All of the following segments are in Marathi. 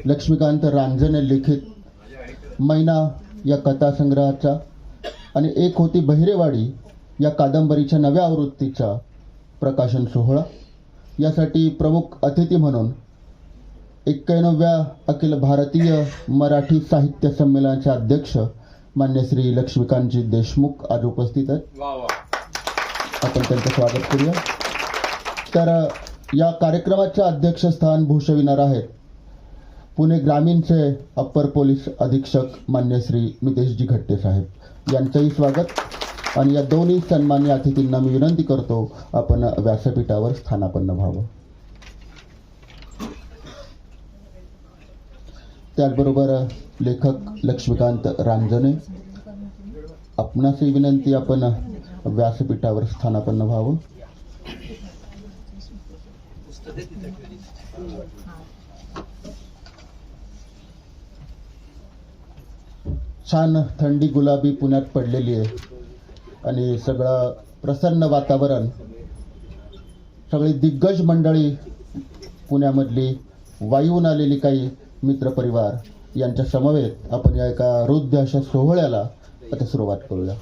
लक्ष्मीकांत रांजणे लिखित मैना या कथासंग्रहाचा आणि एक होती बहिरेवाडी या कादंबरीच्या नव्या आवृत्तीचा प्रकाशन सोहळा, यासाठी प्रमुख अतिथी म्हणून 91व्या अखिल भारतीय मराठी साहित्य संमेलनाचे अध्यक्ष मान्य श्री लक्ष्मीकांतजी देशमुख आज उपस्थित आहेत. आपण त्यांचं स्वागत करूया. तर या कार्यक्रमाच्या अध्यक्षस्थान भूषविणार आहेत पुणे ग्रामीणचे अप्पर पोलीस अधीक्षक मान्य श्री मितेशजी घट्टे साहेब, यांचंही स्वागत. आणि या दोन्ही सन्मान्य अतिथींना मी विनंती करतो आपण व्यासपीठावर स्थानापन्न व्हावं. त्याचबरोबर लेखक लक्ष्मीकांत रांजणे, आपणासही विनंती आपण व्यासपीठावर स्थानापन्न व्हावं. छान थंडी गुलाबी पुण्यात पडलेली आहे आणि सगळं प्रसन्न वातावरण, सगळी दिग्गज मंडळी, पुण्यामधली वायून आलेली काही मित्रपरिवार यांच्या समवेत आपण या एका हृद्य अशा सोहळ्याला आता सुरुवात करूया.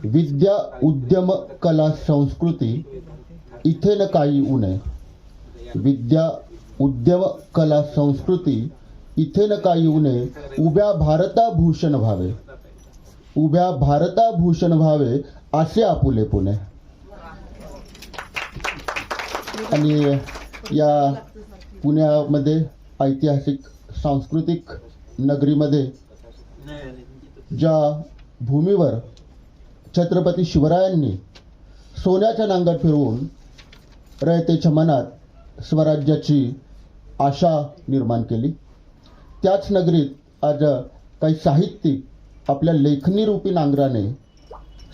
विद्या उद्यम कला संस्कृती इथे न काही उणे. विद्या उद्यम कला संस्कृती इथे न काही उणे. उभ्या भारता भूषण व्हावे. उभ्या भारता भूषण व्हावे असे आपुले पुणे. आणि या पुण्यामध्ये ऐतिहासिक सांस्कृतिक नगरीमध्ये ज्या भूमीवर छत्रपती शिवरायांनी सोन्याच्या नांगर फिरवून रयतेच्या मनात स्वराज्याची आशा निर्माण केली, त्याच नगरीत आज काही साहित्यिक आपल्या लेखनी रूपी नांगराने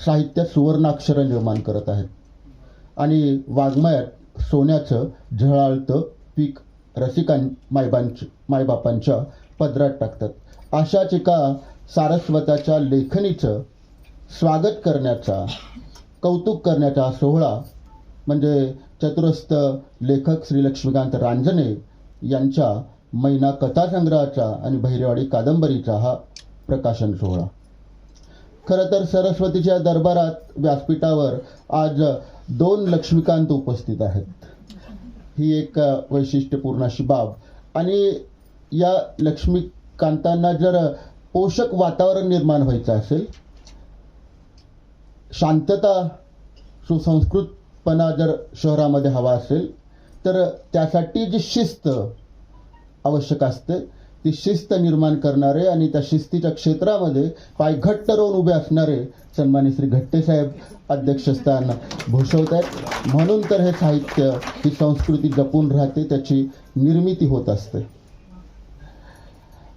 साहित्यात सुवर्णाक्षर निर्माण करत आहेत आणि वाङ्मयात सोन्याचं झळाळतं पीक रसिकां मायबापांच्या पदरात टाकतात. अशाच एका सारस्वताच्या लेखनीचं स्वागत करण्याचा, कौतुक करण्याचा हा सोहळा म्हणजे चतुरस्थ लेखक श्री लक्ष्मीकांत रांजणे यांच्या मैना कथासंग्रहाचा आणि बहिरेवाडी कादंबरीचा हा प्रकाशन सोहळा. खरं तर सरस्वतीच्या दरबारात व्यासपीठावर आज 2 लक्ष्मीकांत उपस्थित आहेत. ही एक वैशिष्ट्यपूर्ण अशी बाब. आणि या लक्ष्मीकांतांना जर पोषक वातावरण निर्माण व्हायचं असेल, शांतता, सुसंस्कृतपणा जर शहरामध्ये हवा असेल, तर त्यासाठी जी शिस्त आवश्यक असते ती शिस्त निर्माण करणारे आणि त्या शिस्तीच्या क्षेत्रामध्ये पाय घट्ट रोवून उभे असणारे सन्माननीय श्री घट्टे साहेब अध्यक्षस्थान भूषवत आहेत. म्हणून तर हे साहित्य, ही संस्कृती जपून राहते, त्याची निर्मिती होत असते.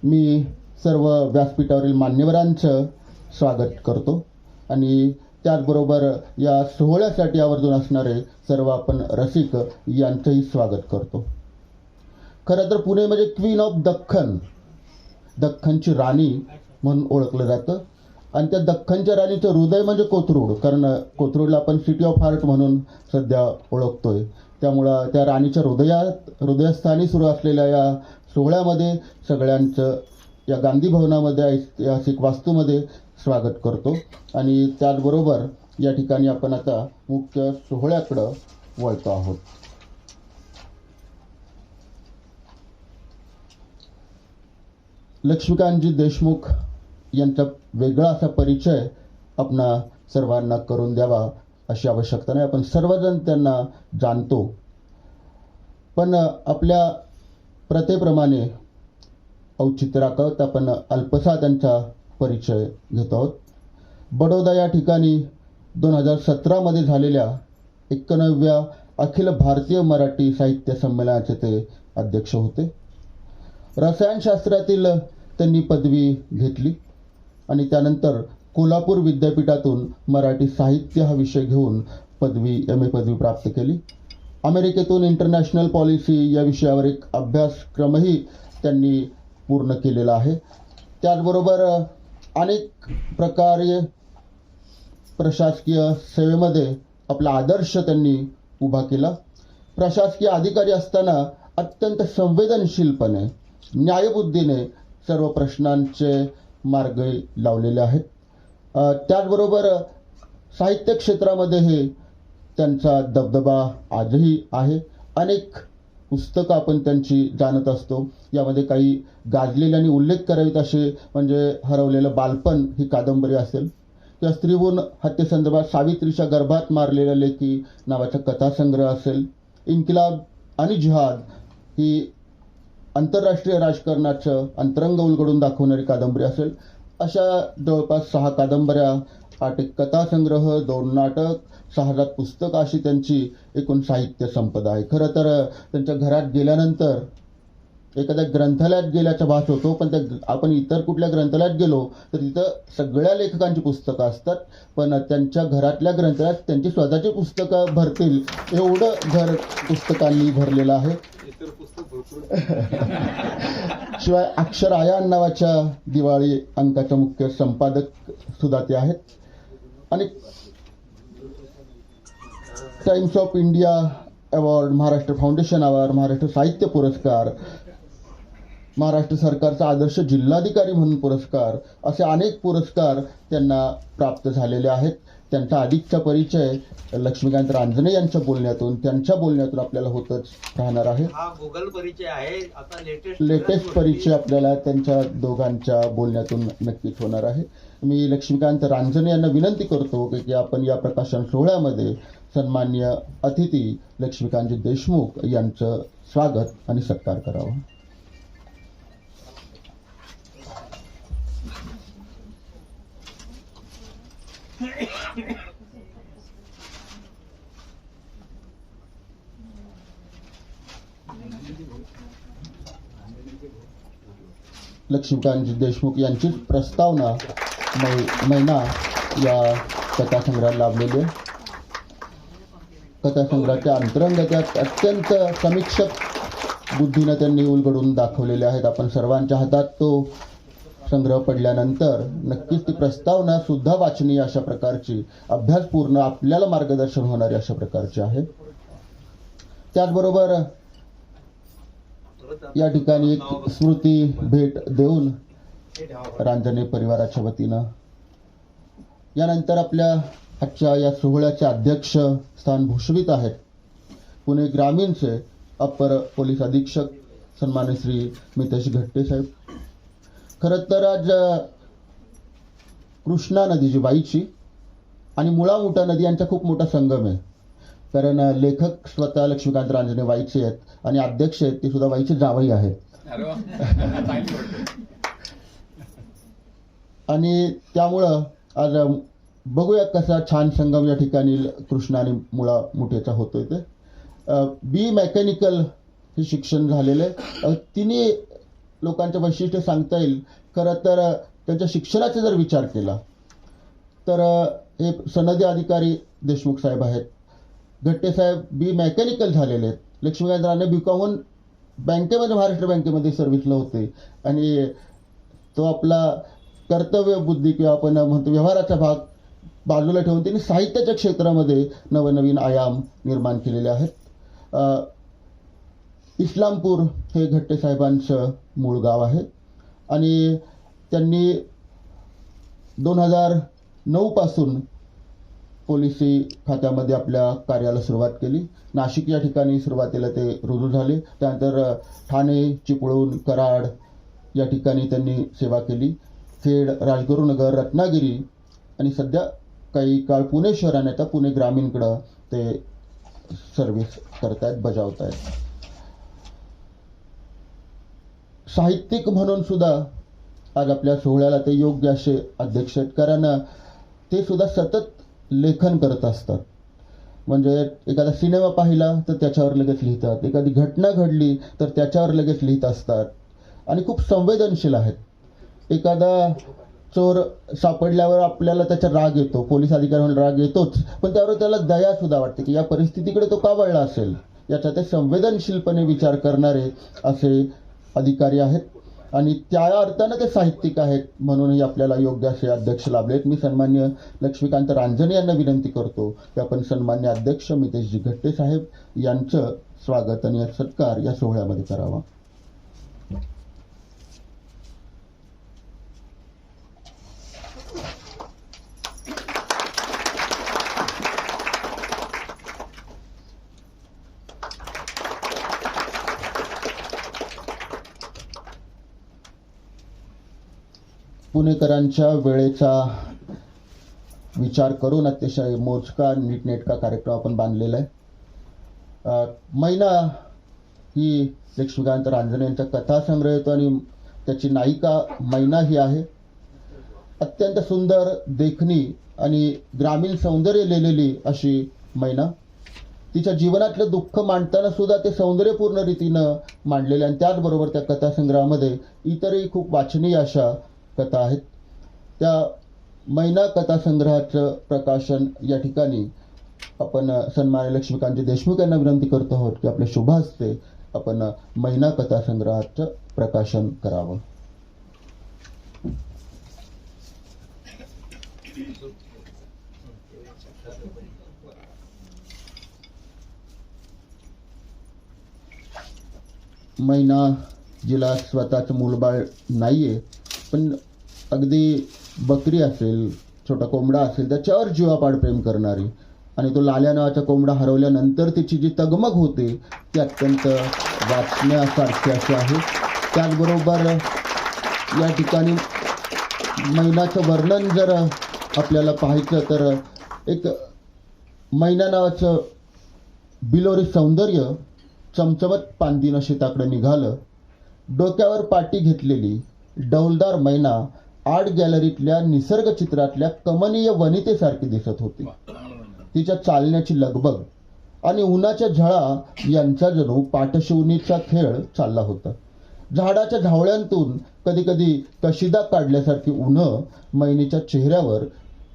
मी सर्व व्यासपीठावरील मान्यवरांचं स्वागत करतो आणि त्याचबरोबर या सोहळ्यासाठी आवर्जून असणारे सर्व आपण रसिक यांचंही स्वागत करतो. खरं तर पुणे म्हणजे क्वीन ऑफ दख्खन, दख्खनची राणी म्हणून ओळखलं जातं. आणि त्या दख्खनच्या राणीचं हृदय म्हणजे कोथरूड, कारण कोथरूडला आपण सिटी ऑफ हार्ट म्हणून सध्या ओळखतोय. त्यामुळं त्या राणीच्या हृदयस्थानी सुरू असलेल्या या सोहळ्यामध्ये सगळ्यांचं या गांधी भवनामध्ये ऐतिहासिक वास्तूमध्ये स्वागत करतो. आणि त्याचबरोबर या ठिकाणी आपण आता मुख्य सोहळ्याकडं वळतो आहोत. लक्ष्मीकांतजी देशमुख यांचा वेगळा असा परिचय आपणा सर्वांना करून द्यावा अशी आवश्यकता नाही. आपण सर्वजण त्यांना जाणतो, पण आपल्या प्रथेप्रमाणे औचित्य राखत आपण अल्पसा त्यांचा परिचय घेत आहोत. बडोदा या ठिकाणी 2017 झालेल्या 91व्या अखिल भारतीय मराठी साहित्य संमेलनाचे ते अध्यक्ष होते. रसायनशास्त्रातील त्यांनी पदवी घेतली आणि त्यानंतर कोल्हापूर विद्यापीठातून मराठी साहित्य हा विषय घेऊन MA पदवी प्राप्त केली. अमेरिकेतून इंटरनॅशनल पॉलिसी या विषयावर एक अभ्यासक्रमही त्यांनी पूर्ण केलेला आहे. त्याचबरोबर अनेक प्रकारे प्रशासकीय सेवेमध्ये आपला आदर्श त्यांनी उभा केला. प्रशासकीय अधिकारी असताना अत्यंत संवेदनशीलपणे न्यायबुद्धीने सर्व प्रश्नांचे मार्ग लावलेले आहेत. त्याचबरोबर साहित्य क्षेत्रामध्ये हे त्यांचा दबदबा आजही आहे. अनेक पुस्तकं आपण त्यांची जाणत असतो. यामध्ये काही गाजलेले आणि उल्लेख करावेत असे म्हणजे हरवलेलं बालपण ही कादंबरी असेल किंवा स्त्रीभ्रूण हत्येसंदर्भात सावित्रीच्या गर्भात मारलेल्या लेकी नावाचा कथासंग्रह असेल. इन्किलाब आणि जिहाद ही आंतरराष्ट्रीय राजकारणाचं अंतरंग उलगडून दाखवणारी कादंबरी असेल. अशा जवळपास 6 कादंबऱ्या, 8 कथासंग्रह, 2 नाटक, 6,000 पुस्तकं अशी त्यांची एकूण साहित्य संपदा आहे. खरं तर त्यांच्या घरात गेल्यानंतर एखाद्या ग्रंथालयात गेल्याचा भास होतो, पण आपण इतर कुठल्या ग्रंथालयात गेलो तर तिथं सगळ्या लेखकांची पुस्तकं असतात, पण त्यांच्या घरातल्या ग्रंथालयात त्यांची स्वतःची पुस्तकं भरतील एवढं घर पुस्तकांनी भरलेलं आहे. शिवाय अक्षर आयान नावाच्या दिवाळी अंकाच्या मुख्य संपादक सुद्धा ते आहेत. आणि times of India award, Maharashtra foundation award, Maharashtra साहित्य पुरस्कार, महाराष्ट्र सरकारचा आदर्श जिल्हाधिकारी म्हणून पुरस्कार असे अनेक पुरस्कार त्यांना प्राप्त झालेले आहेत. त्यांचा अधिकचा परिचय लक्ष्मीकांत रांजणे यांच्या बोलण्यातून, त्यांच्या बोलण्यातून आपल्याला होतच राहणार आहे. हा गुगल परिचय आहे. आता लेटेस्ट परिचय आपल्याला त्यांच्या दोघांच्या बोलण्यातून नक्कीच होणार आहे. मी लक्ष्मीकांत रांजणे यांना विनंती करतो की आपण या प्रकाशन सोहळ्यामध्ये सन्माननीय अतिथी लक्ष्मीकांतजी देशमुख यांचं स्वागत आणि सत्कार करावा. लक्ष्मीकांतजी देशमुख यांची प्रस्तावना मैना या कथासंग्रहात लाभलेली आहे. कथासंग्रहाच्या अंतरंगात अत्यंत समीक्षक बुद्धीनं त्यांनी उलगडून दाखवलेले आहेत. आपण सर्वांच्या हातात तो संग्रह पडल्यानंतर नक्कीच ती प्रस्तावना सुद्धा वाचनीय अशा प्रकारची, अभ्यासपूर्ण, आपल्याला मार्गदर्शन होणारी अशा प्रकारची आहे. त्याचबरोबर या ठिकाणी एक स्मृती भेट देऊन रांजणे परिवाराच्या वतीनं यानंतर आपल्या आजच्या या सोहळ्याचे अध्यक्ष स्थान भूषवित आहेत पुणे ग्रामीणचे अपर पोलीस अधीक्षक सन्माननीय श्री मितेश घट्टे साहेब. खरं तर आज कृष्णा नदी जी वाईची आणि मुळा मुठा नदी यांचा खूप मोठा संगम आहे. कारण लेखक स्वतः लक्ष्मीकांत रांजणे वाईचे आहेत आणि अध्यक्ष आहेत ते सुद्धा वाईचे जावई आहेत. आणि त्यामुळं आज बघूया कसा छान संगम या ठिकाणी कृष्णा आणि मुळा मुठेचा होतोय. ते बी मेकॅनिकल हे शिक्षण झालेलं आहे. तिन्ही लोकांचं वैशिष्ट्य सांगता येईल. खरं तर त्यांच्या शिक्षणाचा जर विचार केला तर हे सनदी अधिकारी देशमुख साहेब आहेत. घट्टे साहेब बी मेकॅनिकल झालेले आहेत. लक्ष्मीकांत राणे बीकॉमहून बँकेमध्ये, महाराष्ट्र बँकेमध्ये सर्व्हिसला होते आणि तो आपला कर्तव्य बुद्धी किंवा आपण म्हणतो व्यवहाराचा भाग बाजूला ठेवून त्यांनी साहित्याच्या क्षेत्रामध्ये नवनवीन आयाम निर्माण केलेले आहेत. इस्लामपूर हे घट्टे साहेबांचं मूळ गाव आहे आणि त्यांनी 2009 पासून पोलिसी खात्यामध्ये आपल्या कार्याला सुरुवात केली. नाशिक या ठिकाणी सुरुवातीला ते रुजू झाले. त्यानंतर ठाणे, चिपळूण, कराड या ठिकाणी त्यांनी सेवा केली. खेड, राजगुरुनगर, रत्नागिरी आणि सध्या काही काळ पुणे शहराने आता पुणे ग्रामीणकडं ते सर्व्हिस करतायत, बजावतायत. साहित्यिक म्हणून सुद्धा आज आपल्या सोहळ्याला ते योग्य असे अध्यक्ष आहेत. कारण ते सुद्धा सतत लेखन करत असतात. म्हणजे एखादा सिनेमा पाहिला तर त्याच्यावर लगेच लिहितात, एखादी घटना घडली तर त्याच्यावर लगेच लिहित असतात आणि खूप संवेदनशील आहेत. एखादा चोर सापडल्यावर आपल्याला त्याचा राग येतो, पोलीस अधिकाऱ्यांना राग येतोच, पण त्यावर त्याला दया सुद्धा वाटते की या परिस्थितीकडे तो का वळला असेल, याचा ते संवेदनशीलपणे विचार करणारे असे अधिकारी आहेत. आणि त्या अर्थानं ते साहित्यिक आहेत म्हणूनही आपल्याला योग्य असे अध्यक्ष लाभले आहेत. मी सन्मान्य लक्ष्मीकांत रांजणे यांना विनंती करतो की आपण सन्मान्य अध्यक्ष मितेशजी घट्टे साहेब यांचं स्वागत आणि सत्कार या सोहळ्यामध्ये करावा. पुणेकरांच्या वेळेचा विचार करून अतिशय मोजका नीटनेटका कार्यक्रम आपण बांधलेला आहे. मैना ही लक्ष्मीकांत रांजणे यांचा कथासंग्रह येतो आणि त्याची नायिका मैना ही आहे. अत्यंत सुंदर, देखणी आणि ग्रामीण सौंदर्य लिहिलेली अशी मैना. तिच्या जीवनातलं दुःख मांडताना सुद्धा ते सौंदर्यपूर्ण रीतीनं मांडलेले आणि त्याचबरोबर त्या कथासंग्रहामध्ये इतरही खूप वाचनीय अशा कथा आहेत. त्या मैना कथासंग्रहाचं प्रकाशन या ठिकाणी आपण सन्मान्य लक्ष्मीकांतजी देशमुख यांना विनंती करतो आहोत की आपल्या शुभ हस्ते आपण मैना कथासंग्रहाचं प्रकाशन करावं. मैना जिला स्वतःचं मूलबाळ नाहीये, पण अगदी बकरी असेल, छोटा कोंबडा असेल त्याच्यावर जीवापाड प्रेम करणारी आणि तो लाल्या नावाचा कोंबडा हरवल्यानंतर तिची जी तगमग होते ती अत्यंत वाचण्यासारखी अशी आहे. त्याचबरोबर या ठिकाणी मैनाचं वर्णन जर आपल्याला पाहायचं तर एक मैना नावाचं बिलोरी सौंदर्य चमचमत पांदीनं शेताकडे निघालं. डोक्यावर पाटी घेतलेली डौलदार मैना आर्ट गॅलरीतल्या निसर्ग चित्रातल्या कमनीय वनितेसारखी दिसत होती. तिच्या चालण्याची लगबग आणि उन्हाच्या झळा यांचा जणू पाठशिवणीचा खेळ चालला होता. झाडाच्या झावळ्यांतून कधी कधी कशिदा काढल्यासारखी उन्हं मैनीच्या चेहऱ्यावर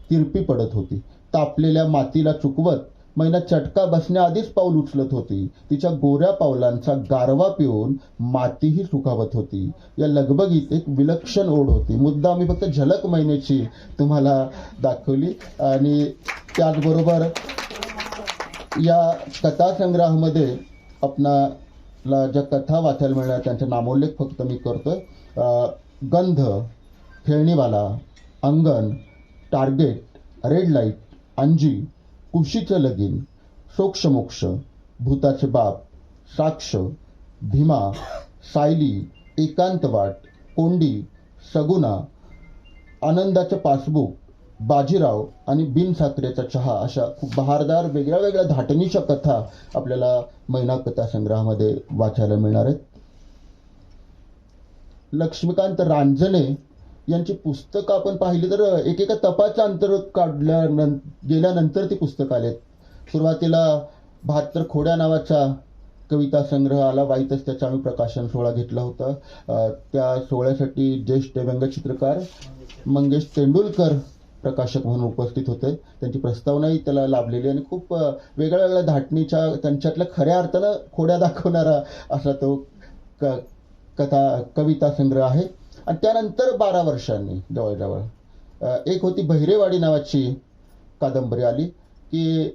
तिरपी पडत होती. तापलेल्या मातीला चुकवत मैना चटका बसण्याआधीच पाऊल उचलत होती. तिच्या गोऱ्या पावलांचा गारवा पिऊन मातीही सुखावत होती. या लगबगीत एक विलक्षण ओढ होती. मुद्दा मी फक्त झलक मैनेची तुम्हाला दाखवली. आणि त्याचबरोबर या कथासंग्रहामध्ये आपणाला ज्या कथा वाचायला मिळणार त्यांचा नामोल्लेख फक्त मी करतोय. गंध, खेळणीवाला, अंगण, टार्गेट, रेड लाईट, अंजी, कुशीचं लगीन, सोक्षमोक्ष, भूताचे बाप, साक्ष, भीमा, सायली, एकांतवाट, कोंडी, सगुना, आनंदाचं पासबुक, बाजीराव आणि बिनसाखरेचा चहा अशा खूप बहारदार वेगळ्या वेगळ्या धाटणीच्या कथा आपल्याला मैना कथासंग्रहामध्ये वाचायला मिळणार आहेत. लक्ष्मीकांत रांजणे यांची पुस्तकं आपण पाहिली तर एकेका तपाचा अंतर गेल्यानंतर ती पुस्तकं आलेत. सुरुवातीला 72 खोड्या नावाचा कविता संग्रह आला. वाईतच त्याचा आम्ही प्रकाशन सोहळा घेतला होता. त्या सोहळ्यासाठी ज्येष्ठ व्यंगचित्रकार मंगेश तेंडुलकर प्रकाशक म्हणून उपस्थित होते. त्यांची प्रस्तावनाही त्याला लाभलेली आणि खूप वेगळ्या वेगळ्या धाटणीच्या त्यांच्यातल्या खऱ्या अर्थानं खोड्या दाखवणारा असा तो कविता संग्रह आहे. आणि त्यानंतर 12 वर्षांनी जवळजवळ एक होती बहिरेवाडी नावाची कादंबरी आली की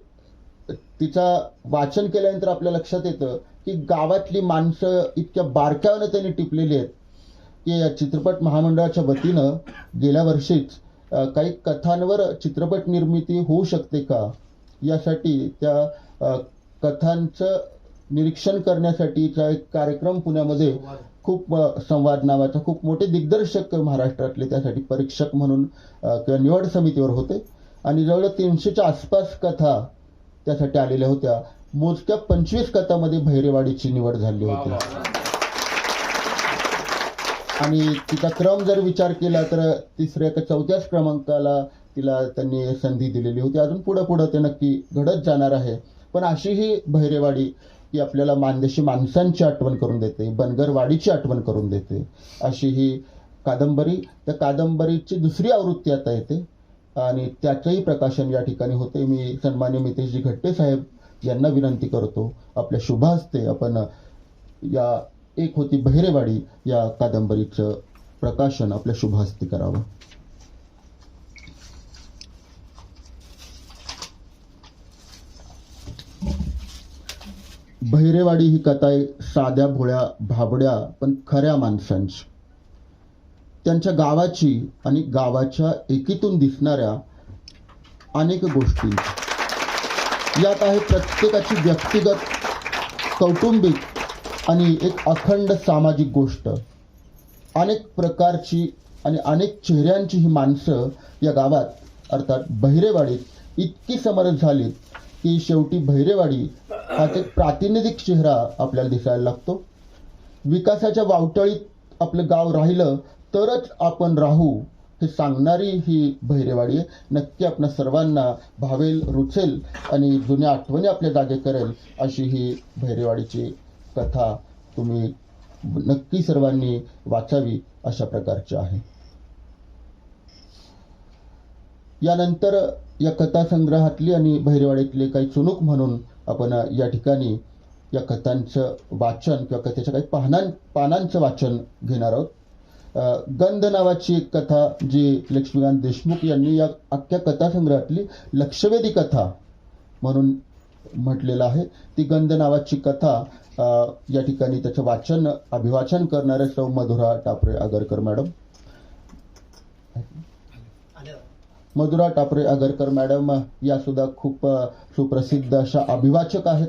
तिचा वाचन केल्यानंतर आपल्या लक्षात येतं की गावातली माणसं इतक्या बारकाईने त्यांनी टिपलेली आहेत की या चित्रपट महामंडळाच्या वतीनं गेल्या वर्षीच काही कथांवर चित्रपट निर्मिती होऊ शकते का यासाठी त्या कथांचं निरीक्षण करण्यासाठीचा एक कार्यक्रम पुण्यामध्ये खूप संवाद नावाचा खूप मोठे दिग्दर्शक महाराष्ट्रातले त्यासाठी परीक्षक म्हणून किंवा निवड समितीवर होते आणि जवळ 300च्या आसपास कथा त्यासाठी आलेल्या होत्या. मोजक्या 25 कथांमध्ये बहिरेवाडीची निवड झाली होती. आणि तिचा क्रम जर विचार केला तर 3ऱ्या का 4थ्याच क्रमांकाला तिला त्यांनी संधी दिलेली होती. अजून पुढं ते नक्की घडत जाणार आहे. पण अशी ही बहिरेवाडी की आपल्याला मानदेशी माणसांची आठवण करून देते, बनगरवाडीची आठवण करून देते अशी ही कादंबरी. त्या कादंबरीची 2री आवृत्ती आता येते आणि त्याचंही प्रकाशन या ठिकाणी होते. मी सन्मान्य मितेशजी घट्टे साहेब यांना विनंती करतो आपल्या शुभ हस्ते आपण या एक होती बहिरेवाडी या कादंबरीचं प्रकाशन आपल्या शुभ हस्ती करावं. बहिरेवाडी ही कथा आहे साध्या भोळ्या भाबड्या पण खऱ्या माणसांची, त्यांच्या गावाची आणि गावाच्या एकीतून दिसणाऱ्या अनेक गोष्टींची. यात आहे प्रत्येकाची व्यक्तिगत, कौटुंबिक आणि एक अखंड सामाजिक गोष्ट. अनेक प्रकारची आणि अनेक चेहऱ्यांची ही माणसं या गावात अर्थात बहिरेवाडीत इतकी समरस झालीत की शेवटी बहिरेवाडी हा एक प्रातिनिधिक चेहरा आपल्याला दिसायला लागतो. विकासाच्या वावटळीत आपलं गाव राहिलं तरच आपण राहू हे सांगणारी ही बहिरेवाडी आहे. नक्की आपणा सर्वांना भावेल, रुचेल आणि जुन्या आठवणी आपल्या जागे करेल अशी ही बहिरेवाडीची कथा तुम्ही नक्की सर्वांनी वाचावी अशा प्रकारची आहे. यानंतर या कथासंग्रहातली आणि बहिरेवाडीतले काही चुणूक म्हणून आपण या ठिकाणी या कथांचं वाचन किंवा कथेच्या काही पानांचं वाचन घेणार आहोत. गंध नावाची एक कथा जी लक्ष्मीकांत देशमुख यांनी या अख्ख्या कथासंग्रहातली लक्षवेधी कथा म्हणून म्हटलेलं आहे. ती गंध नावाची कथा या ठिकाणी त्याचं वाचन अभिवाचन करणारे सौ मधुरा टापरे आगरकर मॅडम. मधुरा टापरे आगरकर मॅडम या सुद्धा खूप सुप्रसिद्ध अशा अभिवाचक आहेत.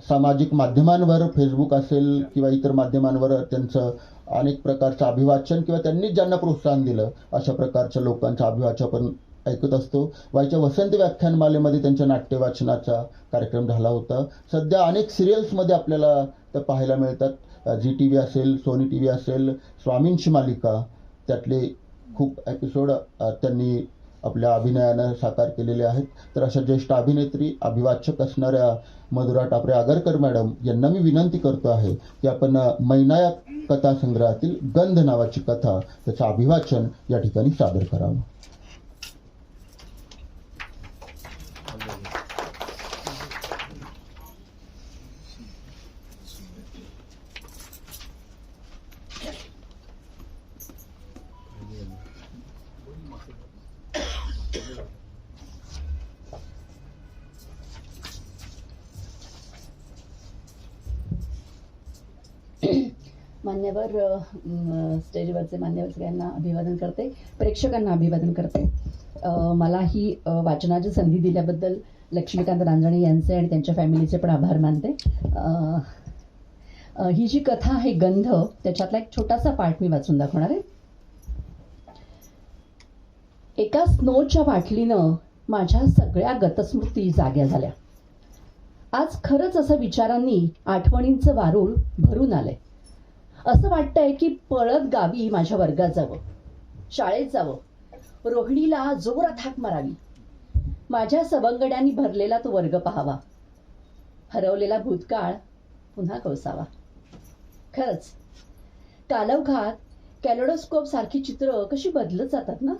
सामाजिक माध्यमांवर, फेसबुक असेल किंवा इतर माध्यमांवर त्यांचं अनेक प्रकारचं अभिवाचन किंवा त्यांनी ज्यांना प्रोत्साहन दिलं अशा प्रकारच्या लोकांचं अभिवाचन आपण ऐकत असतो. वाईच्या वसंत व्याख्यानमालेमध्ये त्यांच्या नाट्य वाचनाचा कार्यक्रम झाला होता. सध्या अनेक सिरियल्समध्ये आपल्याला त्या पाहायला मिळतात. जी TV असेल, सोनी TV असेल, स्वामींची मालिका, त्यातले खूप एपिसोड त्यांनी आपल्या अभिनयानं साकार केलेले आहेत. तर अशा ज्येष्ठ अभिनेत्री, अभिवाचक असणाऱ्या मधुरा टापरे आगरकर मॅडम यांना मी विनंती करतो आहे की आपण मैना या कथासंग्रहातील गंध नावाची कथा त्याचं अभिवाचन या ठिकाणी सादर करावं. मान्यवर स्टेजवरचे मान्यवर सगळ्यांना अभिवादन करते, प्रेक्षकांना अभिवादन करते. मला ही वाचनाची संधी दिल्याबद्दल लक्ष्मीकांत रांजणे यांचे आणि त्यांच्या फॅमिलीचे पण आभार मानते. ही जी कथा आहे गंध, त्याच्यातला एक छोटासा पाठ मी वाचून दाखवणार आहे. एका स्नोच्या बाटलीनं माझ्या सगळ्या गतस्मृती जाग्या झाल्या. आज खरंच असं विचारांनी, आठवणींचं वारूळ भरून आलंय. असं वाटतंय की पळत गावी माझ्या वर्गात जावं, शाळेत जावं, रोहिणीला जोरात हाक मारावी, माझ्या सवंगड्यांनी भरलेला तो वर्ग पाहावा, हरवलेला भूतकाळ पुन्हा कवसावा. खरंच कालौघात कॅलेडोस्कोप सारखी चित्र कशी बदलत जातात ना.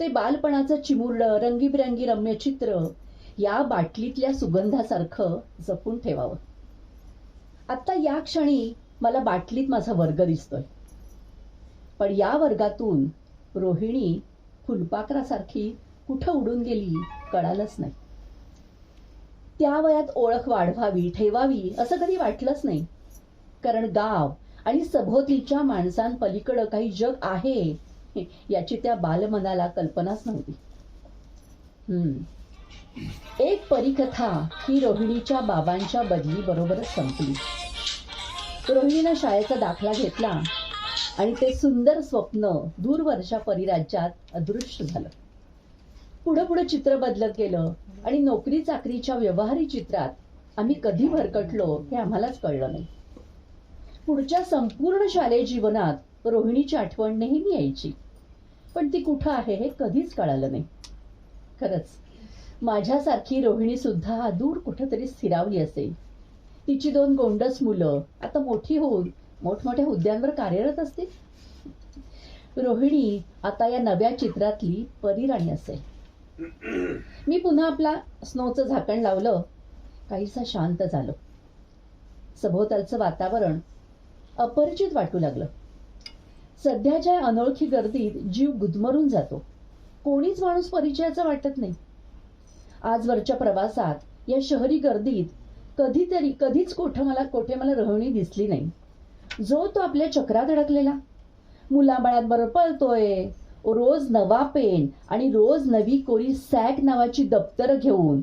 ते बालपणाचं चिमुरडं, रंगीबिरंगी रम्य चित्र या बाटलीतल्या सुगंधासारखं जपून ठेवावं. आता या क्षणी मला बाटलीत माझा वर्ग दिसतोय, पण या वर्गातून रोहिणी फुलपाखरासारखी कुठं उडून गेली कळालंच नाही. त्या वयात ओळख वाढवावी, ठेवावी असं कधी वाटलंच नाही, कारण गाव आणि सभोवतीच्या माणसांपलीकडं काही जग आहे याची त्या बालमनाला कल्पनाच नव्हती. एक परिकथा ही रोहिणीच्या बाबांच्या बदली बरोबरच संपली. रोहिणीनं शाळेचा दाखला घेतला आणि ते सुंदर स्वप्न दूरवरच्या परिराज्यात अदृश्य झालं. पुढं पुढं चित्र बदलत गेलं आणि नोकरी चाकरीच्या व्यवहारी चित्रात आम्ही कधी भरकटलो हे आम्हालाच कळलं नाही. पुढच्या संपूर्ण शालेय जीवनात रोहिणीची आठवण नेहमी यायची, पण ती कुठं आहे हे कधीच कळालं नाही. खरंच माझ्यासारखी रोहिणी सुद्धा दूर कुठंतरी स्थिरावली असेल. तिची 2 गोंडस मुलं आता मोठी होऊन मोठमोठ्या हुद्द्यांवर कार्यरत असतील. रोहिणी आता या नव्या चित्रातली परीराणी असेल. मी पुन्हा आपला स्नोचं झाकण लावलं, काहीसा शांत झालो. सभोवतालचं वातावरण अपरिचित वाटू लागलं. सध्याच्या अनोळखी गर्दीत जीव गुदमरून जातो. कोणीच माणूस परिचयाचा वाटत नाही. आजवरच्या प्रवासात या शहरी गर्दीत कधीच कोठे मला रहणी दिसली नाही. जो तो आपल्या चक्रात अडकलेला, मुलाबाळांबरोबर पळतोय, रोज नवा पेन आणि रोज नवी कोरी सॅक नावाची दप्तरं घेऊन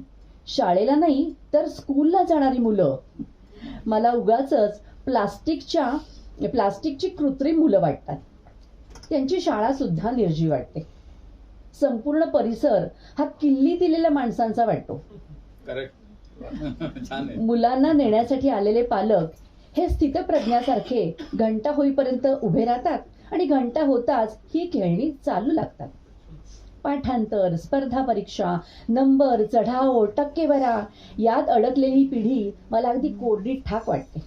शाळेला नाही तर स्कूलला जाणारी मुलं. मला उगाचच प्लास्टिकची कृत्रिम मुलं वाटतात. त्यांची शाळा सुद्धा निर्जीव वाटते. संपूर्ण परिसर हा किल्ली दिलेल्या माणसांचा वाटतो. मुलांना नेण्यासाठी आलेले पालक हे स्थितप्रज्ञासारखे घंटा होईपर्यंत उभे राहतात आणि घंटा होताच ही खेळणी चालू लागतात. पाठांतर, स्पर्धा परीक्षा, नंबर, चढाओ, टक्केवारा यात अडकलेली पिढी मला अगदी कोरडी ठाक वाटते.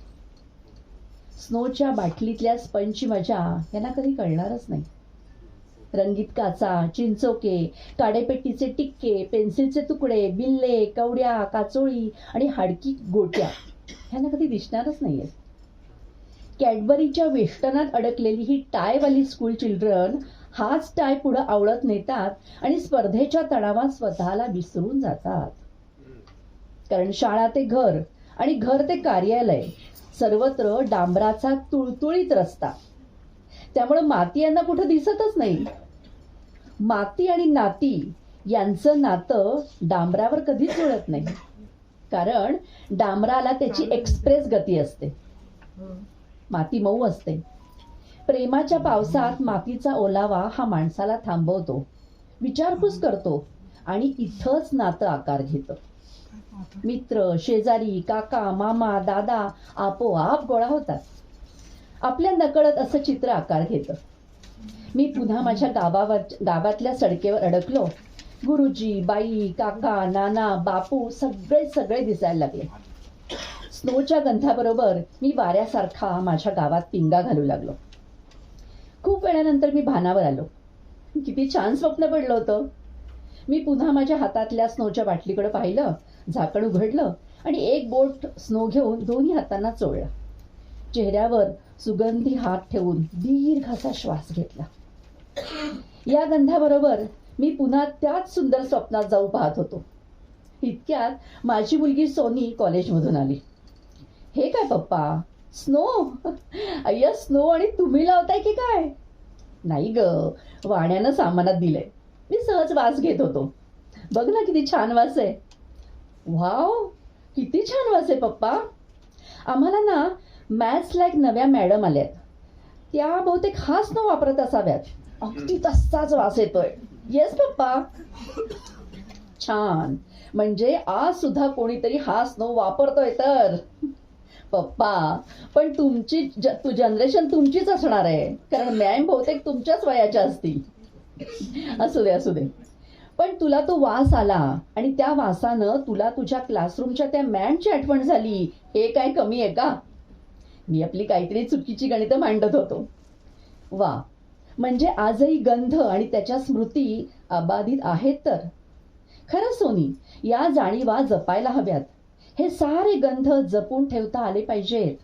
स्नोच्या बाटलीतल्या स्पंजची मजा यांना कधी कळणारच नाही. रंगीत काचा, चिंचोके, काडेपेट्टीचे टिक्के, पेन्सिलचे तुकडे, बिल्ले, कवड्या, काचोळी आणि हाडकी गोट्या ह्यांना कधी दिसणारच नाहीये. कॅडबरीच्या वेष्टनात अडकलेली ही टायवाली स्कूल चिल्ड्रन हाच टाय पुढे आवळत नेतात आणि स्पर्धेच्या तणावात स्वतःला विसरून जातात. कारण शाळा ते घर आणि घर ते कार्यालय, सर्वत्र डांबराचा तुळतुळीत रस्ता. त्यामुळे माती यांना कुठं दिसतच नाही. माती आणि नाती यांचं नातं डांबरावर कधीच जुळत नाही. कारण डांबराला त्याची एक्सप्रेस गती असते, माती मऊ असते. प्रेमाच्या पावसात मातीचा ओलावा हा माणसाला थांबवतो, विचारपूस करतो आणि इथंच नातं आकार घेतं. मित्र, शेजारी, काका, मामा, दादा आपोआप गोळा होतात. आपल्या नकळत असं चित्र आकार घेतं. मी पुन्हा माझ्या गावातल्या सडकेवर अडकलो. गुरुजी, बाई, काका, नाना, बापू सगळे दिसायला लागले. स्नोच्या गंधाबरोबर मी वाऱ्यासारखा माझ्या गावात पिंगा घालू लागलो. खूप वेळानंतर मी भानावर आलो. किती छान स्वप्न पडलं होतं. मी पुन्हा माझ्या हातातल्या स्नोच्या बाटलीकडे पाहिलं, झाकण उघडलं आणि एक बोट स्नो घेऊन दोन्ही हातांना चोळलं. चेहऱ्यावर सुगंधी हात ठेवून दीर्घ असा श्वास घेतला. या गंधाबरोबर मी पुन्हा त्याच सुंदर स्वप्नात जाऊ पाहत होतो. इतक्यात माझी मुलगी सोनी कॉलेजमधून आली. हे काय पप्पा, स्नो? अय्या स्नो आणि तुम्ही लावताय की काय? नाही ग, वाण्यानं सामानात दिलंय. मी सहज वास घेत होतो. बघ ना किती छान वास आहे. वाव, किती छान वास आहे पप्पा. आम्हाला ना मॅथ्स लाईक नव्या मॅडम आल्यात. त्या बहुतेक हा स्नो वापरत असाव्यात. अगदी तसाच वास येतोय. Yes papa. छान, म्हणजे आज सुद्धा कोणीतरी हा स्नो वापरतोय तर. पप्पा, पण जनरेशन तुमचीच असणार आहे, कारण मॅम बहुतेक तुमच्याच वयाच्या असतील. असू दे. पण तुला तो वास आला आणि त्या वासानं तुला तुझ्या क्लासरूमच्या त्या मॅमची आठवण झाली. हे काय कमी आहे का? मी आपली काहीतरी चुकीची गणितं मांडत होतो. वा, म्हणजे आजही गंध आणि त्याच्या स्मृती अबाधित आहेत तर. खरं सोनी, या जाणीवा जपायला हव्यात. हे सारे गंध जपून ठेवता आले पाहिजेत.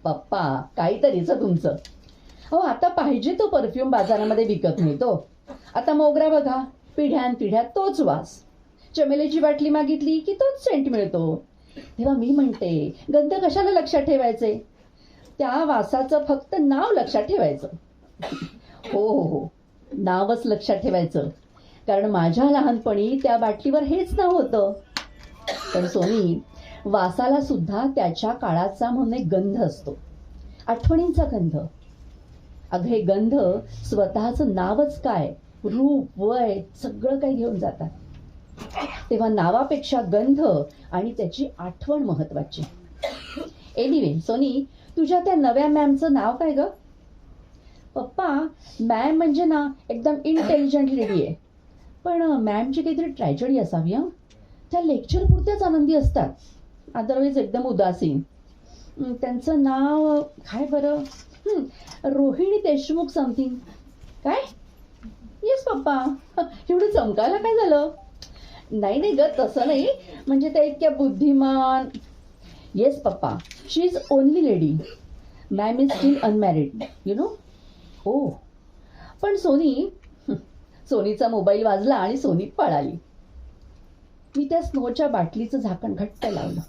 पप्पा, काहीतरीच तुमचं. आता पाहिजे तो परफ्यूम बाजारामध्ये विकत मिळतो. आता मोगरा बघा, पिढ्यानपिढ्या तोच वास. चमेलीची बाटली मागितली की तोच सेंट मिळतो. तेव्हा मी म्हणते, गंध कशाला लक्षात ठेवायचे? त्या वासाचं फक्त नाव लक्षात ठेवायचं. हो, नावच लक्षात ठेवायचं. कारण माझ्या लहानपणी त्या बाटलीवर हेच नाव होतं. पण सोनी, वासाला सुद्धा त्याच्या काळाचा म्हणून एक गंध असतो, आठवणींचा गंध. अगं हे गंध स्वतःचं नावच काय, रूप, वय सगळं काही घेऊन जातात. तेव्हा नावापेक्षा गंध आणि त्याची आठवण महत्वाची. एनिवे सोनी, तुझ्या त्या नव्या मॅमचं नाव काय ग? पप्पा, मॅम म्हणजे ना एकदम इंटेलिजंट लेडी आहे. पण मॅमची काहीतरी ट्रॅजेडी असावी. त्या लेक्चर पुरत्याच आनंदी असतात, अदरवाईज एकदम उदासीन. त्यांचं नाव काय बरं? रोहिणी देशमुख समथिंग. काय? Yes papa. एवढं चमकायला काय झालं? नाही ग, तसं नाही. म्हणजे त्या इतक्या बुद्धिमान. Yes papa, she is only lady. Ma'am is still unmarried, you know. Oh, पण सोनीचा मोबाईल वाजला आणि सोनी पळाली. मी त्या स्नोच्या बाटलीचं झाकण घट्ट लावलं.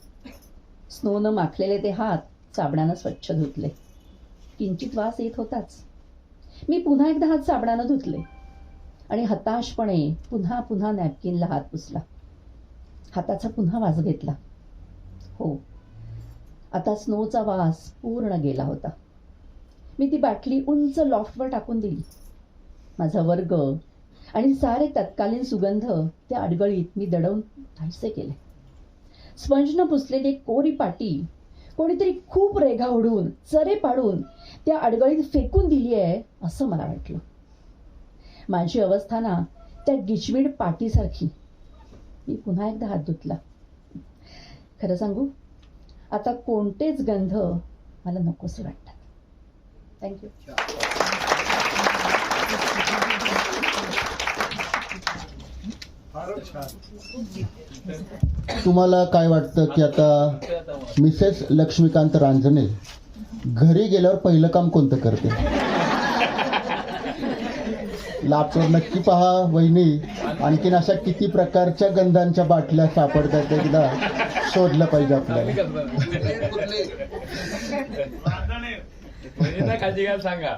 स्नोनं माखलेले ते हात साबणानं स्वच्छ धुतले. किंचित वास येत होताच. मी पुन्हा एकदा हात साबणानं धुतले आणि हताशपणे पुन्हा नॅपकिनला हात पुसला. हाताचा पुन्हा वास घेतला. हो, आता स्नोचा वास पूर्ण गेला होता. मी ती बाटली उंच लॉफ्टवर टाकून दिली. माझा वर्ग आणि सारे तत्कालीन सुगंध त्या अडगळीत मी दडवून नाहीसे केले. स्पंजनं पुसलेली एक कोरी पाटी कोणीतरी खूप रेघा ओढून चरे पाडून त्या अडगळीत फेकून दिली आहे असं मला वाटलं. माझी अवस्था ना त्या गिचमीड पाटीसारखी. मी पुन्हा एकदा हात धुतला. खरं सांगू, आता कोणतेच गंध मला नकोसे वाटतात. थँक्यू. तुम्हाला काय वाटतं की आता मिसेस लक्ष्मीकांत रांजणे घरी गेल्यावर पहिलं काम कोणतं करते? लॅपटॉप नक्की पहा वहिनी. आणखीन अशा किती प्रकारच्या गंधांच्या बाटल्या सापडतात एकदा शोधलं पाहिजे आपल्याला. सांगा.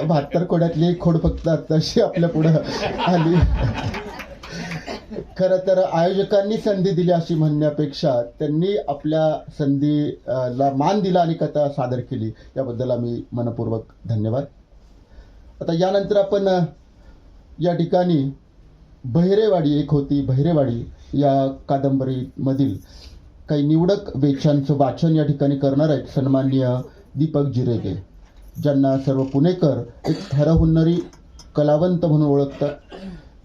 72 कोड्यातली एक खोड फक्त आताशी आपल्या पुढं आली. खरं तर आयोजकांनी संधी दिली अशी म्हणण्यापेक्षा त्यांनी आपल्या संधीला मान दिला आणि कथा सादर केली, याबद्दल आम्ही मनपूर्वक धन्यवाद. आता यानंतर आपण या ठिकाणी बहिरेवाडी एक होती बहिरेवाडी या कादंबरीमधील काही निवडक वेचांचं वाचन या ठिकाणी करणार आहेत सन्माननीय दीपक जिरेगे, ज्यांना सर्व पुणेकर एक हरहुन्नरी कलावंत म्हणून ओळखतात.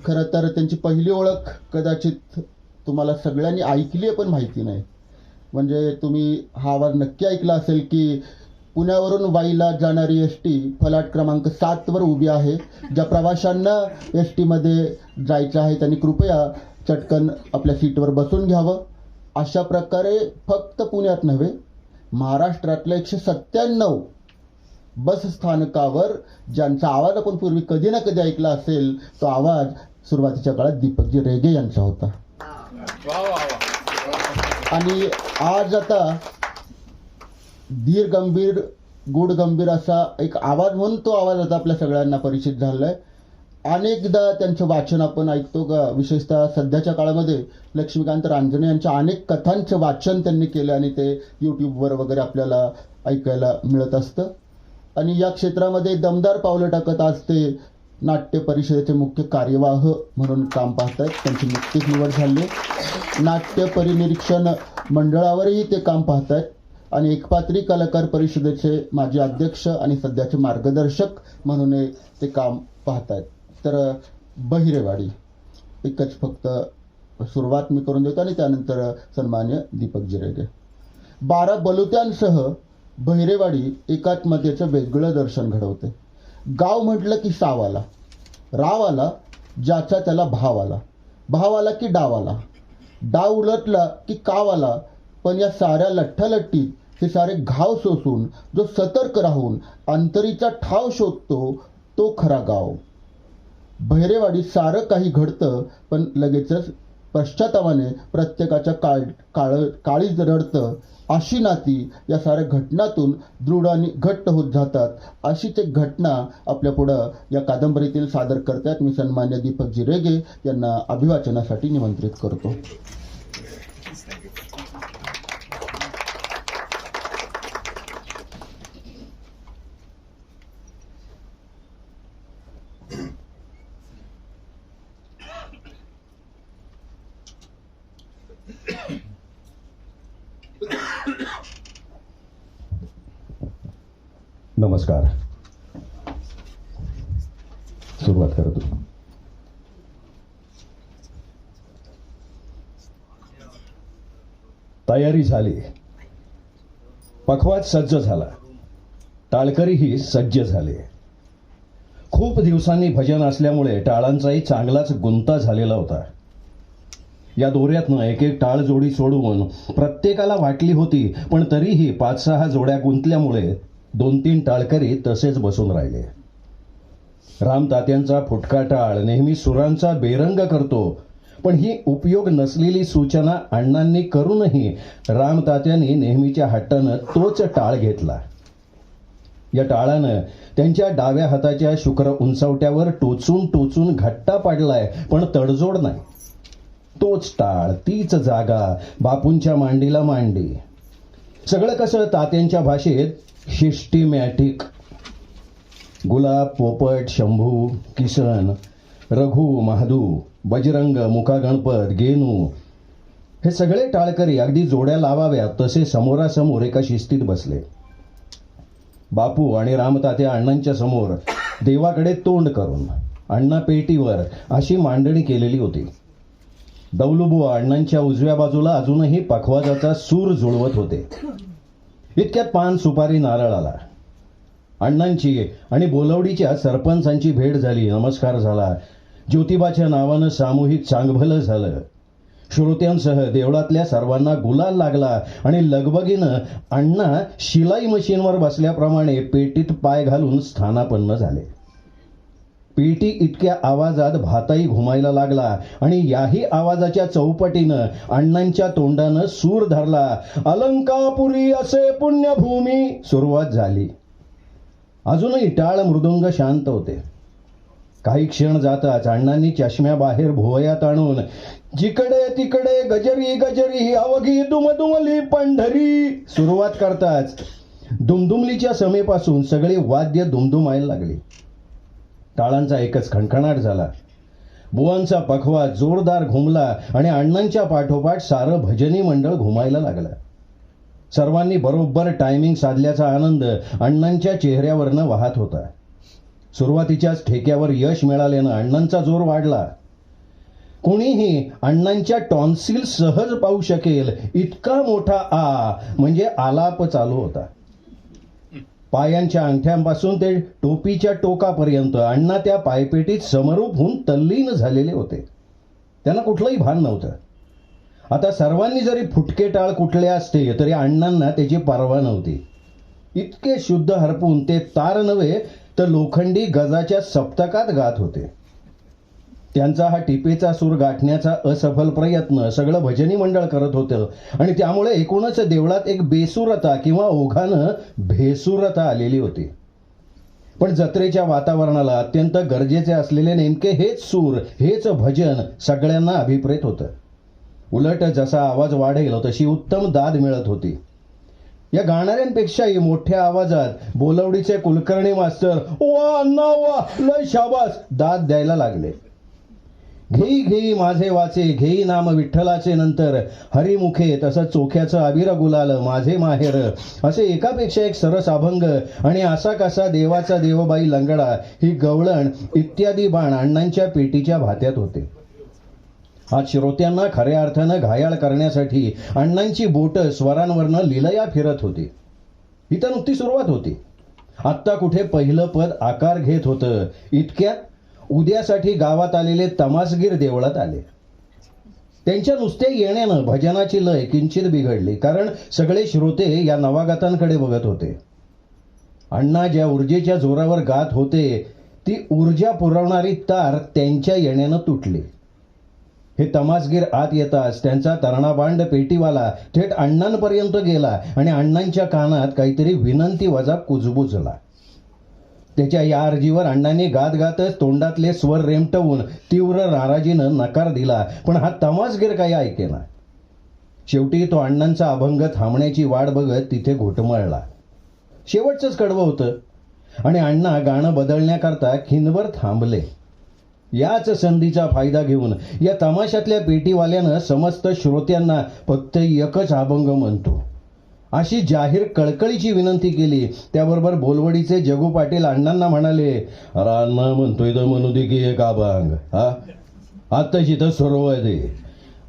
खरं तर त्यांची पहिली ओळख कदाचित तुम्हाला सगळ्यांनी ऐकली आहे पण माहिती नाही. म्हणजे तुम्ही हा आवाज नक्की ऐकला असेल की पुण्यावरून वाईला जाणारी एस.टी. फलाट क्रमांक 7 उभी आहे. ज्या प्रवाशांना एस.टीमध्ये जायचं आहे त्यांनी कृपया चटकन आपल्या सीटवर बसून घ्यावं. अशा प्रकारे फक्त पुण्यात नव्हे, महाराष्ट्रातल्या 197 बस स्थानकावर ज्यांचा आवाज आपण पूर्वी कधी ना कधी ऐकला असेल, तो आवाज सुरुवातीच्या काळात दीपकजी रेगे यांचा होता. आणि आज आता धीर गंभीर गुढ गंभीर असा एक आवाज म्हणून तो आवाज आता आपल्या सगळ्यांना परिचित झालाय. अनेकदा त्यांचं वाचन आपण ऐकतो का, विशेषतः सध्याच्या काळामध्ये लक्ष्मीकांत रांजणे यांच्या अनेक कथांचं वाचन त्यांनी केलं आणि ते यूट्यूबवर वगैरे आपल्याला ऐकायला मिळत असतं. आणि या क्षेत्रामध्ये दमदार पावलं टाकत आज ते नाट्य परिषदेचे मुख्य कार्यवाह म्हणून काम पाहत आहेत. त्यांची नुकतीच निवड झाली. नाट्य परिनिरीक्षण मंडळावरही ते काम पाहत आहेत आणि एकपात्री कलाकार परिषदेचे माजी अध्यक्ष आणि सध्याचे मार्गदर्शक म्हणून ते काम पाहत आहेत. तर बहिरेवाडी एकच फक्त सुरुवात मी करून देतो आणि त्यानंतर सन्मान्य दीपक जिरेगे. 12 बलुत्यांसह बहिरेवाडी एकात्मतेचं वेगळं दर्शन घडवते. गाव म्हटलं की साव आला, राव आला, ज्याचा त्याला भाव आला, भाव आला की डाव आला, डाव उलटला की काव आला. पण या साऱ्या लठ्ठलट्टीत हे सारे घाव सोसून जो सतर्क राहून अंतरीचा ठाव शोधतो तो खरा गाव. बहिरेवाडी सारं काही घडतं पण लगेचच पश्चातापाने प्रत्येकाच्या काळीज रडतं. अशी नाती या साऱ्या घटनातून दृढ आणि घट्ट होत जातात. अशीच एक घटना आपल्या पुढं या कादंबरीतील सादर करतात. मी सन्मान्य दीपक जिरेगे यांना अभिवाचनासाठी निमंत्रित करतो. नमस्कार. सुरुवात करतो. तयारी झाली, पखवाज सज्ज झाला, टाळकरीही सज्ज झाले. खूप दिवसांनी भजन असल्यामुळे टाळांचाही चांगलाच गुंता झालेला होता. या दोऱ्यातनं एक एक टाळ जोडी सोडवून प्रत्येकाला वाटली होती, पण तरीही 5-6 जोड्या गुंतल्यामुळे 2-3 टाळकरी तसेच बसून राहिले. रामतात्यांचा फुटका टाळ नेहमी सुरांचा बेरंग करतो, पण ही उपयोग नसलेली सूचना अण्णांनी करूनही रामतात्यांनी नेहमीच्या हट्टानं तोच टाळ घेतला. या टाळानं त्यांच्या डाव्या हाताच्या शुक्र उंचवट्यावर टोचून टोचून घट्टा पाडलाय, पण तडजोड नाही. तोच टाळ, तीच जागा, बापूंच्या मांडीला मांडी. सगळं कसं तात्यांच्या भाषेत सिस्टिमॅटिक. गुलाब, पोपट, शंभू, किसन, रघु, महादू, बजरंग, मुका गणपत, गेनू हे सगळे टाळकरी अगदी जोड्या लावाव्यात तसे समोरासमोर एका शिस्तीत बसले. बापू आणि रामतात्या अण्णांच्या समोर देवाकडे तोंड करून, अण्णा पेटीवर अशी मांडणी केलेली होती. दौलुबुवा अण्णांच्या उजव्या बाजूला अजूनही पखवाजाचा सूर जुळवत होते. इतक्यात पान, सुपारी, नारळ आला. अण्णांची आणि बोलवडीच्या सरपंचांची भेट झाली. नमस्कार झाला. ज्योतिबाच्या नावानं सामूहिक चांगभलं झालं. श्रोत्यांसह देवळातल्या सर्वांना गुलाल लागला आणि लगबगीनं अण्णा शिलाई मशीनवर बसल्याप्रमाणे पेटीत पाय घालून स्थानापन्न झाले. पेटी इतक्या आवाजात भाताई घुमायला लागला आणि याही आवाजाच्या चौपटीनं अण्णांच्या तोंडानं सूर धरला. अलंकापुरी असे पुण्यभूमी सुरुवात झाली. अजूनही टाळ मृदुंग शांत होते. काही क्षण जाताच अण्णांनी चष्म्याबाहेर भुवयात आणून जिकडे तिकडे गजरी गजरी अवघी दुमदुमली पंढरी सुरुवात करताच दुमदुमलीच्या समेपासून सगळी वाद्य दुमदुमायला लागली. टाळांचा एकच खणखणाट झाला. बुवांचा पखवा जोरदार घुमला आणि अण्णांच्या पाठोपाठ सारं भजनी मंडळ घुमायला लागलं. सर्वांनी बरोबर टायमिंग साधल्याचा आनंद अण्णांच्या चेहऱ्यावरनं वाहत होता. सुरुवातीच्याच ठेक्यावर यश मिळाल्यानं अण्णांचा जोर वाढला. कोणीही अण्णांच्या टॉन्सिल सहज पाहू शकेल इतका मोठा आ म्हणजे आलाप चालू होता. पायांच्या अंगठ्यांपासून ते टोपीच्या टोकापर्यंत अण्णा त्या पायपेटीत समरूप होऊन तल्लीन झालेले होते. त्यांना कुठलंही भान नव्हतं. आता सर्वांनी जरी फुटके टाळ कुठले असते तरी अण्णांना त्याची पर्वा नव्हती. इतके शुद्ध हरपून ते तार नव्हे तर लोखंडी गजाच्या सप्तकात गात होते. त्यांचा हा टिपेचा सूर गाठण्याचा असफल प्रयत्न सगळं भजनी मंडळ करत होतं आणि त्यामुळे एकूणच देवळात एक बेसूरता किंवा ओघानं भेसूरता आलेली होती. पण जत्रेच्या वातावरणाला अत्यंत गरजेचे असलेले नेमके हेच सूर, हेच भजन सगळ्यांना अभिप्रेत होतं. उलट जसा आवाज वाढेल तशी उत्तम दाद मिळत होती. या गाणाऱ्यांपेक्षाही मोठ्या आवाजात बोलवडीचे कुलकर्णी मास्तर वा अण्णा वा लय शाबास दाद द्यायला लागले. घेई घेई माझे वाचे, घेई नाम विठ्ठलाचे, नंतर हरिमुखे तसं चोख्याचं अबिर गुलाल माझे माहेर असे एकापेक्षा एक सरस अभंग आणि असा कसा देवाचा देवबाई लंगडा ही गवळण इत्यादी बाण अण्णांच्या पेटीच्या भात्यात होते. आज श्रोत्यांना खऱ्या अर्थानं घायाळ करण्यासाठी अण्णांची बोटं स्वरांवरनं लिलया फिरत होती. इथं नुकती सुरुवात होती. आत्ता कुठे पहिलं पद आकार घेत होतं. इतक्यात उद्यासाठी गावात आलेले तमासगीर देवळात आले. त्यांच्या नुसत्या येण्यानं भजनाची लय किंचित बिघडली, कारण सगळे श्रोते या नवागतांकडे बघत होते. अण्णा ज्या ऊर्जेच्या जोरावर गात होते ती ऊर्जा पुरवणारी तार त्यांच्या येण्यानं तुटली. हे तमासगीर आत येताच त्यांचा तरणाबांड पेटीवाला थेट अण्णांपर्यंत गेला आणि अण्णांच्या कानात काहीतरी विनंती वजा कुजबुजला. त्याच्या या अर्जीवर अण्णांनी गात गातच तोंडातले स्वर रेमटवून तीव्र नाराजीनं नकार दिला, पण हा तमासगीर काही ऐकेना. शेवटी तो अण्णांचा अभंग थांबण्याची वाट बघत तिथे घोटमळला. शेवटचंच कडवं होतं आणि अण्णा गाणं बदलण्याकरता खिंडभर थांबले. याच संधीचा फायदा घेऊन या तमाशातल्या पेटीवाल्यानं समस्त श्रोत्यांना फक्त एकच अभंग म्हणतो अशी जाहीर कळकळीची विनंती केली. त्याबरोबर बोलवडीचे जगू पाटील अण्णांना म्हणाले, अरे अण्णा म्हणतोय तर म्हणू दे की एक अभंग. हा आत्ताची तर सुरुवात आहे.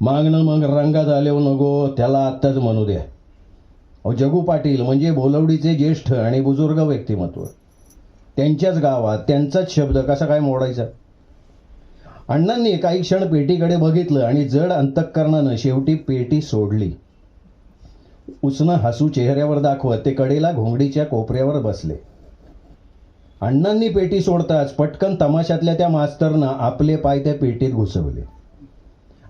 मागणं मग रंगात आल्यावर नको, त्याला आत्ताच म्हणू द्या. अहो जगू पाटील म्हणजे बोलवडीचे ज्येष्ठ आणि बुजुर्ग व्यक्तिमत्व. त्यांच्याच गावात त्यांचाच शब्द कसा काय मोडायचा. अण्णांनी काही क्षण पेटीकडे बघितलं आणि जड अंतःकरणानं शेवटी पेटी सोडली. उसनं हसू चेहऱ्यावर दाखवत ते कडेला घोंगडीच्या कोपऱ्यावर बसले. अण्णांनी पेटी सोडताच पटकन तमाशातल्या त्या मास्तरनं आपले पाय त्या पेटीत घुसवले.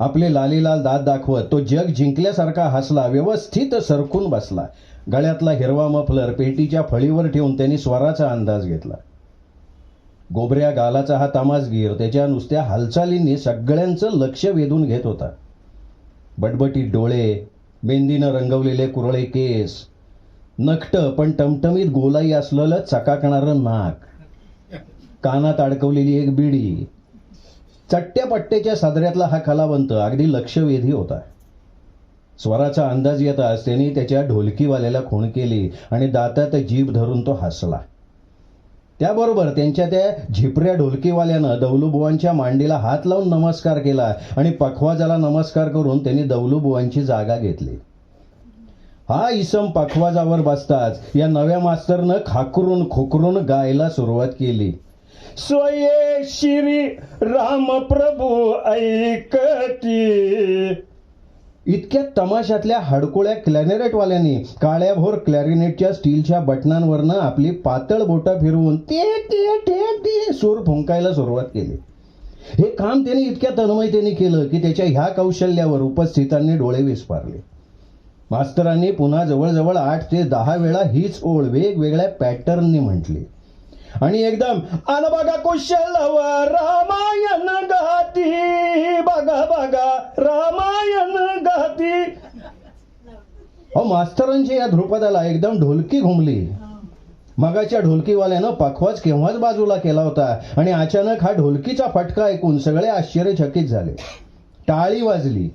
आपले लालीलाल दात दाखवत तो जग जिंकल्यासारखा हसला, व्यवस्थित सरकून बसला. गळ्यातला हिरवा मफलर पेटीच्या फळीवर ठेवून त्यांनी स्वराचा अंदाज घेतला. गोबऱ्या गालाचा हा तमासगीर त्याच्या नुसत्या हालचालींनी सगळ्यांचं लक्ष वेधून घेत होता. बटबटीत डोळे, मेहंदीनं रंगवलेले कुरळे केस, नकट पण टमटमीत गोलाई असलेलं चकाकणारं नाक, कानात अडकवलेली एक बिडी, चट्ट्या पट्ट्याच्या सादऱ्यातला हा कलावंत अगदी लक्षवेधी होता. स्वराचा अंदाज येताच त्यांनी त्याच्या ढोलकीवाल्याला खूण केली आणि दातात जीभ धरून तो हसला. त्याबरोबर त्यांच्या त्या झिपऱ्या ढोलकीवाल्यानं दौलूबुवांच्या मांडीला हात लावून नमस्कार केला आणि पखवाजाला नमस्कार करून त्यांनी दौलूबुवांची जागा घेतली. हा इसम पखवाजावर बसताच या नव्या मास्तरनं खाकरून खोकरून गायला सुरुवात केली. स्वये श्री रामप्रभू ऐकती. इतक्या तमाशातल्या हडकुळ्या क्लॅरिनेटवाल्यांनी काळ्याभोर क्लॅरिनेटच्या स्टीलच्या बटनांवरनं आपली पातळ बोटं फिरवून ते ते ते ते सूर फुंकायला सुरुवात केली. हे काम त्यांनी इतक्या तन्मयतेने केलं की त्याच्या ह्या कौशल्यावर उपस्थितांनी डोळे विस्फारले. मास्तरांनी पुन्हा जवळजवळ 8 ते 10 वेळा हीच ओळ वेगवेगळ्या पॅटर्ननी म्हटली आणि एकदम आन बघा कुशलवर रामायण गाती, बघा बघा रामायण गाती. अहो, मास्तरांच्या या ध्रुपदाला एकदम ढोलकी घुमली. मगाच्या ढोलकीवाल्यानं पखवाज केव्हाच बाजूला केला होता आणि अचानक हा ढोलकीचा फटका ऐकून सगळे आश्चर्यचकित झाले. टाळी वाजली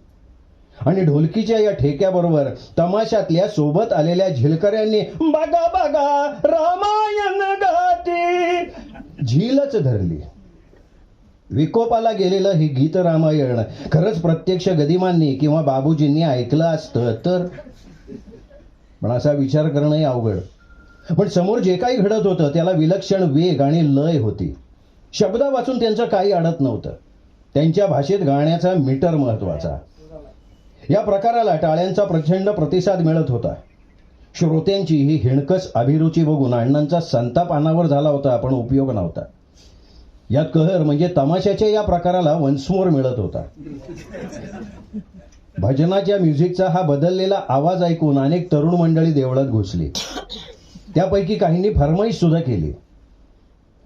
आणि ढोलकीच्या या ठेक्याबरोबर तमाशातल्या सोबत आलेल्या झिलकऱ्यांनी बघा बघा रामायण गाती झीलच धरली. विकोपाला गेलेलं हे गीत रामायण खरंच प्रत्यक्ष गदिमांनी किंवा बाबूजींनी ऐकलं असतं तर, पण असा विचार करणंही अवघड. पण समोर जे काही घडत होतं त्याला विलक्षण वेग आणि लय होती. शब्दा वाचून त्यांचं काही अडत नव्हतं. त्यांच्या भाषेत गाण्याचा मीटर महत्वाचा. या प्रकाराला टाळ्यांचा प्रचंड प्रतिसाद मिळत होता. श्रोत्यांची ही हिणकस अभिरुची बघून अण्णांचा संताप अनावर झाला होता, पण उपयोग नव्हता. यात कहर म्हणजे तमाशाच्या या प्रकाराला वन्समोर मिळत होता. भजनाच्या म्युझिकचा हा बदललेला आवाज ऐकून अनेक तरुण मंडळी देवळात घुसली. त्यापैकी काहींनी फरमाईश सुद्धा केली.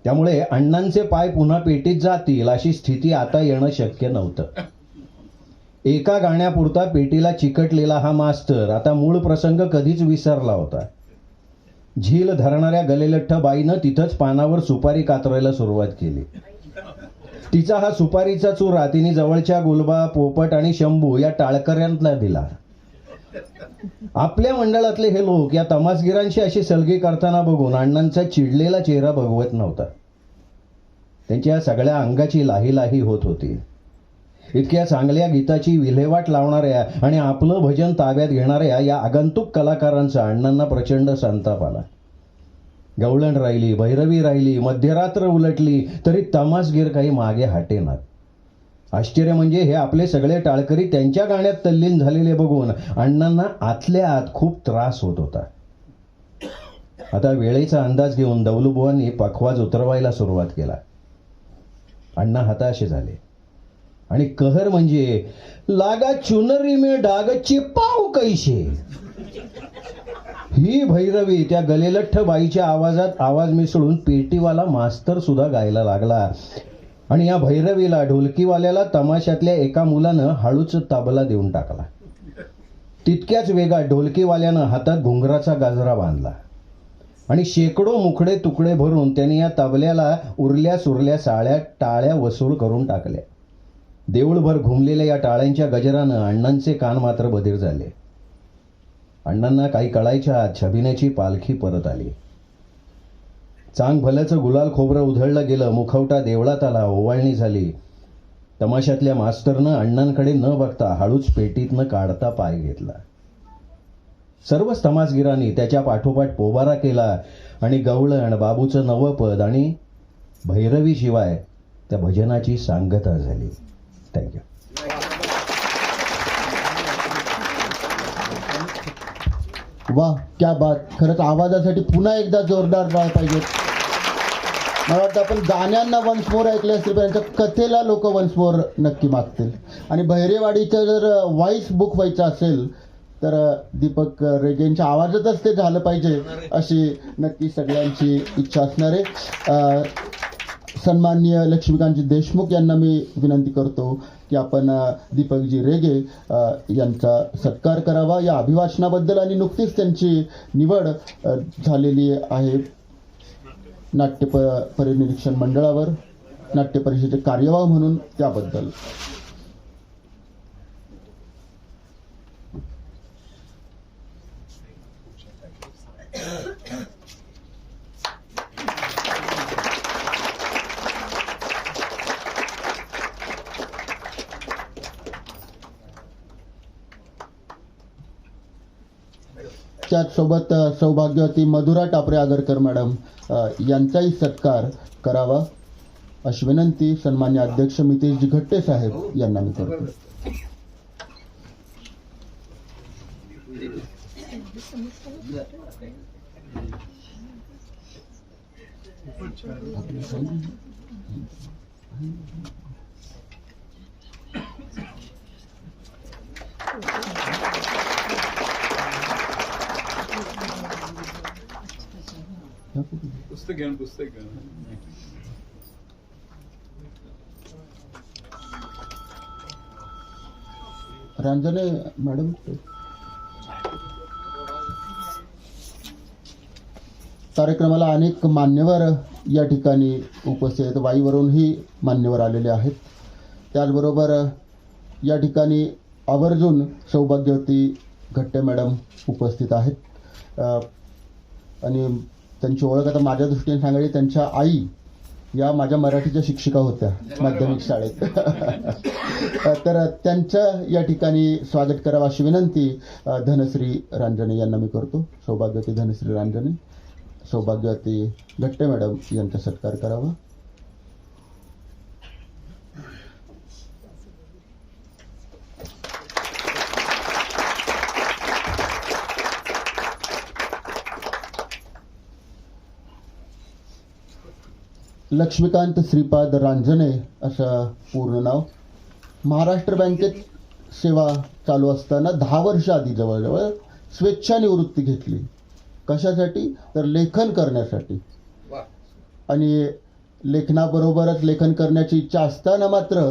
त्यामुळे अण्णांचे पाय पुन्हा पेटीत जातील अशी स्थिती आता येणं शक्य नव्हतं. एका गाण्यापुरता पेटीला चिकटलेला हा मास्तर आता मूळ प्रसंग कधीच विसरला होता. झील धरणाऱ्या गलेलठ्ठ बाईनं तिथंच पानावर सुपारी कातरायला सुरुवात केली. तिचा हा सुपारीचा चुरा तिने जवळच्या गुलबा, पोपट आणि शंभू या टाळकऱ्यांना दिला. आपल्या मंडळातले हे लोक या तमासगिरांशी अशी सलगी करताना बघून अण्णांचा चिडलेला चेहरा बघवत नव्हता. त्यांच्या सगळ्या अंगाची लाही लाही होत होती. इतक्या चांगल्या गीताची विल्हेवाट लावणाऱ्या आणि आपलं भजन ताब्यात घेणाऱ्या या आगंतुक कलाकारांचा अण्णांना प्रचंड संताप आला. गवळण राहिली, भैरवी राहिली, मध्यरात्र उलटली तरी तमासगीर काही मागे हटेनात. आश्चर्य म्हणजे हे आपले सगळे टाळकरी त्यांच्या गाण्यात तल्लीन झालेले बघून अण्णांना आतल्या आत खूप त्रास होत होता. आता वेळेचा अंदाज घेऊन दौलूबुवांनी पखवाज उतरवायला सुरुवात केला. अण्णा हताश झाले आणि कहर म्हणजे लागा चुनरी में डाग चिपाव कैसे. ही भैरवी त्या गलेलठ्ठ बाईच्या आवाजात आवाज मिसळून पेटीवाला मास्तर सुद्धा गायला लागला आणि या भैरवीला ढोलकीवाल्याला तमाशातल्या एका मुलानं हळूच तबला देऊन टाकला. तितक्याच वेगात ढोलकीवाल्यानं हातात घुंगराचा गाजरा बांधला आणि शेकडो मुखडे तुकडे भरून त्यांनी या तबल्याला उरल्या सुरल्या साळ्या टाळ्या वसूल करून टाकल्या. देऊळभर घुमलेल्या या टाळ्यांच्या गजरानं अण्णांचे कान मात्र बधीर झाले. अण्णांना काही कळायच्या आत छबिन्याची पालखी परत आली. चांग भल्याचं गुलाल खोबरं उधळलं गेलं. मुखवटा देवळात आला. ओवाळणी झाली. तमाशातल्या मास्तरनं अण्णांकडे न बघता हळूच पेटीतनं काढता पाय घेतला. सर्वच तमासगिरांनी त्याच्या पाठोपाठ पोबारा केला आणि गवळण, बाबूचं नवपद आणि भैरवी शिवाय त्या भजनाची सांगता झाली. थँक्यू. वा, क्या बात. खरंच आवाजासाठी पुन्हा एकदा जोरदार टाळ पाहिजेत. मला वाटतं आपण गाण्यांना वन्स मोर ऐकले असतील, पण यांच्या कथेला लोक वन्स मोर नक्की मागतील. आणि बहिरेवाडीचं जर व्हॉइस बुक व्हायचं असेल तर दीपक रेगेंच्या आवाजातच ते झालं पाहिजे अशी नक्की सगळ्यांची इच्छा असणार आहे. सन्माननीय लक्ष्मीकांतजी देशमुख यांना मी विनंती करतो की आपण दीपकजी रेगे यांचा सत्कार करावा या अभिभाषणाबद्दल. आणि नुकतीच त्यांची निवड झालेली आहे नाट्य परिनिरीक्षण मंडळावर नाट्य परिषदेचे कार्यवाह म्हणून, त्याबद्दल. त्याचसोबत सौभाग्यवती मधुरा टापरे आगरकर मॅडम यांचाही सत्कार करावा अशी विनंती सन्मान्य अध्यक्ष मितेशजी घट्टे साहेब यांना मी करतो. पुस्तक घेऊन रांजणे मॅडम. कार्यक्रमाला अनेक मान्यवर या ठिकाणी उपस्थित आहेत. वाईवरूनही मान्यवर आलेले आहेत. त्याचबरोबर या ठिकाणी आवर्जून सौभाग्यवती घट्टे मॅडम उपस्थित आहेत. आणि त्यांची ओळख आता माझ्या दृष्टीने सांगायची, त्यांच्या आई या माझ्या मराठीच्या शिक्षिका होत्या माध्यमिक शाळेत. तर त्यांचं या ठिकाणी स्वागत करावं अशी विनंती धनश्री रांजणे यांना मी करतो. सौभाग्यवती धनश्री रांजणे, सौभाग्यवती घट्टे मॅडम यांचा सत्कार करावा. लक्ष्मीकांत श्रीपाद रांजणे असं पूर्ण नाव. महाराष्ट्र बँकेत सेवा चालू असताना 10 वर्ष आधी जवळजवळ स्वेच्छानिवृत्ती घेतली. कशासाठी? तर लेखन करण्यासाठी. आणि लेखनाबरोबरच लेखन करण्याची इच्छा असताना मात्र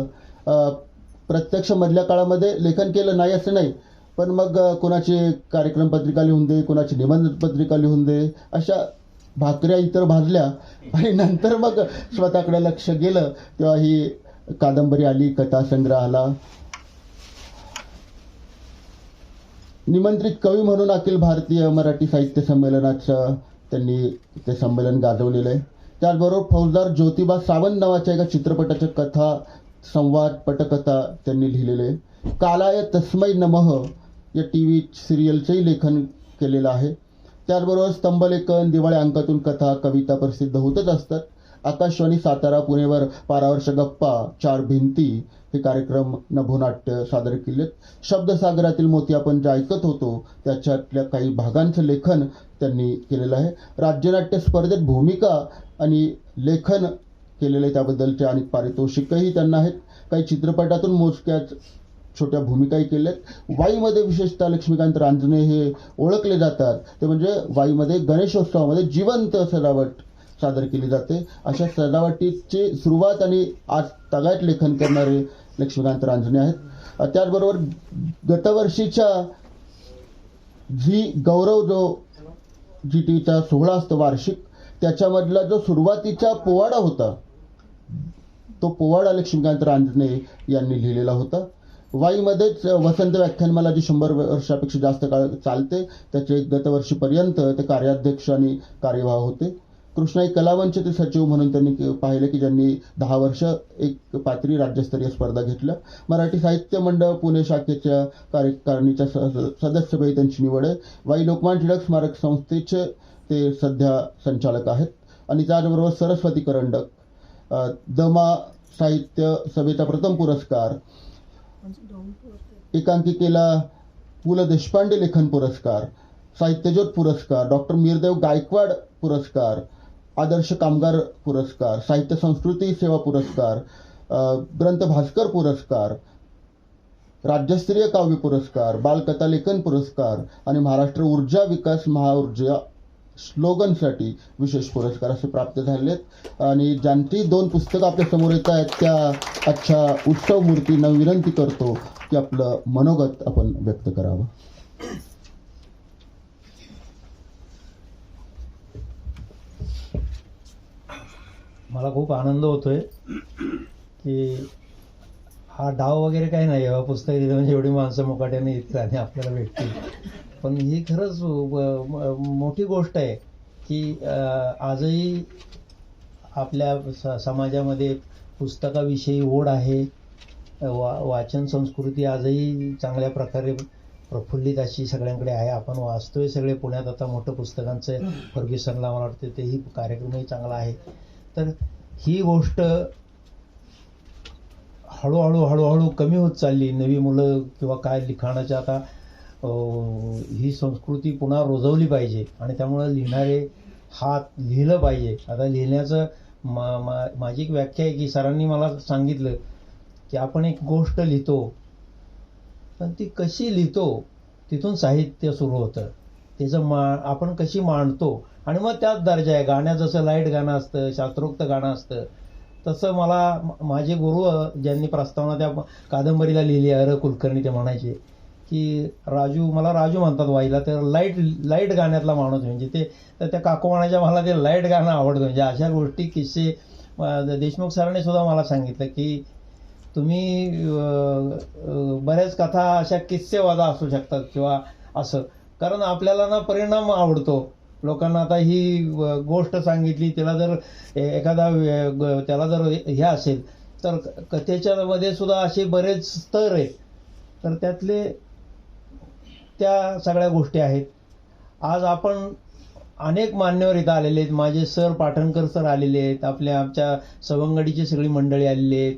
प्रत्यक्ष मधल्या काळामध्ये लेखन केलं नाही असं नाही, पण मग कोणाची कार्यक्रम पत्रिका लिहून दे, कोणाची निबंध पत्रिका लिहून दे, अशा भाकऱ्या इतर भाजल्या. आणि नंतर मग स्वतःकडे लक्ष गेलं तेव्हा ही कादंबरी आली, कथासंग्रह आला. निमंत्रित कवी म्हणून अखिल भारतीय मराठी साहित्य संमेलनाचं त्यांनी ते संमेलन गाजवलेलं आहे. त्याचबरोबर फौजदार ज्योतिबा सावंत नावाच्या एका चित्रपटाच्या कथा संवाद पटकथा त्यांनी लिहिलेले. कालाय तस्मै नमः या टीव्ही सिरियलचंही लेखन केलेलं आहे. त्याचबरोबर स्तंभलेखन, दिवाळी अंकातून कथा कविता प्रसिद्ध होतच असतात. आकाशवाणी सातारा पुणेवर पारावर्ष गप्पा, 4 भिंती हे कार्यक्रम नभोनाट्य सादर केलेत. शब्दसागरातील मोती आपण जे ऐकत होतो त्याच्यातल्या काही भागांचं लेखन त्यांनी केलेलं आहे. राज्यनाट्य स्पर्धेत भूमिका आणि लेखन केलेलं आहे, त्याबद्दलचे अनेक पारितोषिकही त्यांना आहेत. काही चित्रपटातून मोजक्याच छोट्या भूमिकाही केल्यात. वाईमध्ये विशेषतः लक्ष्मीकांत रांजणे हे ओळखले जातात ते म्हणजे वाईमध्ये गणेशोत्सवामध्ये जिवंत सजावट सादर केली जाते. अशा सजावटीची सुरुवात आणि आज तगायत लेखन करणारे लक्ष्मीकांत रांजणे आहेत. त्याचबरोबर गतवर्षीच्या झी गौरव जो जी टीचा सोहळा असतो वार्षिक, त्याच्यामधला जो सुरुवातीचा पोवाडा होता तो पोवाडा लक्ष्मीकांत रांजणे यांनी लिहिलेला होता. वाईमध्येच वसंत व्याख्यानमाला जी 100 वर्षापेक्षा जास्त काळ चालते त्याचे गतवर्षीपर्यंत ते कार्याध्यक्ष आणि कार्यवाह होते. कृष्णाई कलामंच ते सचिव म्हणून त्यांनी पाहिलं की ज्यांनी 10 वर्ष एक पात्री राज्यस्तरीय स्पर्धा घेतल्या. मराठी साहित्य मंडळ पुणे शाखेच्या कार्यकारिणीच्या सदस्यपदी त्यांची निवड आहे. वाई लोकमान्य टिळक स्मारक संस्थेचे ते सध्या संचालक आहेत. आणि त्याचबरोबर सरस्वती करंडक, दमा साहित्य सभेचा प्रथम पुरस्कार, एकांकिकेला पु ल देशपांडे लेखन पुरस्कार, साहित्यज्योत पुरस्कार, डॉक्टर मीरदेव गायकवाड पुरस्कार, आदर्श कामगार पुरस्कार, साहित्य संस्कृती सेवा पुरस्कार, ग्रंथ भास्कर पुरस्कार, राज्यस्तरीय काव्य पुरस्कार, बालकथा लेखन पुरस्कार आणि महाराष्ट्र ऊर्जा विकास महाऊर्जा स्लोगनसाठी विशेष पुरस्कार असे प्राप्त झालेत. आणि ज्यांची 2 पुस्तकं आपल्या समोर येत आहेत त्या आजच्या उत्सव मूर्तींना विनंती करतो की आपलं मनोगत आपण व्यक्त करावं. मला खूप आनंद होतोय की हा डाव वगैरे काही नाही, हा पुस्तक दिलं म्हणजे एवढी माणसं मुकाट्याने येतील आणि आपल्याला भेटतील. पण ही खरंच मोठी गोष्ट आहे की आजही आपल्या समाजामध्ये पुस्तकाविषयी ओढ आहे. वाचन संस्कृती आजही चांगल्या प्रकारे प्रफुल्लित अशी सगळ्यांकडे आहे. आपण वाचतोय सगळे. पुण्यात आता मोठं पुस्तकांचं फर्ग्युसनला मला वाटतं तेही कार्यक्रमही चांगला आहे. तर ही गोष्ट हळूहळू कमी होत चालली. नवी मुलं किंवा काय लिखाणाच्या आता ही संस्कृती पुन्हा रुजवली पाहिजे आणि त्यामुळं लिहिणारे हात लिहिलं पाहिजे. आता लिहिण्याचं माझी एक व्याख्या आहे की सरांनी मला सांगितलं की आपण एक गोष्ट लिहितो पण ती कशी लिहितो तिथून साहित्य सुरू होतं. त्याचं आपण कशी मांडतो आणि मग त्यात दर्जा आहे. गाण्यात जसं लाईट गाणं असतं, शास्त्रोक्त गाणं असतं, तसं मला माझे गुरु ज्यांनी प्रस्तावना त्या कादंबरीला लिहिली, अर कुलकर्णी, ते म्हणायचे की मला राजू म्हणतात वाईला, तर लाईट गाण्यातला माणूस म्हणजे ते. तर त्या काकू म्हणायच्या मला ते लाईट गाणं आवडतं. म्हणजे अशा गोष्टी किस्से देशमुख सरांनी सुद्धा मला सांगितलं की तुम्ही बऱ्याच कथा अशा किस्सेवादा असू शकतात किंवा असं, कारण आपल्याला ना परिणाम आवडतो लोकांना. आता ही गोष्ट सांगितली, त्याला जर एखादा त्याला जर हे असेल तर कथेच्या मध्ये सुद्धा असे बरेच स्तर आहेत. तर त्यातले त्या सगळ्या गोष्टी आहेत. आज आपण अनेक मान्यवर इथं आलेले आहेत. माझे सर पाटणकर सर आलेले आहेत, आमच्या सवंगडीची सगळी मंडळी आलेली आहेत.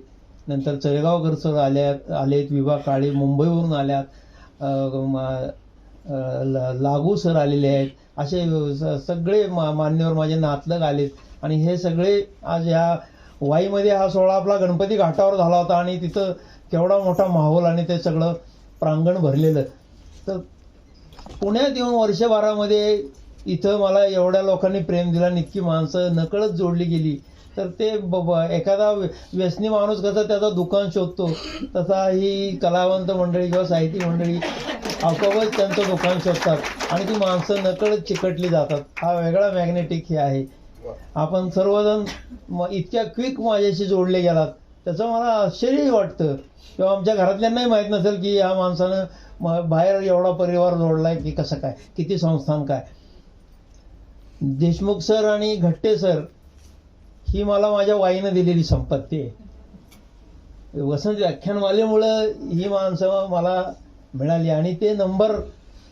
नंतर चरेगावकर सर आलेत, विभा काळे मुंबईवरून आल्यात, लागू सर आलेले आहेत. असे सगळे मान्यवर माझे नातलग आलेत आणि हे सगळे आज ह्या वाईमध्ये हा सोहळा आपला गणपती घाटावर झाला होता आणि तिथं केवढा मोठा माहोल आणि ते सगळं प्रांगण भरलेलं. तर पुण्यात येऊन वर्षभरामध्ये इथं मला एवढ्या लोकांनी प्रेम दिला, इतकी माणसं नकळत जोडली गेली. तर ते एखादा व्यसनी माणूस कसा त्याचं दुकान शोधतो तसा ही कलावंत मंडळी किंवा साहित्यिक मंडळी आपोआपच त्यांचं दुकान शोधतात आणि ती माणसं नकळत चिकटली जातात. हा वेगळा मॅग्नेटिक हे आहे. आपण सर्वजण इतक्या क्विक माझ्याशी जोडले गेलात त्याचं मला आश्चर्यही वाटतं. किंवा आमच्या घरातल्यांनाही माहीत नसेल की ह्या माणसानं बाहेर एवढा परिवार जोडलाय की कसं काय, किती संस्थान काय. देशमुख सर आणि घट्टे सर ही मला माझ्या वाईनं दिलेली संपत्ती आहे. वसंत व्याख्यानमालेमुळं ही माणसं मला मिळाली आणि ते नंबर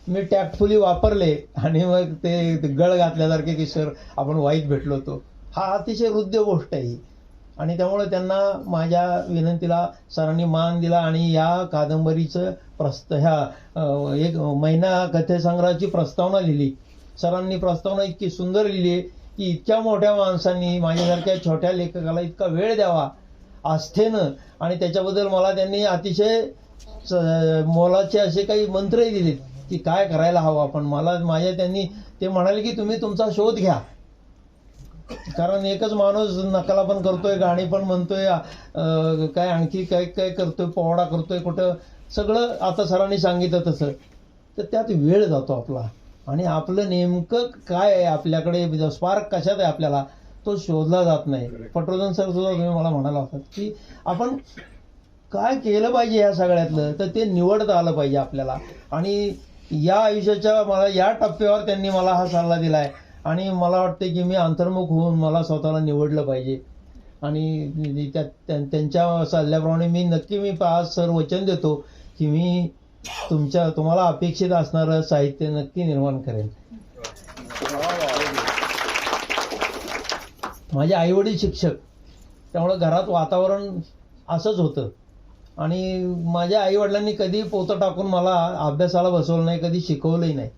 मी टॅक्टफुली वापरले आणि मग ते गळ घातल्यासारखे की सर आपण वाईत भेटलो होतो. हा अतिशय हृदय गोष्ट आहे आणि त्यामुळे त्यांना माझ्या विनंतीला सरांनी मान दिला आणि या कादंबरीचं ह्या एक महिना कथेसंग्रहाची प्रस्तावना लिहिली. सरांनी प्रस्तावना इतकी सुंदर लिहिली आहे की इतक्या मोठ्या माणसांनी माझ्यासारख्या छोट्या लेखकाला इतका वेळ द्यावा आस्थेनं आणि त्याच्याबद्दल मला त्यांनी अतिशय मोलाचे असे काही मंत्रही दिलेत की काय करायला हवं आपण. त्यांनी ते म्हणाले की तुम्ही तुमचा शोध घ्या, कारण एकच माणूस नकला पण करतोय, गाणी पण म्हणतोय, काय आणखी काय काय करतोय, पोवाडा करतोय, कुठं सगळं आता सरांनी सांगितलं तसं. तर त्यात वेळ जातो आपला आणि आपलं नेमकं काय आहे, आपल्याकडे स्पार्क कशात आहे आपल्याला तो शोधला जात नाही. पटवर्धन सर सुद्धा तुम्ही मला म्हणाला होता की आपण काय केलं पाहिजे ह्या सगळ्यातलं, तर ते निवडता आलं पाहिजे आपल्याला. आणि या आयुष्याच्या मला या टप्प्यावर त्यांनी मला हा सल्ला दिलाय आणि मला वाटतं की मी अंतर्मुख होऊन मला स्वतःला निवडलं पाहिजे. आणि त्यांच्या सल्ल्याप्रमाणे मी आज सर वचन देतो की मी तुम्हाला अपेक्षित असणारं साहित्य नक्की निर्माण करेन. माझे आईवडील शिक्षक त्यामुळं घरात वातावरण असंच होतं. आणि माझ्या आईवडिलांनी कधी पोतं टाकून मला अभ्यासाला बसवलं नाही, कधी शिकवलंही नाही.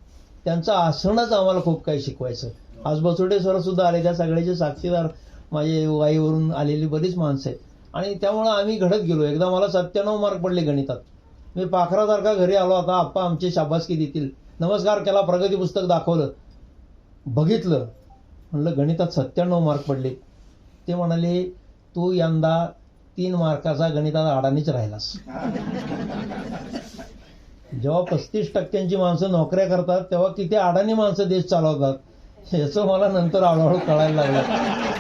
त्यांचं असणंच आम्हाला खूप काही शिकवायचं. आज बसोडे सर सुद्धा आले, त्या सगळ्याचे साक्षीदार माझे वाईवरून आलेली बरीच माणसं आहेत. आणि त्यामुळं आम्ही घडत गेलो. एकदा मला 97 मार्क पडले गणितात. मी पाखरासारखा घरी आलो, आता आप्पा आमचे शाबासकी देतील. नमस्कार केला, प्रगती पुस्तक दाखवलं, बघितलं, म्हणलं गणितात 97 मार्क पडले. ते म्हणाले, तू यंदा 3 मार्काचा गणितात अडाणीच राहिलास. जेव्हा 35% माणसं नोकऱ्या करतात तेव्हा किती अडाणी माणसं देश चालवतात याचं मला नंतर हळूहळू कळायला लागलं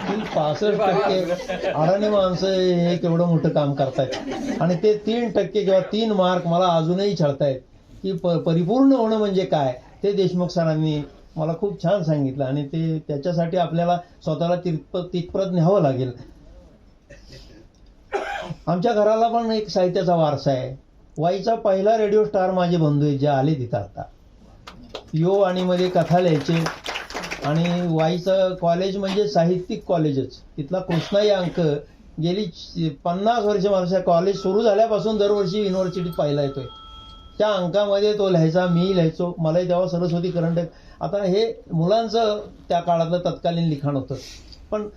की 65% अडाणी माणसं हे केवढं मोठं काम करतायत. आणि ते 3% किंवा 3 मार्क मला अजूनही छळतायत की परिपूर्ण होणं म्हणजे काय, ते देशमुख सरांनी मला खूप छान सांगितलं. आणि ते त्याच्यासाठी आपल्याला स्वतःला तिथपर्यंत न्यावं लागेल. आमच्या घराला पण एक साहित्याचा वारसा आहे. वाईचा पहिला रेडिओ स्टार माझे बंधू आहेत जे आले तिथं आता. यो आणि मध्ये कथा लिहायचे. आणि वाईचं कॉलेज म्हणजे साहित्यिक कॉलेजच. तिथला कृष्णाई अंक गेली 50 वर्ष माझ्या कॉलेज सुरू झाल्यापासून दरवर्षी युनिव्हर्सिटीत पहिला येतोय. त्या अंकामध्ये तो लिहायचा, मी लिहायचो. मलाही तेव्हा सरस्वती करंट. आता हे मुलांचं त्या काळातलं तत्कालीन लिखाण होतं. पण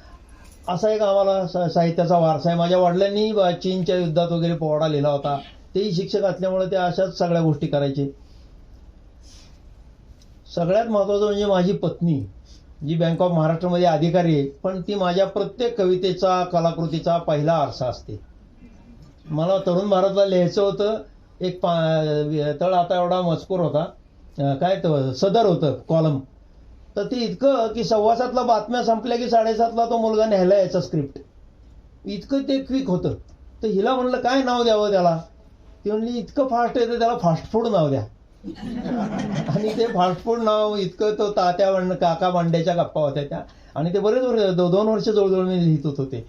असा एक आम्हाला साहित्याचा वारसा आहे. माझ्या वडिलांनी चीनच्या युद्धात वगैरे पोवाडा लिहिला होता. तेही शिक्षक असल्यामुळे ते अशाच सगळ्या गोष्टी करायचे. सगळ्यात महत्वाचं म्हणजे माझी पत्नी, जी बँक ऑफ महाराष्ट्रामध्ये अधिकारी आहे, पण ती माझ्या प्रत्येक कवितेचा, कलाकृतीचा पहिला आरसा असते. मला तरुण भारतला लिहायचं होतं. एक तळ आता एवढा मजकूर होता, काय सदर होतं कॉलम. तर ते इतकं की 7:15ला बातम्या संपल्या की 7:30ला तो मुलगा न्यायला यायचा स्क्रिप्ट. इतकं ते क्विक होतं. तर हिला म्हणलं काय नाव द्यावं त्याला. ती म्हणली इतकं फास्ट येतं त्याला फास्ट फूड नाव द्या. आणि ते फास्ट फूड नाव इतकं तो तात्या काका बांड्याच्या गप्पा होत्या त्या. आणि ते बरेच वर्ष 2 वर्ष जवळजवळ मी लिहित होतो ते.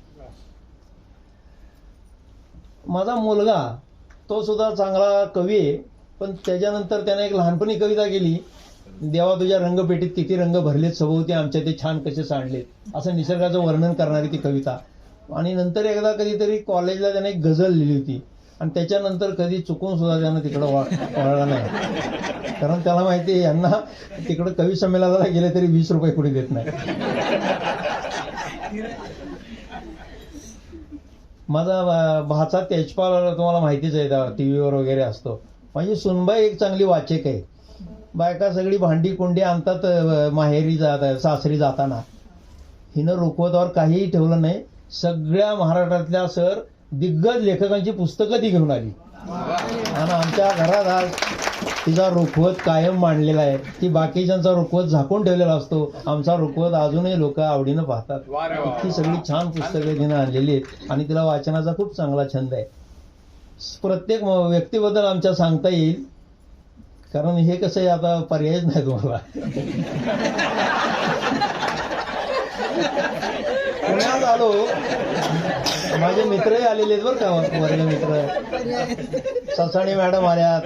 माझा मुलगा तो सुद्धा चांगला कवी आहे. पण त्याच्यानंतर त्याने एक लहानपणी कविता केली, देवा तुझ्या रंगपेटीत किती रंग भरलेत, सभोवती आमच्या ते छान कसे सांडलेत, असं निसर्गाचं वर्णन करणारी ती कविता. आणि नंतर एकदा कधीतरी कॉलेजला त्याने एक गझल लिहिली होती. आणि त्याच्यानंतर कधी चुकून सुद्धा त्यानं तिकडं वळला नाही. कारण त्याला माहिती आहे यांना तिकडं कवी संमेलनाला गेले तरी 20 रुपये कुठे देत नाही. माझा भाचा तेजपाल तुम्हाला माहितीच आहे, टीव्हीवर वगैरे असतो. माझी सुनबाई एक चांगली वाचक आहे. बायका सगळी भांडी कुंडी आणतात माहेरी सासरी जाताना. हिनं रुखवतावर काहीही ठेवलं नाही. सगळ्या महाराष्ट्रातल्या दिग्गज लेखकांची पुस्तकं ती घेऊन आली. आणि आमच्या घरात आज तिचा रुखवत कायम मांडलेला आहे. ती बाकीच्यांचा रुखवत झाकून ठेवलेला असतो. आमचा रुखवत अजूनही लोक आवडीनं पाहतात. इतकी सगळी छान पुस्तकं तिनं आणलेली आहेत. आणि तिला वाचनाचा खूप चांगला छंद आहे. प्रत्येक व्यक्तीबद्दल आमच्या सांगता येईल, कारण हे कसं आहे आता पर्यायच नाही तुम्हाला. पुण्यात आलो, माझे मित्रही आलेले आहेत बरं का, वर्ग मित्र. ससाणे मॅडम आल्यात,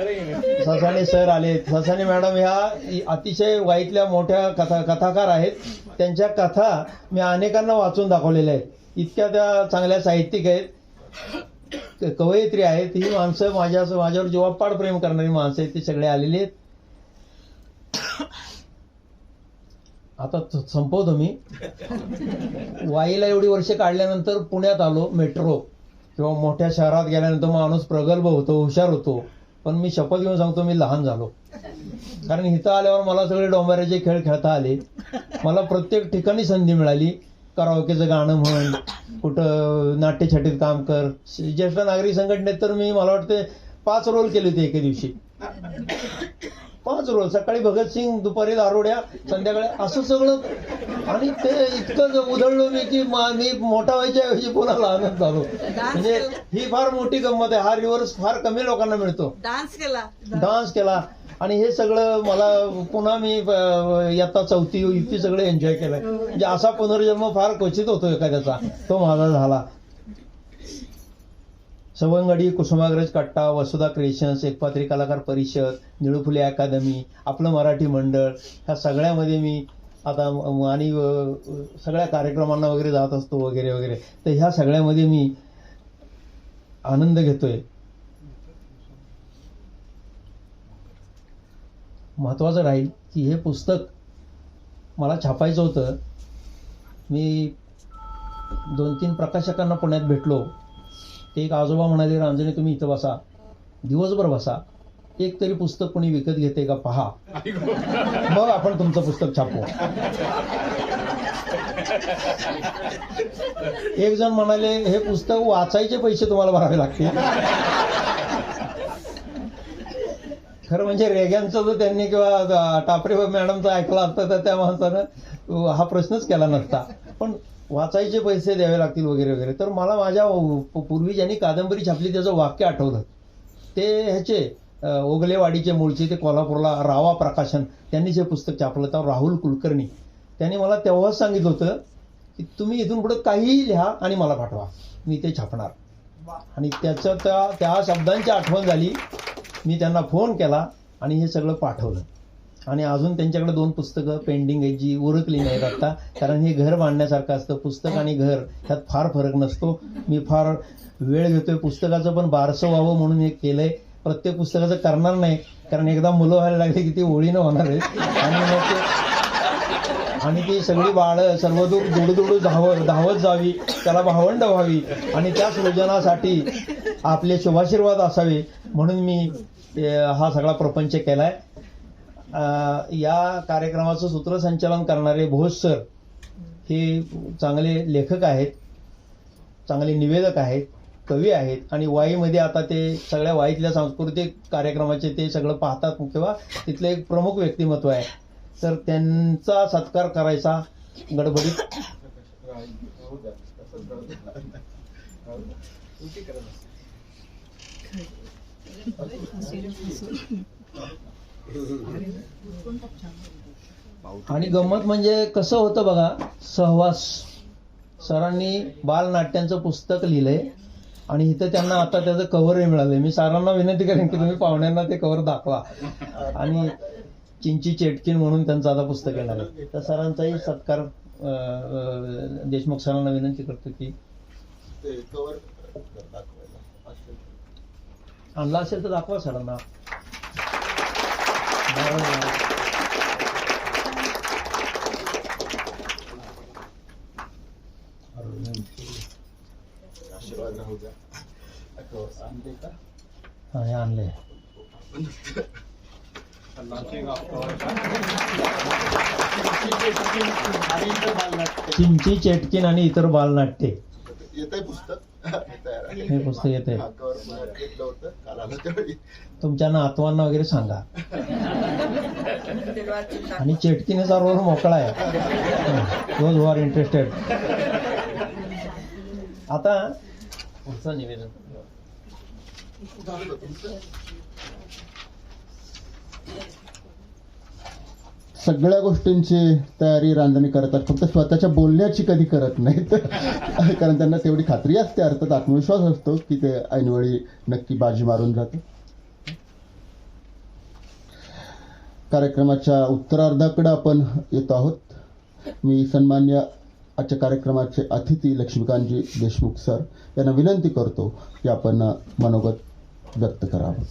ससाणे सर आलेत. ससाणे मॅडम ह्या अतिशय वाईतल्या मोठ्या कथाकार आहेत. त्यांच्या कथा मी अनेकांना वाचून दाखवलेल्या आहेत. इतक्या त्या चांगल्या साहित्यिक आहेत, कवयित्री आहेत. ही माणसं माझ्यावर जीवापाड प्रेम करणारी माणसं आहेत. ती सगळे आलेली आहेत. आता संपवतो मी. वाईला एवढी वर्ष काढल्यानंतर पुण्यात आलो. मेट्रो किंवा मोठ्या शहरात गेल्यानंतर माणूस प्रगल्भ होतो, हुशार होतो. पण मी शपथ घेऊन सांगतो, मी लहान झालो. कारण इथं आल्यावर मला सगळे डोंबऱ्याचे खेळ खेळता आले. मला प्रत्येक ठिकाणी संधी मिळाली. कराओकेचं गाणं म्हण, कुठं नाट्यछटीत काम कर. ज्येष्ठ नागरिक संघटनेत तर मी मला वाटते 5 रोल केले होते एके दिवशी. 5 रोल. सकाळी भगतसिंग, दुपारी दारोड्या, संध्याकाळी असं सगळं. आणि ते इतकं उधळलो मी की मी मोठा व्हायच्या ऐवजी पुन्हा लहानच झालो. म्हणजे ही फार मोठी गंमत आहे. हा रिव्हर्स फार कमी लोकांना मिळतो. डान्स केला. आणि हे सगळं मला पुन्हा मी इयत्ता 4थी इतकी सगळं एन्जॉय केलंय. म्हणजे असा पुनर्जन्म फार क्वचित होतो एखाद्याचा, तो माझा झाला. सवंगडी, कुसुमाग्रज कट्टा, वसुधा क्रिएशन्स, एकपात्री कलाकार परिषद, निळू फुले अकादमी, आपलं मराठी मंडळ, ह्या सगळ्यामध्ये मी आता आणि सगळ्या कार्यक्रमांना वगैरे जात असतो वगैरे वगैरे. तर ह्या सगळ्यामध्ये मी आनंद घेतोय. महत्वाचं राहील की हे पुस्तक मला छापायचं होतं. मी 2-3 प्रकाशकांना पुण्यात भेटलो. ते एक आजोबा म्हणाले, रांजणे तुम्ही इथं बसा, दिवसभर बसा, एक तरी पुस्तक कोणी विकत घेते का पहा, मग आपण तुमचं पुस्तक छापू. एक जण म्हणाले, हे पुस्तक वाचायचे पैसे तुम्हाला भरावे लागतील. खरं म्हणजे रेग्यांचं जर त्यांनी किंवा टापरे मॅडमचं ऐकलं असतं तर त्या माणसानं हा प्रश्नच केला नसता. पण वाचायचे पैसे द्यावे लागतील वगैरे वगैरे. तर मला माझ्या पूर्वी ज्यांनी कादंबरी छापली त्याचं वाक्य आठवलं. ते ह्याचे ओगलेवाडीचे मूळचे, ते कोल्हापूरला रावा प्रकाशन, त्यांनीच हे पुस्तक छापलं. तर राहुल कुलकर्णी, त्यांनी मला तेव्हाच सांगितलं होतं की तुम्ही इथून पुढे काहीही लिहा आणि मला पाठवा, मी ते छापणार. आणि त्याचं त्या शब्दांची आठवण झाली. मी त्यांना फोन केला आणि हे सगळं पाठवलं. आणि अजून त्यांच्याकडे 2 पुस्तकं पेंडिंग आहेत जी उरकली नाहीत आत्ता. कारण हे घर बांधण्यासारखं असतं. पुस्तक आणि घर ह्यात फार फरक नसतो. मी फार वेळ घेतोय. पुस्तकाचं पण बारसं व्हावं म्हणून हे केलंय. प्रत्येक पुस्तकाचं करणार नाही, कारण एकदा मुलं व्हायला लागली की ती ओळीनं होणार आहेत. आणि ती सगळी बाळं सर्वदूर दुडदुडू धावत जावी, त्याला भावंड व्हावी आणि त्या सृजनासाठी आपले शुभाशीर्वाद असावे म्हणून मी हा सगळा प्रपंच केलाय. या कार्यक्रमाचं सूत्रसंचालन करणारे भोज सर हे चांगले लेखक आहेत, चांगले निवेदक आहेत, कवी आहेत. आणि वाईमध्ये आता ते सगळ्या वाईतल्या सांस्कृतिक कार्यक्रमाचे ते सगळं पाहतात किंवा तिथले एक प्रमुख व्यक्तिमत्व आहे. तर त्यांचा सत्कार करायचा गडबडीत. आणि गंमत म्हणजे कसं होतं बघा, सहवास. सरांनी बालनाट्यांचं पुस्तक लिहिलंय आणि इथं त्यांना आता त्याचं कव्हरही मिळालंय. मी सरांना विनंती करेन की तुम्ही पाहुण्यांना ते कव्हर दाखवा. आणि चिंची चेटकीन म्हणून त्यांचं आता पुस्तक येणार आहे. तर सरांचाही सत्कार देशमुख सरांना विनंती करतो की आणला असेल तर दाखवा सरांना. हे आणले. चिंची चेटकीन आणि इतर बालनाट्ये येतंय पुस्तक. हे पुस्तक येते. तुमच्या नातवांना वगैरे सांगा. आणि चेटकीनेचा रोल मोकळा आहे, दोज हू आर इंटरेस्टेड. आता पुढचं निवेदन. सगळ्या गोष्टींची तयारी रांजणे करतात, फक्त स्वतःच्या बोलण्याची कधी करत नाहीत. कारण त्यांना तेवढी खात्री असते, अर्थात आत्मविश्वास असतो की ते ऐनवेळी नक्की बाजी मारून जाते. कार्यक्रमाच्या उत्तरार्धाकडे आपण येतो आहोत. मी सन्मान्य आजच्या कार्यक्रमाचे अतिथी लक्ष्मीकांतजी देशमुख सर यांना विनंती करतो की आपण मनोगत व्यक्त करावं.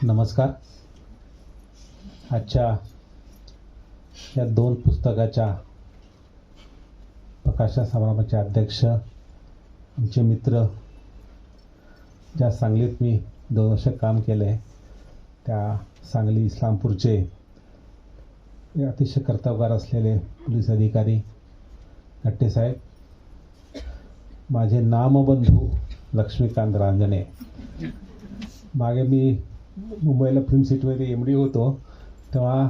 नमस्कार. आजच्या या 2 पुस्तकाच्या प्रकाशन समारंभाचे अध्यक्ष, आमचे मित्र, ज्या सांगलीत मी 2 वर्ष काम केले, त्या सांगली इस्लामपूरचे अतिशय कर्तबगार असलेले पोलीस अधिकारी नट्टेसाहेब, माझे नामबंधू लक्ष्मीकांत रांजणे. मागे मी मुंबईला फिल्म सिटीमध्ये MD होतो तेव्हा,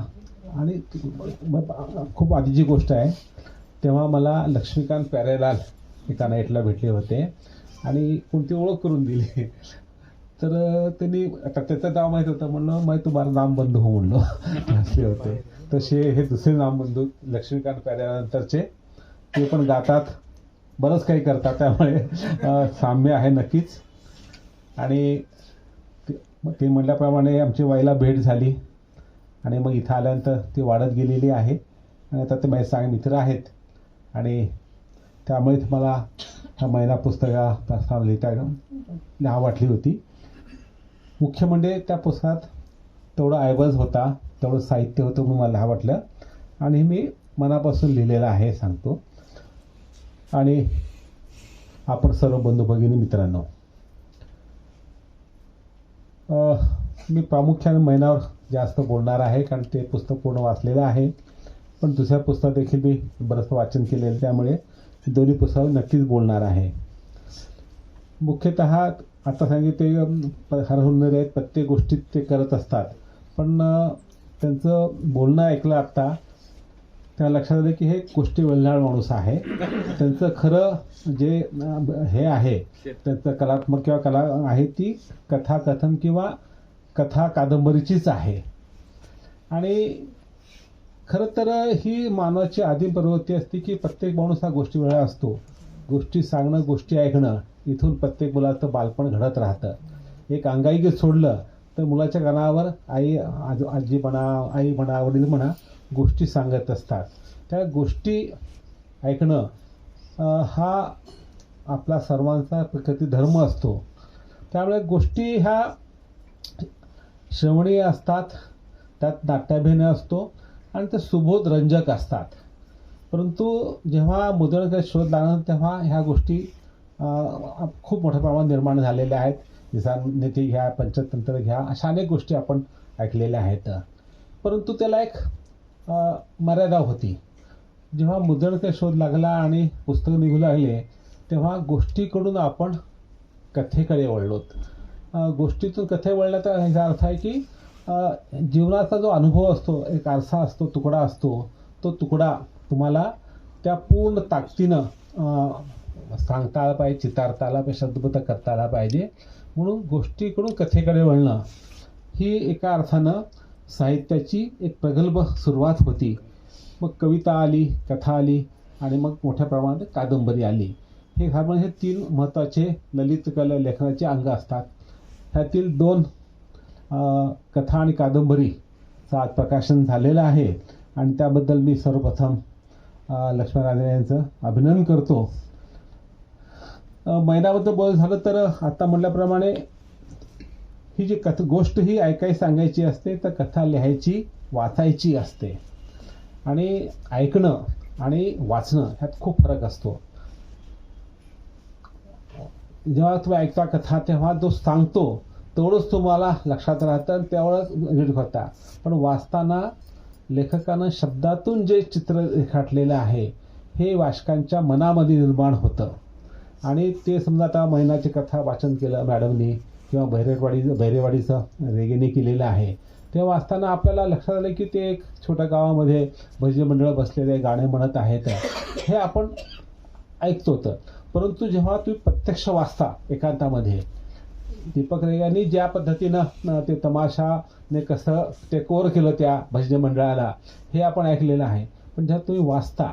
आणि खूप आधीची गोष्ट आहे, तेव्हा मला लक्ष्मीकांत प्यारेलाल एका नाईटला भेटले होते आणि कोणती ओळख करून दिली. तर त्यांनी आता त्याचं नाव माहीत होतं, म्हणलं माहीत तुम्हाला नाम बंद हो म्हणलो असले होते. तसे हे दुसरे नामबंधू लक्ष्मीकांत प्याऱ्यानंतरचे ते पण गातात, बरंच काही करतात, त्यामुळे साम्य आहे नक्कीच. आणि ते म्हटल्याप्रमाणे आमची वाईला भेट झाली आणि मग इथं आल्यानंतर ती वाढत गेलेली आहे आणि आता ते माझे चांगले मित्र आहेत आणि त्यामुळेच मला ह्या महिना पुस्तका लिहा वाटली होती. मुख्य म्हणजे त्या पुस्तकात तेवढं ऐवज होता, तेवढं साहित्य होतं म्हणून मला लिहा वाटलं आणि मी मनापासून लिहिलेलं आहे सांगतो. आणि आपण सर्व बंधू भगिनी मित्रांनो, मी प्रामुख्याने महिन्यावर जास्त बोलणार आहे कारण ते पुस्तक पूर्ण वाचलेलं आहे, पण दुसऱ्या पुस्तकात देखील मी बरंच वाचन केलेलं, त्यामुळे दोन्ही पुस्तकावर नक्कीच बोलणार आहे. मुख्यतः आता सांगितले हरहुन्नरी आहेत, प्रत्येक गोष्टीत ते करत असतात, पण त्यांचं बोलणं ऐकलं आता त्या लक्षात आलं की हे गोष्टी बोलणारा माणूस आहे. त्यांचं खरं जे हे आहे त्यांचं कलात्मक किंवा कला आहे ती कथाकथन किंवा कथा कादंबरीचीच आहे. आणि खरं तर ही मानवाची आदिम प्रवृत्ती असते की प्रत्येक माणूस हा गोष्टी वेळा असतो. गोष्टी सांगणं, गोष्टी ऐकणं, इथून प्रत्येक मुलाचं बालपण घडत राहतं. एक अंगाईक सोडलं तर मुलाच्या कानावर आजी म्हणा, आई म्हणा, वडील म्हणा गोष्टी सांगत असतात. त्या गोष्टी ऐकणं हा आपला सर्वांचा प्रकृती धर्म असतो. त्यामुळे गोष्टी ह्या श्रवणीय असतात, त्यात नाट्याभिनय असतो आणि ते सुबोध रंजक असतात. परंतु जेव्हा मुद्रणाचा शोध लागला तेव्हा ह्या गोष्टी खूप मोठ्या प्रमाणात निर्माण झालेल्या आहेत. नीती घ्या, पंचतंत्र घ्या, अशा अनेक गोष्टी आपण ऐकलेल्या आहेत. परंतु त्याला एक मर्यादा होती. जेव्हा मुद्रणाचा शोध लागला आणि पुस्तकं निघू लागले तेव्हा गोष्टीकडून आपण कथेकडे वळलोत. गोष्टीतून कथे वळण्याचा ह्याचा अर्थ आहे की जीवनाचा जो अनुभव असतो, एक आरसा असतो, तुकडा असतो, तो तुकडा तुम्हाला त्या पूर्ण ताकदीनं सांगता आला पाहिजे, चितारता आला पाहिजे, शब्दबद्ध करता आला पाहिजे. म्हणून गोष्टीकडून कथेकडे वळणं ही एका अर्थानं साहित्याची एक प्रगल्भ सुरुवात होती. मग कविता आली, कथा आली आणि मग मोठ्या प्रमाणात कादंबरी आली. हे हे 3 महत्त्वाचे ललित कला लेखनाचे अंग असतात. ह्यातील 2 कथा आणि कादंबरीचं आज प्रकाशन झालेलं आहे आणि त्याबद्दल मी सर्वप्रथम लक्ष्मण रांजणे यांचं अभिनंदन करतो. महिन्याबद्दल बोलायचं झालं तर आता म्हटल्याप्रमाणे ही जी गोष्ट ही सांगायची असते तर कथा लिहायची, वाचायची असते. आणि ऐकणं आणि वाचणं ह्यात खूप फरक असतो. जेव्हा तुम्ही ऐकता कथा तेव्हा जो सांगतो तेवढंच तुम्हाला लक्षात राहतं, तेवढंच रीड करता. पण वाचताना लेखकानं शब्दातून जे चित्र रेखाटलेलं आहे हे वाचकांच्या मनामध्ये निर्माण होतं. आणि ते समजा आता महिन्याची कथा वाचन केलं मॅडमनी किंवा बहिरेवाडीचं रेगेने केलेलं आहे, तेव्हा वाचताना आपल्याला लक्षात आलं की ते एक छोट्या गावामध्ये भजनी मंडळ बसलेले गाणे म्हणत आहेत, हे आपण ऐकतो. परंतु जेव्हा तुम्ही प्रत्यक्ष वाचता एकांतामध्ये, दीपक रेगांनी ज्या पद्धतीनं ते तमाशाने कसं ते कोर केलं त्या भजनी मंडळाला हे आपण ऐकलेलं आहे. पण जेव्हा तुम्ही वाचता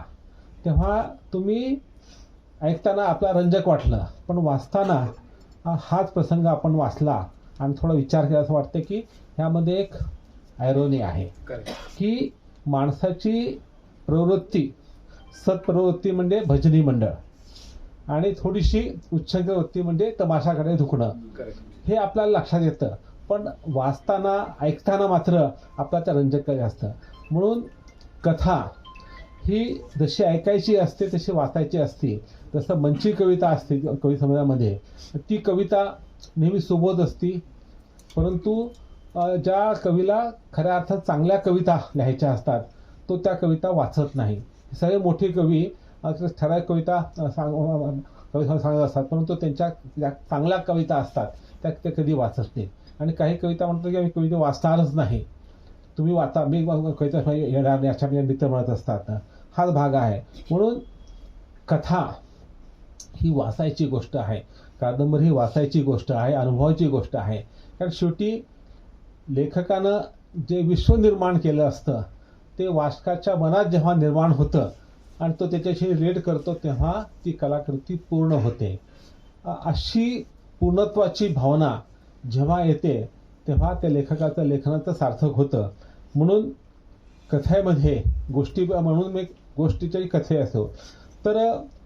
तेव्हा तुम्ही ऐकताना आपला रंजक वाटलं, पण वाचताना हाच प्रसंग आपण वाचला आणि थोडा विचार केला असं वाटतं की ह्यामध्ये एक आयरोनी आहे की माणसाची प्रवृत्ती, सत्प्रवृत्ती म्हणजे भजनी मंडळ आणि थोडीशी उच्छृंखल वृत्ती म्हणजे तमाशाकडे झुकणं, हे आपल्याला लक्षात येतं. पण वाचताना, ऐकताना मात्र आपल्याला रंजक असतं. म्हणून कथा ही जशी ऐकायची असते तशी वाचायची असते. जसं मंची कविता असते कवी समाजामध्ये, ती कविता नेहमी सुबोध असते. परंतु ज्या कवीला खऱ्या अर्थात चांगल्या कविता लिहायच्या असतात तो त्या कविता वाचत नाही. सगळे मोठे कवी ठराविक कविता सांगत असतात, परंतु त्यांच्या ज्या चांगल्या कविता असतात त्या ते कधी वाचत नाहीत. आणि काही कविता म्हणतात की आम्ही कविता वाचणारच नाही, तुम्ही वाचा, मी कविता येणार नाही, अशा मित्र म्हणत असतात. हाच भाग आहे. म्हणून कथा ही वाचायची गोष्ट आहे, कादंबरी ही वाचायची गोष्ट आहे, अनुभवाची गोष्ट आहे. कारण शेवटी लेखकानं जे विश्व निर्माण केलं असतं ते वाचकाच्या मनात जेव्हा निर्माण होतं आणि तो त्याच्याशी रिलेट करतो तेव्हा ती कलाकृती पूर्ण होते. अशी पूर्णत्वाची भावना जेव्हा येते तेव्हा त्या लेखकाचं लेखनाचं सार्थक होतं. म्हणून कथेमध्ये गोष्टी म्हणून मी गोष्टीच्याही कथे असो तर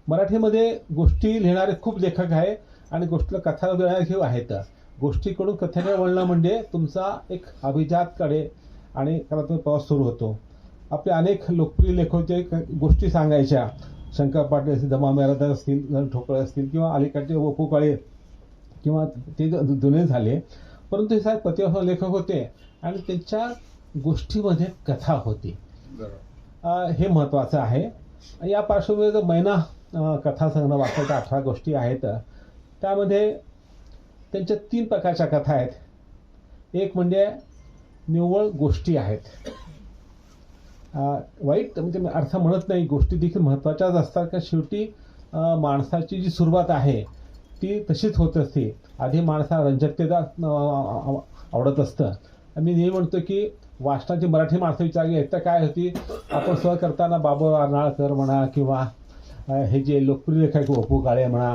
मराठीमध्ये गोष्टी लिहिणारे खूप लेखक आहे आणि गोष्टीला कथा देणारे आहेत. गोष्टीकडून कथेकडे वळणं म्हणजे तुमचा एक अभिजातकडे आणि कलात्मक प्रवास सुरू होतो. आपले अनेक लोकप्रिय लेखक जे गोष्टी सांगायच्या, शंकर पाटील असतील, दमा मिरासदार असतील, ठोकळे असतील किंवा अलीकडचे वपू काळे किंवा ते जुने झाले, परंतु हे सारे प्रतिभावान लेखक होते आणि त्यांच्या गोष्टीमध्ये कथा होती. हे महत्त्वाचं आहे. या पार्श्वभूमीवर मैना कथासंग्रह वाचायच्या 18 गोष्टी आहेत. त्यामध्ये त्यांच्या 3 प्रकारच्या कथा आहेत. एक म्हणजे निव्वळ गोष्टी आहेत. वाईट म्हणजे अर्थ म्हणत नाही, गोष्टी देखील महत्त्वाच्याच असतात. का शेवटी माणसाची जी सुरुवात आहे ती तशीच होत असते. आधी माणसाला रंजकतेचा आवडत असतं. मी नेहमी म्हणतो की वाचनाची मराठी माणसं विचारली आहेत तर काय होती, आपण सहज करताना बाबू अर्नाळकर म्हणा किंवा हे जे लोकप्रिय लेखक वपू काळे म्हणा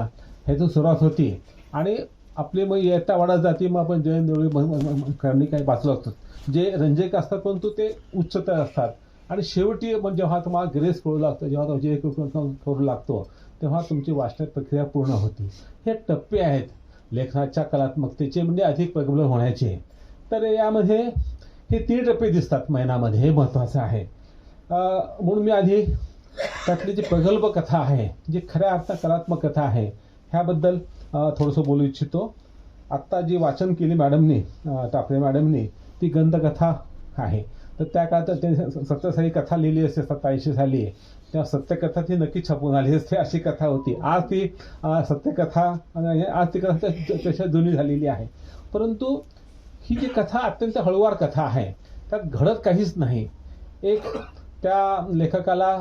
ह्यातून सुरुवात होती आणि आपली मग येता वाढत जाती. मग आपण जयंत देवळी करणी काही वाचलो असतो जे रंजक असतात परंतु ते उच्चतर असतात. आणि शेवटी मग जेव्हा तुम्हाला ग्रेस करू लागतो, जेव्हा तो जे करू लागतो तेव्हा तुमची वाचनाची प्रक्रिया पूर्ण होती. हे टप्पे आहेत लेखनाच्या कलात्मकतेचे म्हणजे अधिक प्रगल्भ होण्याचे. तर यामध्ये हे 3 टप्पे दिसतात मैनामध्ये. हे महत्त्वाचं आहे. म्हणून मी आधी त्यातली जी प्रगल्भ कथा आहे, जी खऱ्या अर्थात कलात्मक कथा आहे ह्याबद्दल थोडंसं बोलू इच्छितो. आत्ता जी वाचन केली मॅडमनी, टापरे मॅडमनी, ती गंधकथा आहे. तर त्या काळात ते 70 साली कथा लिहिली असते, 87 साली, तेव्हा सत्यकथा ती नक्की छपून आली असते अशी कथा होती. आज ती सत्यकथा आज ती कथा त्याच्या जुनी झालेली आहे. परंतु ही जी कथा अत्यंत हळूवार कथा आहे, त्यात घडत काहीच नाही. एक त्या लेखकाला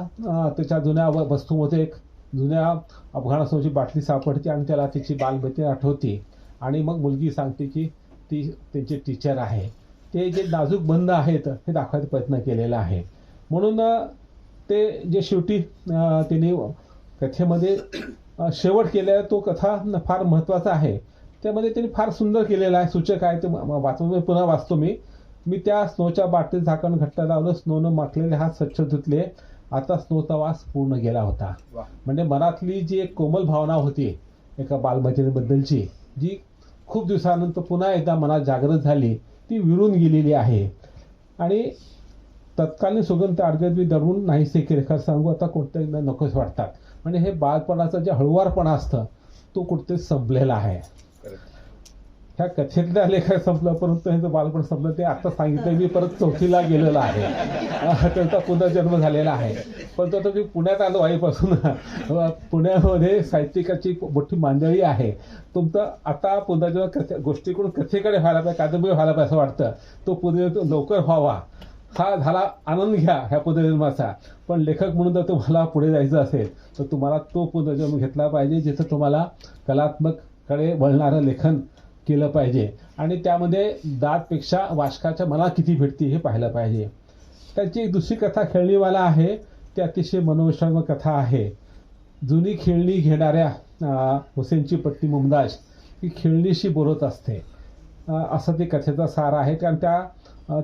त्याच्या जुन्या वस्तूमध्ये एक जुन्या अफगाणासोबतची बाटली सापडते आणि त्याला तिची बालमैत्री आठवते आणि मग मुलगी सांगते की ती त्यांची टीचर आहे. ते जे नाजूक बंध आहेत हे दाखवायचा प्रयत्न केलेला आहे. म्हणून ते जे शेवटी त्यांनी कथेमध्ये शेवट केलेला तो कथा फार महत्त्वाचा आहे. त्यामध्ये त्यांनी फार सुंदर केलेलं आहे, सूचक आहे. ते वाचून पुन्हा वाचतो मी त्या स्नोच्या बाटलीत झाकण घट्ट लावलं, स्नोनं माखलेले हात स्वच्छ धुतले, आता स्नोचा वास पूर्ण गेला होता. म्हणजे मनातली जी एक कोमल भावना होती एका बालमैत्रिणीबद्दलची, जी खूप दिवसानंतर पुन्हा एकदा मनात जागृत झाली, ती विरून गेलेली आहे. आणि तत्कालीन सुगंध अडगळी दडवून नाहीसे केले. खरं सांगू आता कोणत्याही नकोच वाटतात. म्हणजे हे बालपणाचं जे हळुवारपणा असतं तो कुठेतरी संपलेला आहे. ह्या कथेतल्या लेखक संपलं परंतु ह्याचं बालपण संपलं. ते आता सांगितलं मी परत 4थीला गेलेलो आहे, त्यांचा पुनर्जन्म झालेला आहे. पण तो मी पुण्यात आलो आईपासून. पुण्यामध्ये साहित्यिकाची मोठी मांडळी आहे. तुमचं आता पुनर्जन्म गोष्टीकडून कथेकडे व्हायला पाहिजे, कादंबरी व्हायला पाहिजे असं वाटतं. तो पुनर्जन्म लवकर व्हावा हा झाला आनंद घ्या ह्या पुनर्जन्माचा. पण लेखक म्हणून जर तुम्हाला पुढे जायचं असेल तर तुम्हाला तो पुनर्जन्म घेतला पाहिजे जिथं तुम्हाला कलात्मककडे वळणारं लेखन केलं पाहिजे आणि त्यामध्ये दादपेक्षा वाचकाच्या मनात किती भेटते हे पाहिलं पाहिजे. त्याची एक दुसरी कथा खेळणीवाला आहे. ती अतिशय मनोविश्रामक कथा आहे. जुनी खेळणी घेणाऱ्या हुसेनची पत्नी मुमताज ही खेळणीशी बोलत असते असं ते कथेचा सार आहे. कारण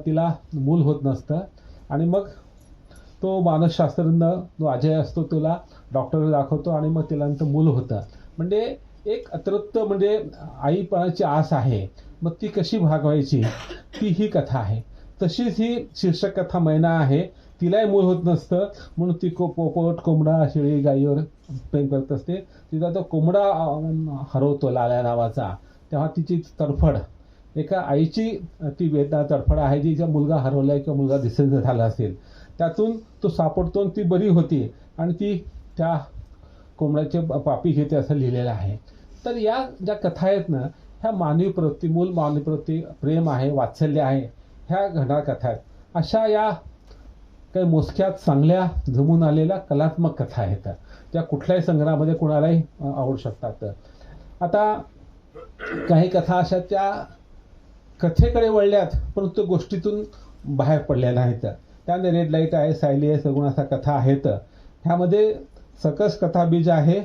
तिला मूल होत नसतं आणि मग तो मानसशास्त्रज्ञ जो अजय असतो तुला डॉक्टरला दाखवतो आणि मग तिला नंतर मूल होतं. म्हणजे एक अतृप्त म्हणजे आईपणाची आस आहे. मग ती कशी भागवायची ती ही कथा आहे. तशीच ही शीर्षक कथा मैना आहे. तिलाही मूल होत नसतं म्हणून ती पोपट कोंबडा शेळी गाईवर प्रेम करत असते. तिचा तो कोंबडा हरवतो लाल्या नावाचा. तेव्हा तिची तडफड एका आईची ती वेदना तडफड आहे जिचा मुलगा हरवलाय किंवा मुलगा दिसेना झाला असेल. त्यातून तो सापडतो आणि ती बरी होती आणि ती त्या कोंबड्याचे पापी घेते असं लिहिलेलं आहे. तर या ज्या कथा आहेत ना ह्या मानवी प्रवृत्ती, मूल मानवी प्रवृत्ती, प्रेम आहे, वात्सल्य आहे, ह्या घडणाऱ्या कथा आहेत. अशा या काही मोजक्यात चांगल्या जमून आलेल्या कलात्मक कथा आहेत. त्या कुठल्याही संग्रहामध्ये कोणालाही आवडू शकतात. आता काही कथा अशा त्या कथेकडे वळल्यात परंतु गोष्टीतून बाहेर पडल्या नाहीत. त्यामध्ये रेड लाईट आहे, सायली आहे, सगुण अशा कथा आहेत. ह्यामध्ये सकस कथाबीज आहे,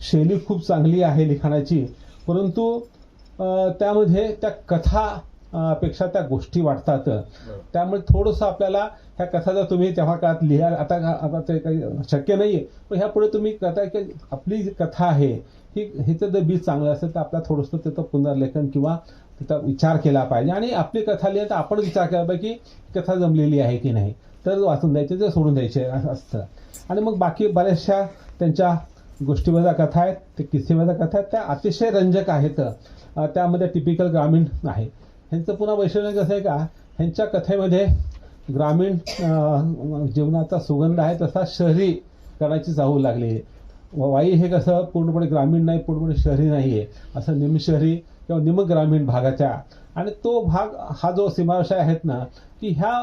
शैली खूप चांगली आहे लिखाणाची, परंतु त्यामध्ये त्या कथा पेक्षा त्या गोष्टी वाटतात. त्यामुळे थोडंसं आपल्याला ह्या कथा जर तुम्ही तेव्हा काळात लिहाल, आता ते काही शक्य नाहीये, पण ह्यापुढे तुम्ही कथा की आपली जी कथा आहे हिचं जर बीज चांगलं असेल तर आपल्याला थोडंसं त्याचं पुनर्लेखन किंवा त्याचा विचार केला पाहिजे. आणि आपली कथा लिहिली तर आपण विचार केला पाहिजे की कथा जमलेली आहे की नाही, तर वाचून द्यायचे तर सोडून द्यायचे असं असतं. आणि मग बाकी बऱ्याचशा त्यांच्या गोष्टीवजा कथा आहेत, ते किस्सेवजा कथा आहेत, त्या अतिशय रंजक आहेत. त्यामध्ये टिपिकल ग्रामीण आहे. ह्यांचं पुन्हा वैशिष्ट्य कसं आहे का, ह्यांच्या कथेमध्ये ग्रामीण जीवनाचा सुगंध आहे तसा शहरीकरणाची चाहूल लागली. वाई हे कसं पूर्णपणे ग्रामीण नाही, पूर्णपणे शहरी नाही आहे, असं निमशहरी किंवा निमग्रामीण भागाच्या. आणि तो भाग हा जो सीमारेषा आहेत ना, की ह्या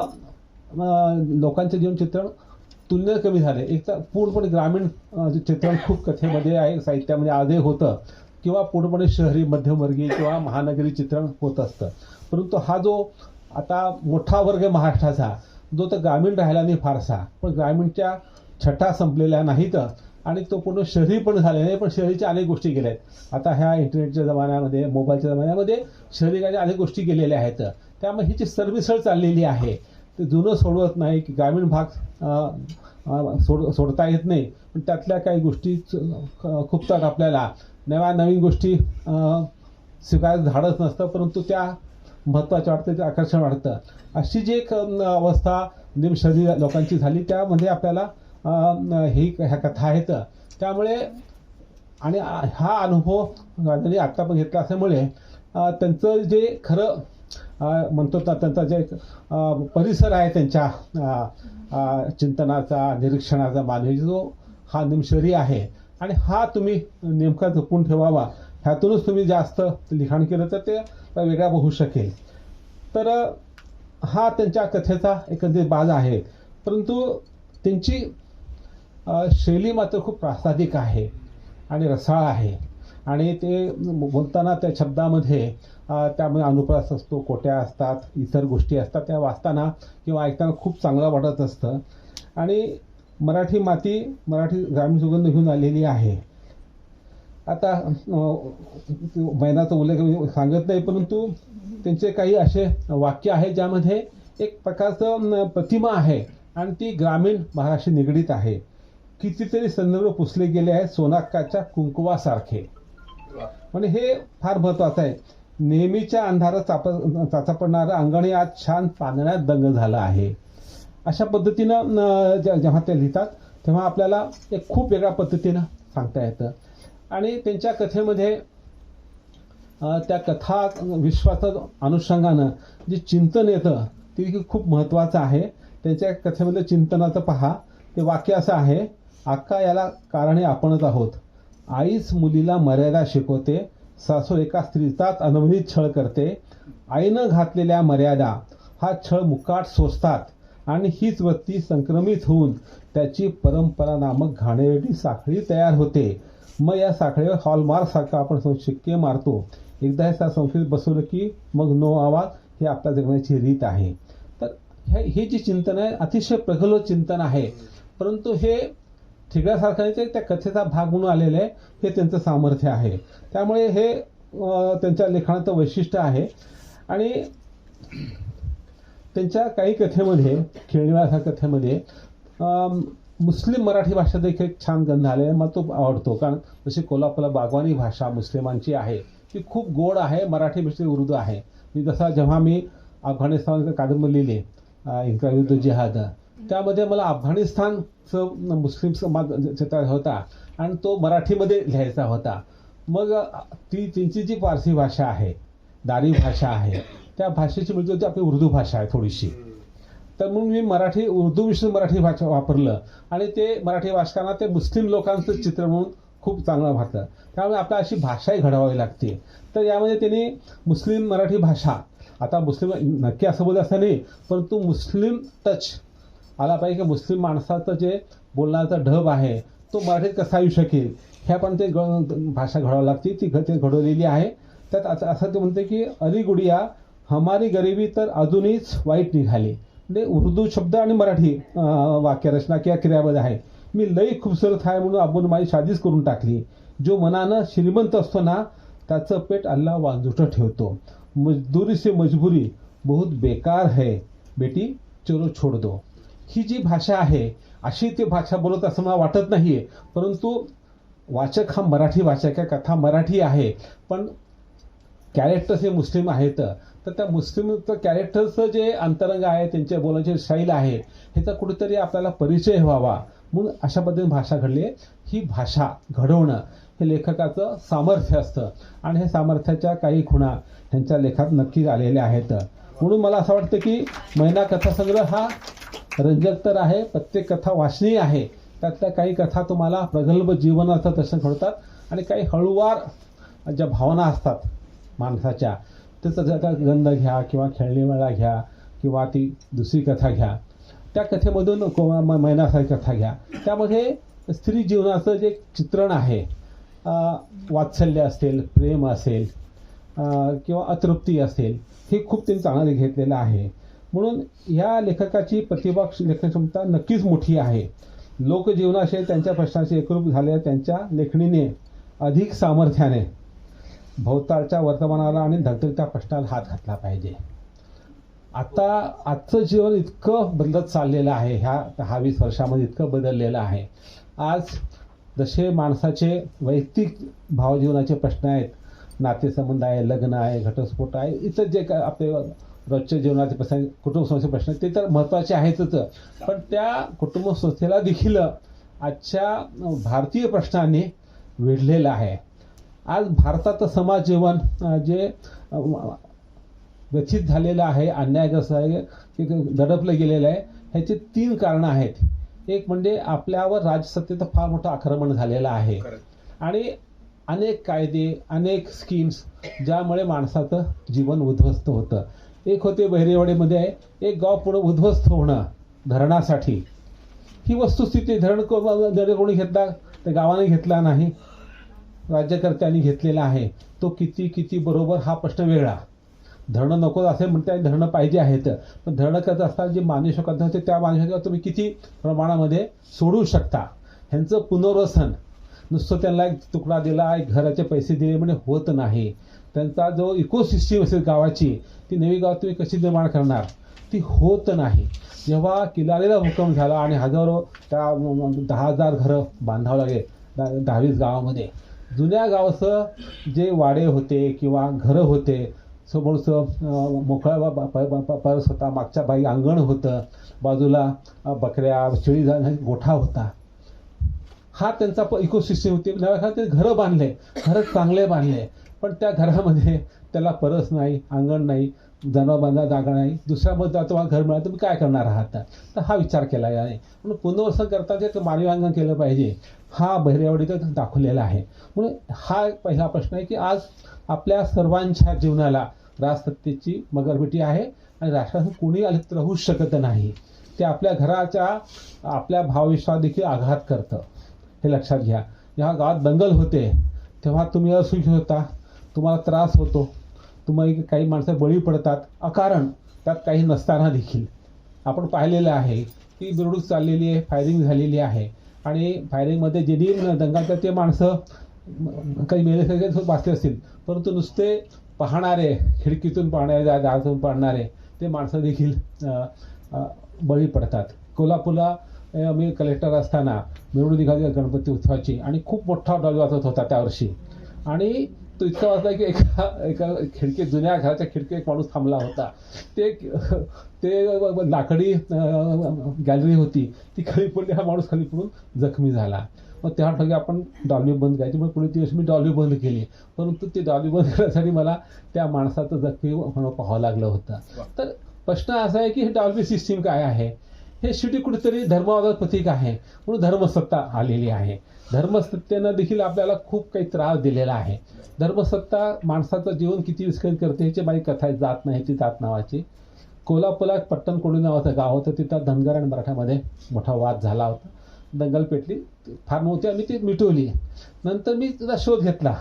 लोकांचे जीवन चित्रण तुलनेत कमी झाले. एक तर पूर्णपणे ग्रामीण चित्रण खूप कथेमध्ये आहे, साहित्यामध्ये आजही होतं, किंवा पूर्णपणे शहरी मध्यमवर्गीय किंवा महानगरी चित्रण होत असतं. परंतु हा जो आता मोठा वर्ग महाराष्ट्राचा जो तर ग्रामीण राहिला नाही फारसा, पण ग्रामीणच्या छटा संपलेल्या नाहीत आणि तो पूर्ण शहरी पण झाले नाही, पण शहरीच्या अनेक गोष्टी गेल्या आहेत. आता ह्या इंटरनेटच्या जमान्यामध्ये, मोबाईलच्या जमान्यामध्ये शहरीच्या अनेक गोष्टी गेलेल्या आहेत. त्यामुळे हिची सरमिसळ चाललेली आहे. ते जुनं सोडवत नाही की ग्रामीण भाग सोडता येत नाही, पण त्यातल्या काही गोष्टी खुपतात आपल्याला. नवीन गोष्टी स्वीकारायचं धाडच नसतं, परंतु त्या महत्त्वाच्या वाटतं, ते आकर्षण वाटतं. अशी जी एक अवस्था निमशहरी लोकांची झाली, त्यामध्ये आपल्याला ह्या कथा आहेत. त्यामुळे आणि हा अनुभव गांधींनी आत्ता पण घेतला असल्यामुळे त्यांचं जे खरं म्हणतो ना, त्यांचा जे परिसर आहे त्यांच्या चिंतनाचा, निरीक्षणाचा, मानवी जो हा निमशहरी आहे, आणि हा तुम्ही नेमका जपून ठेवावा. ह्यातूनच तुम्ही जास्त लिखाण केलं तर ते वेगळा होऊ शकेल. तर हा त्यांच्या कथेचा एकंदरीत बाज आहे. परंतु त्यांची शैली मात्र खूप प्रासादिक आहे आणि रसाळ आहे. आणि ते बोलताना त्या शब्दामध्ये त्यामध्ये अनुप्रास असतो, कोट्या असतात, इतर गोष्टी असतात, त्या वाचताना किंवा ऐकताना खूप चांगलं वाटत असतं. आणि मराठी माती, मराठी ग्रामीण सुगंध घेऊन आलेली आहे. आता मैनाचा उल्लेख मी सांगत नाही, परंतु त्यांचे काही असे वाक्य आहेत ज्यामध्ये एक प्रकारचं प्रतिमा आहे आणि ती ग्रामीण भागाशी निगडीत आहे. कितीतरी संदर्भ पुसले गेले आहेत सोनाक्काच्या कुंकुवासारखे. म्हणजे हे फार महत्वाचं आहे. नेहमीच्या अंधारात चाचपडणारं अंगणी आज छान चांदण्यात दंग झालं आहे. अशा पद्धतीनं जेव्हा ते लिहितात तेव्हा आपल्याला एक खूप वेगळ्या पद्धतीनं सांगता येतं. आणि त्यांच्या कथेमध्ये त्या कथा विश्वाचं अनुषंगानं जे चिंतन येतं ते खूप महत्त्वाचं आहे. त्यांच्या कथेमध्ये चिंतनाचं पहा, ते वाक्य असं आहे, अक्का याला कारणे आपणच आहोत. आईच मुलीला मर्यादा शिकवते, सासू एका स्त्रीचाच अनवधीत छळ करते. आईनं घातलेल्या मर्यादा हा छळ मुकाट सोसतात आणि हीच वृत्ती संक्रमित होऊन त्याची परंपरा नामक घाणेरडी साखळी तयार होते. मग या साखळीवर हॉलमार्क सारखा आपण शिक्के मारतो. एकदा हे संस्कृतीत बसवलं की मग नो आवाज, हे आपल्या जगण्याची रीत आहे. तर हे जे चिंतन आहे अतिशय प्रगल्भ चिंतन आहे, परंतु हे ठिगळ्यासारखं नाही, ते त्या कथेचा भाग म्हणून आलेलं आहे. हे त्यांचं सामर्थ्य आहे. त्यामुळे हे त्यांच्या लेखनाचं वैशिष्ट्य आहे. आणि त्यांच्या काही कथेमध्ये, खेळणीवाल्या कथेमध्ये मुस्लिम मराठी भाषा देखील एक छान गंध आले, मला तो आवडतो. कारण जशी कोल्हापूरला बागवानी भाषा मुस्लिमांची आहे ती खूप गोड आहे, मराठी भाषेत उर्दू आहे. जसा जेव्हा मी अफगाणिस्तान कादंबरी लिहिली इंक्राविरुद्ध जिहाद, त्यामध्ये मला अफगाणिस्तानचं मुस्लिम समाज चित्र होता आणि तो मराठीमध्ये लिहायचा होता. मग ती त्यांची जी पारसी भाषा आहे, दारी भाषा आहे, त्या भाषेची म्हणजे होती आपली उर्दू भाषा आहे थोडीशी. तर मग मी उर्दू विषयी मराठी भाषा वापरलं आणि ते मराठी वाचकांना ते मुस्लिम लोकांचं चित्र म्हणून खूप चांगलं वाटतं. त्यामुळे आपल्याला अशी भाषाही घडवावी लागते. तर यामध्ये त्यांनी मुस्लिम मराठी भाषा, आता मुस्लिम नक्की असं बोलत असं नाही, परंतु मुस्लिम टच आला पाहिजे की मुस्लिम माणसाचं जे बोलण्याचा ढब आहे तो मराठीत कसा येऊ शकेल, ह्या पण ते भाषा घडवावी लागते. ती घडवलेली आहे. त्यात असं ते म्हणते की अली गुडिया हमारी गरिबी तर अजूनहीच वाईट निघाली. म्हणजे उर्दू शब्द आणि मराठी वाक्यरचना किंवा क्रियापद आहे. मी लई खूबसूरत आहे म्हणून आपण माझी शादीच करून टाकली. जो मनानं श्रीमंत असतो ना त्याचं पेट अल्लाह वांजुटं ठेवतो. मजदूरी से मजबुरी बहुत बेकार है बेटी चलो छोड़ दो. ही जी भाषा आहे अशी ती भाषा बोलत असं मला वाटत नाहीये, परंतु वाचक हा मराठी वाचक आहे, कथा मराठी आहे, पण कॅरेक्टर्स हे मुस्लिम आहेत. तर त्या मुस्लिमचं कॅरेक्टर्सचं जे अंतरंग आहे, त्यांच्या बोलण्याची शैली आहे, ह्याचा कुठेतरी आपल्याला परिचय व्हावा म्हणून अशा पद्धतीने भाषा घडली आहे. ही भाषा घडवणं हे लेखकाचं सामर्थ्य असतं आणि हे सामर्थ्याच्या काही खुणा ह्यांच्या लेखात नक्कीच आलेल्या आहेत. म्हणून मला असं वाटतं की मैना कथासंग्रह हा रंजक तर आहे, प्रत्येक कथा वाचनीय आहे. त्यातल्या काही कथा तुम्हाला प्रगल्भ जीवनाचं दर्शन घडतात आणि काही हळूवार ज्या भावना असतात माणसाच्या त्याचा गंध घ्या किंवा खेळणीमेळा घ्या किंवा ती दुसरी कथा घ्या, त्या कथेमधून मैनासारखी कथा घ्या, त्यामध्ये स्त्री जीवनाचं जे चित्रण आहे, वात्सल्य असेल, प्रेम असेल किंवा अतृप्ती असेल, हे खूप त्यांनी चांगलं घेतलेलं आहे. म्हणून ह्या लेखकाची प्रतिभा लेखन क्षमता नक्कीच मोठी आहे. लोकजीवनाशी त्यांच्या प्रश्नाशी एकरूप झालेल्या त्यांच्या लेखणीने अधिक सामर्थ्याने भोवतालच्या वर्तमानाला आणि धगधगत्या प्रश्नाला हात घातला पाहिजे. आजचं जीवन इतकं बदलत चाललेलं आहे, ह्या 10-20 वर्षामध्ये इतकं बदललेलं आहे. आज जसे माणसाचे वैयक्तिक भावजीवनाचे प्रश्न आहेत, नातेसंबंध आहे, लग्न आहे, घटस्फोट आहे, इतर जे काय आपले रोजच्या जीवनाचे प्रश्न, कुटुंब संस्थेचे प्रश्न, ते तर महत्त्वाचे आहेतच, पण त्या कुटुंब संस्थेला देखील आजच्या भारतीय प्रश्नांनी वेढलेलं आहे. आज भारताचं समाज जीवन जे व्यथित झालेलं आहे, अन्यायग्रस्त आहे, दडपलं गेलेलं आहे, ह्याची 3 कारणं आहेत. एक म्हणजे आपल्यावर राजसत्तेचं फार मोठं आक्रमण झालेलं आहे आणि अनेक कायदे, अनेक स्कीम्स ज्यामुळे माणसाचं जीवन उद्ध्वस्त होतं. एक होते बहिरेवाडीमध्ये एक गाव पुढं उद्ध्वस्त होणं धरणासाठी. ही वस्तुस्थिती, धरण कोणी घेतला, त्या गावाने घेतला नाही, राज्यकर्त्यांनी घेतलेला आहे. तो किती बरोबर हा प्रश्न वेगळा. धरणं नको असे म्हणते, धरणं पाहिजे आहेत, पण धरणं करत असताना जे मान्यशोकात होते त्या मान्यशोकात तुम्ही किती प्रमाणामध्ये सोडू शकता. ह्यांचं पुनर्वसन नुसतं त्यांना एक तुकडा दिला, एक घराचे पैसे दिले म्हणजे होत नाही. त्यांचा जो इकोसिस्टीम असेल गावाची, ती नवी गाव तुम्ही कशी निर्माण करणार, ती होत नाही. जेव्हा किल्लारीला भूकंप झाला आणि हजारो त्या 10,000 घरं बांधावं लागले 10-20 गावामध्ये, जुन्या गावाचं जे वाडे होते किंवा घरं होते, समोरचं मोकळा परस होता, मागच्या बाई अंगण होतं, बाजूला बकऱ्या शेळी गोठा होता, हा त्यांचा इकोसिस्टीम होती. नव्या ते घरं बांधले, घरं चांगले बांधले, पण त्या घरामध्ये त्याला परस नाही, अंगण नाही, जनावर बांधा जागा नाही, दुसऱ्या मध्ये तुम्हाला घर मिळालं तुम्ही काय करणार आहात, तर हा विचार केला नाही. म्हणून पुनर्वसन करताना ते मानवी अंगण केलं पाहिजे, हा बहिरेवाडीत दाखवलेला आहे. म्हणून हा पहिला प्रश्न आहे की आज आपल्या सर्वांच्या जीवनाला राजसत्तेची मगरमिटी आहे आणि राष्ट्रातून कोणी आलिप्त राहू शकत नाही. ते आपल्या घराच्या, आपल्या भावविश्वास देखील आघात करतं, हे लक्षात घ्या. जेव्हा गावात दंगल होते तेव्हा तुम्ही असुखी होता, तुम्हाला त्रास होतो, तुम्हाला काही माणसं बळी पडतात अकारण, त्यात काही नसताना देखील. आपण पाहिलेलं आहे की मिरवणूक चाललेली आहे, फायरिंग झालेली आहे आणि फायरिंगमध्ये जे दंगाच्या ते माणसं काही मेले वाचले असतील, परंतु नुसते पाहणारे, खिडकीतून पाहणारे, दारातून पाहणारे ते माणसं देखील बळी पडतात. कोल्हापूरला मी कलेक्टर असताना मिरवणूक निघाली गणपती उत्सवाची आणि खूप मोठा डॉल वाजत होता त्या वर्षी, आणि तो इतका वाजला की एका खिडकी, जुन्या घराच्या खिडकी एक माणूस थांबला होता. ते लाकडी गॅलरी होती, ती खाली पडली, हा माणूस खाली पडून जखमी झाला. मग तेव्हा ठरले आपण डॉल्बी बंद करायची, मग पुढे दिवस मी डॉल्बी बंद केली, परंतु ते डॉल्बी बंद करण्यासाठी मला त्या माणसाचं जखमी होणं पाहावं लागलं होतं. तर प्रश्न असा आहे की हे डॉल्बी सिस्टीम काय आहे, हे शेवटी कुठेतरी धर्मवादाचं प्रतीक आहे. म्हणून धर्मसत्ता आलेली आहे. धर्मसत्तेनं देखील आपल्याला खूप काही त्रास दिलेला आहे. धर्मसत्ता माणसाचं जीवन किती विस्कळीत करते ह्याची माझी कथा आहे, जात नाही ती जात नावाची. कोल्हापूरला पट्टणकोडी नावाचं गाव होतं, तिथं धनगर आणि मराठ्यामध्ये मोठा वाद झाला होता, दंगल पेटली, फार नव्हती, आम्ही ती मिटवली. नंतर मी त्याचा शोध घेतला,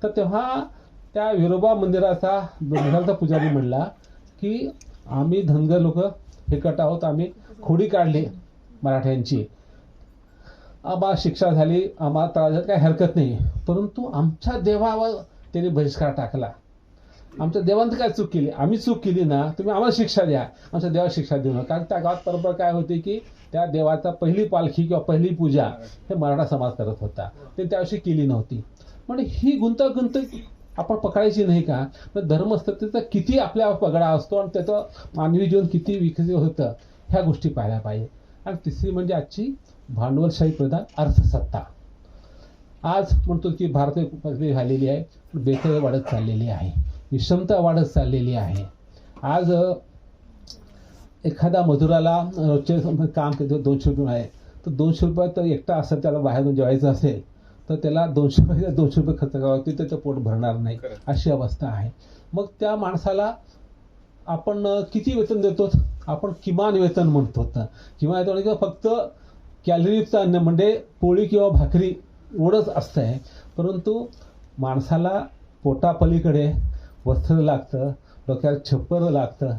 तर तेव्हा त्या विरोबा मंदिराचा पुजारी म्हणला की आम्ही धनगर लोक हेकट आहोत, आम्ही खोडी काढली मराठ्यांची, आम्हाला शिक्षा झाली, आम्हाला त्रास झाला, काही हरकत नाही. परंतु आमच्या देवावर त्यांनी बहिष्कार टाकला. आमच्या देवांनी काय चूक केली? आम्ही चूक केली ना, तुम्ही आम्हाला शिक्षा द्या, आमच्या देवाला शिक्षा देऊ नका. कारण त्या गावात परंपरा काय होती की त्या देवाचा पहिली पालखी किंवा पहिली पूजा हे मराठा समाज करत होता, ते त्याविषयी केली नव्हती. म्हणजे ही गुंतागुंत आपण पकडायची नाही का? धर्मस्थतेचा किती आपल्या पगडा असतो आणि त्याचं मानवी जीवन किती विकसित होतं ह्या गोष्टी पाहायला पाहिजे. आणि तिसरी म्हणजे आजची भांडवलशाही प्रधान अर्थसत्ता. आज म्हणतो की भारतीय प्रगती झालेली आहे, बेकारी वाढत चाललेली आहे, विषमता वाढत चाललेली आहे. आज एखादा मजुराला रोजचे काम करतो 200 रुपये आहे, तर 200 रुपयात तर एकटा असेल, त्याला बाहेरून जेवायचं असेल तर त्याला 200 रुपये खर्च करावा लागते, त्याचं पोट भरणार नाही, अशी अवस्था आहे. मग त्या माणसाला आपण किती वेतन देतो? आपण किमान वेतन म्हणतो. किमान वेतन म्हणजे फक्त कॅलरीयुक्त अन्न म्हणजे पोळी किंवा भाकरी एवढंच असतं आहे. परंतु माणसाला पोटापलीकडे वस्त्र लागतं, डोक्याला छप्पर लागतं,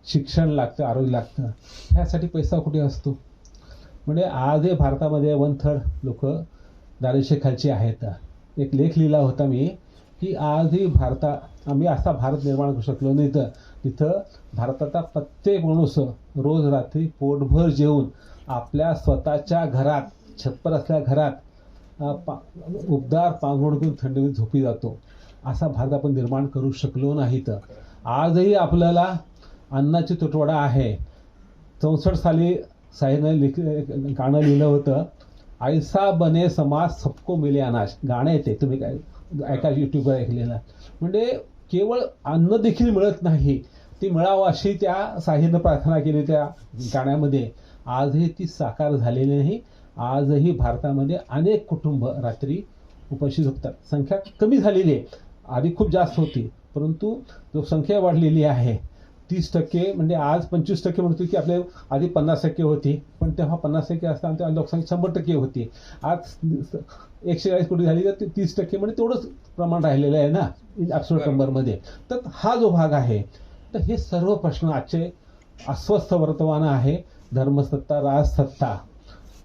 शिक्षण लागतं, आरोग्य लागतं. ह्यासाठी पैसा कुठे असतो? म्हणजे आजही भारतामध्ये 1/3 लोक दारिद्र्याखालची आहेत. एक लेख लिहिला होता मी की आजही आम्ही असा भारत निर्माण करू शकलो नाही तर तिथं भारताचा प्रत्येक माणूस रोज रात्री पोटभर जेवून आपल्या स्वतःच्या घरात, छप्पर असलेल्या घरात उबदार पांघरुण घेऊन थंडीमध्ये झोपी जातो. असा भारत आपण निर्माण करू शकलो नाही. तर आजही आपल्याला अन्नाची तुटवडा आहे. 64 साली साईनं गाणं लिहिलं होतं, ऐसा बने समाज सबको मिले अनाज. गाणं येते, तुम्ही काय ऐका, यूट्यूबवर ऐकलेलं. म्हणजे केवळ अन्न देखील मिळत नाही, ती मिळावं अशी त्या साईनं प्रार्थना केली त्या गाण्यामध्ये. आजही ती साकार झालेली नाही. आजही भारतामध्ये अनेक कुटुंब रात्री उपाशी झोपतात. संख्या कमी झालेली आहे, आधी खूप जास्त होती, परंतु संख्या वाढलेली आहे. 30% म्हणजे आज 25% म्हणतो की आपल्या आधी 50% होती, पण तेव्हा 50% असताना तेव्हा लोकसंख्या 100% होती. आज 140 कोटी झाली तर 30% म्हणजे तेवढंच प्रमाण राहिलेलं आहे ना ॲब्सोल्यूट नंबरमध्ये. तर हा जो भाग आहे, तर हे सर्व प्रश्न आजचे अस्वस्थ वर्तमान आहे. धर्मसत्ता, राजसत्ता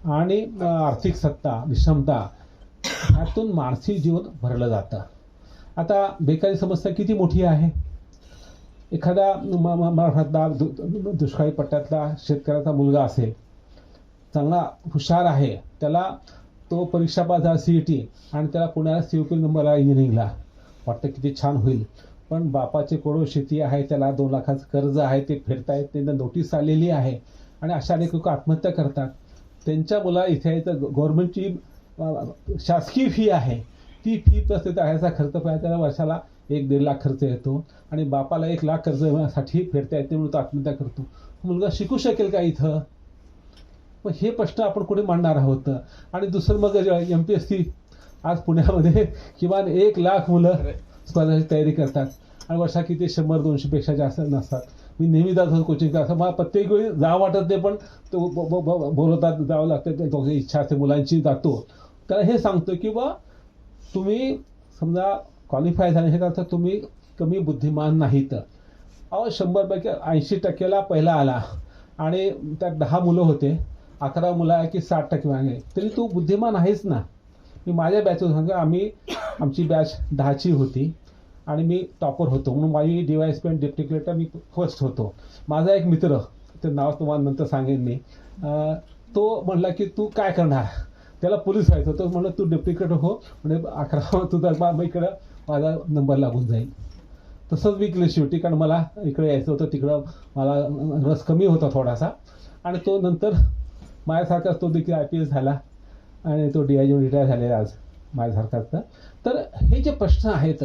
आणि आर्थिक सत्ता, विषमता, ह्यातून मानसिक जीवन भरलं जातं. आता बेकारी समस्या किती मोठी आहे. एखादा मराठा दुष्काळी पट्ट्यातला शेतकऱ्याचा मुलगा असेल, चांगला हुशार आहे, त्याला तो परीक्षा पास झाला CET आणि त्याला पुण्याला CUP नंबरला इंजिनिअरिंगला, वाटतं किती छान होईल. पण बापाचे कोरडवाहू शेती आहे, त्याला 2 लाखाचं कर्ज आहे, ते फेडतायत, त्यांना नोटीस आलेली आहे. आणि अशा अनेक लोक आत्महत्या करतात. त्यांच्या मुला इथे यायचं गव्हर्नमेंटची शासकीय फी आहे, ती फी प्लस त्याचा ह्याचा खर्च पाहिजे, त्याला वर्षाला 1-1.5 लाख खर्च येतो. आणि बापाला 1 लाख कर्जासाठी फेडता येते म्हणून तो आत्महत्या करतो. मुलगा शिकू शकेल का इथं? मग हे प्रश्न आपण कुठे मांडणार आहोत? आणि दुसरं मग MPSC आज पुण्यामध्ये किमान 1 लाख मुलं स्पर्धेची तयारी करतात आणि वर्षा किती 100-200 पेक्षा जास्त नसतात. मी नेहमी जात होतो कोचिंग क्लास, मला प्रत्येक वेळी जावं वाटत नाही, पण तो बोलवतात, जावं लागतं, इच्छा असते मुलांची, जातो. त्याला हे सांगतो की बा तुम्ही समजा क्वालिफाय झाले हे तर तुम्ही कमी बुद्धिमान नाहीत. 100 पैकी 80%ला पहिला आला आणि त्यात 10 मुलं होते, 11 मुलं आहे की 60% मागे, तरी तू बुद्धिमान आहेस ना. मी माझ्या बॅचवर सांगतो, आमची बॅच 10ची होती आणि मी टॉपर होतो म्हणून माझी DYSP आणि डेप्टी कलेक्टर मी फर्स्ट होतो. माझा एक मित्र, ते नाव तुम्हाला नंतर सांगेन मी, तो म्हणला की तू काय करणार, त्याला पोलीस व्हायचं होतं. म्हणलं तू डेप्टी कलेक्टर हो, म्हणजे 11 तुझा इकडं माझा नंबर लागून जाईल. तसंच मी केलं शेवटी, कारण मला इकडे यायचं होतं, तिकडं मला रस कमी होता थोडासा. आणि तो नंतर माझ्यासारखाच तो देखील IPS झाला आणि तो DIG रिटायर झालेला आज माझ्यासारखाच. तर हे जे प्रश्न आहेत,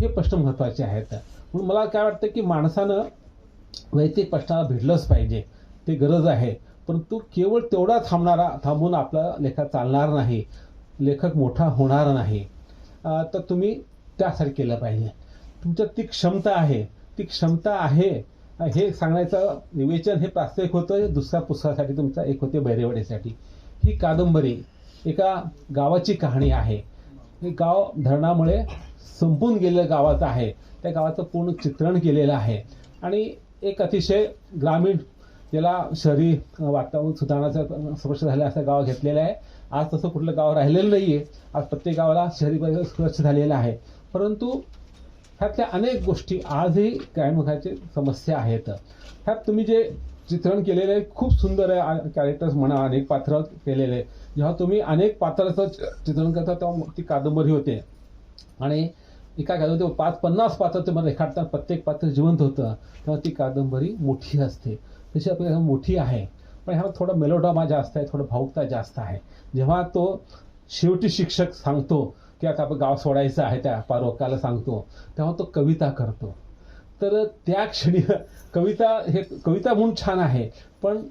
हे प्रश्न महत्त्वाचे आहेत. म्हणून मला काय वाटतं की माणसानं वैयक्तिक प्रश्नाला भिडलंच पाहिजे, ते गरज आहे. परंतु केवळ तेवढा थांबून आपला लेखक चालणार नाही, लेखक मोठा होणार नाही. तर तुम्ही त्यासाठी केलं पाहिजे. तुमच्यात ती क्षमता आहे, ती क्षमता आहे हे सांगण्याचं विवेचन हे प्रास्ताविक होतं. दुसऱ्या पुस्तकासाठी तुमचा एक होते बहिरेवाडीसाठी. ही कादंबरी एका गावाची कहाणी आहे. हे गाव धरणामुळे संपून गेलेलं गावाचं आहे. त्या गावाचं पूर्ण चित्रण केलेलं आहे आणि एक अतिशय ग्रामीण त्याला शहरी वातावरण सुधारण्याचा स्पर्श झाला असं गाव घेतलेलं आहे. आज तसं कुठलं गाव राहिलेलं नाही आहे. आज प्रत्येक गावाला शहरी परिसर स्पर्श झालेला आहे. परंतु ह्यातल्या अनेक गोष्टी आजही कायमखाची समस्या आहेत. ह्यात तुम्ही जे चित्रण केलेलं आहे खूप सुंदर आहे. कॅरेक्टर्स म्हणा, अनेक पात्र केलेले. जेव्हा तुम्ही अनेक पात्राचं चित्रण करता तेव्हा ती कादंबरी होते. आणि एका कादंबरी 5-50 पात्र तुम्हाला रेखाटतात, प्रत्येक पात्र जिवंत होतं, तेव्हा ती कादंबरी मोठी असते. तशी आपल्याला मोठी आहे, पण ह्याला थोडा मेलोड्रामा जास्त आहे, थोडं भावुकता जास्त आहे. जेव्हा तो शेवटी शिक्षक सांगतो की आता आपण गाव सोडायचं आहे, त्या पारोकाला सांगतो, तेव्हा तो कविता करतो. तर त्या क्षणी कविता म्हणून छान आहे, पण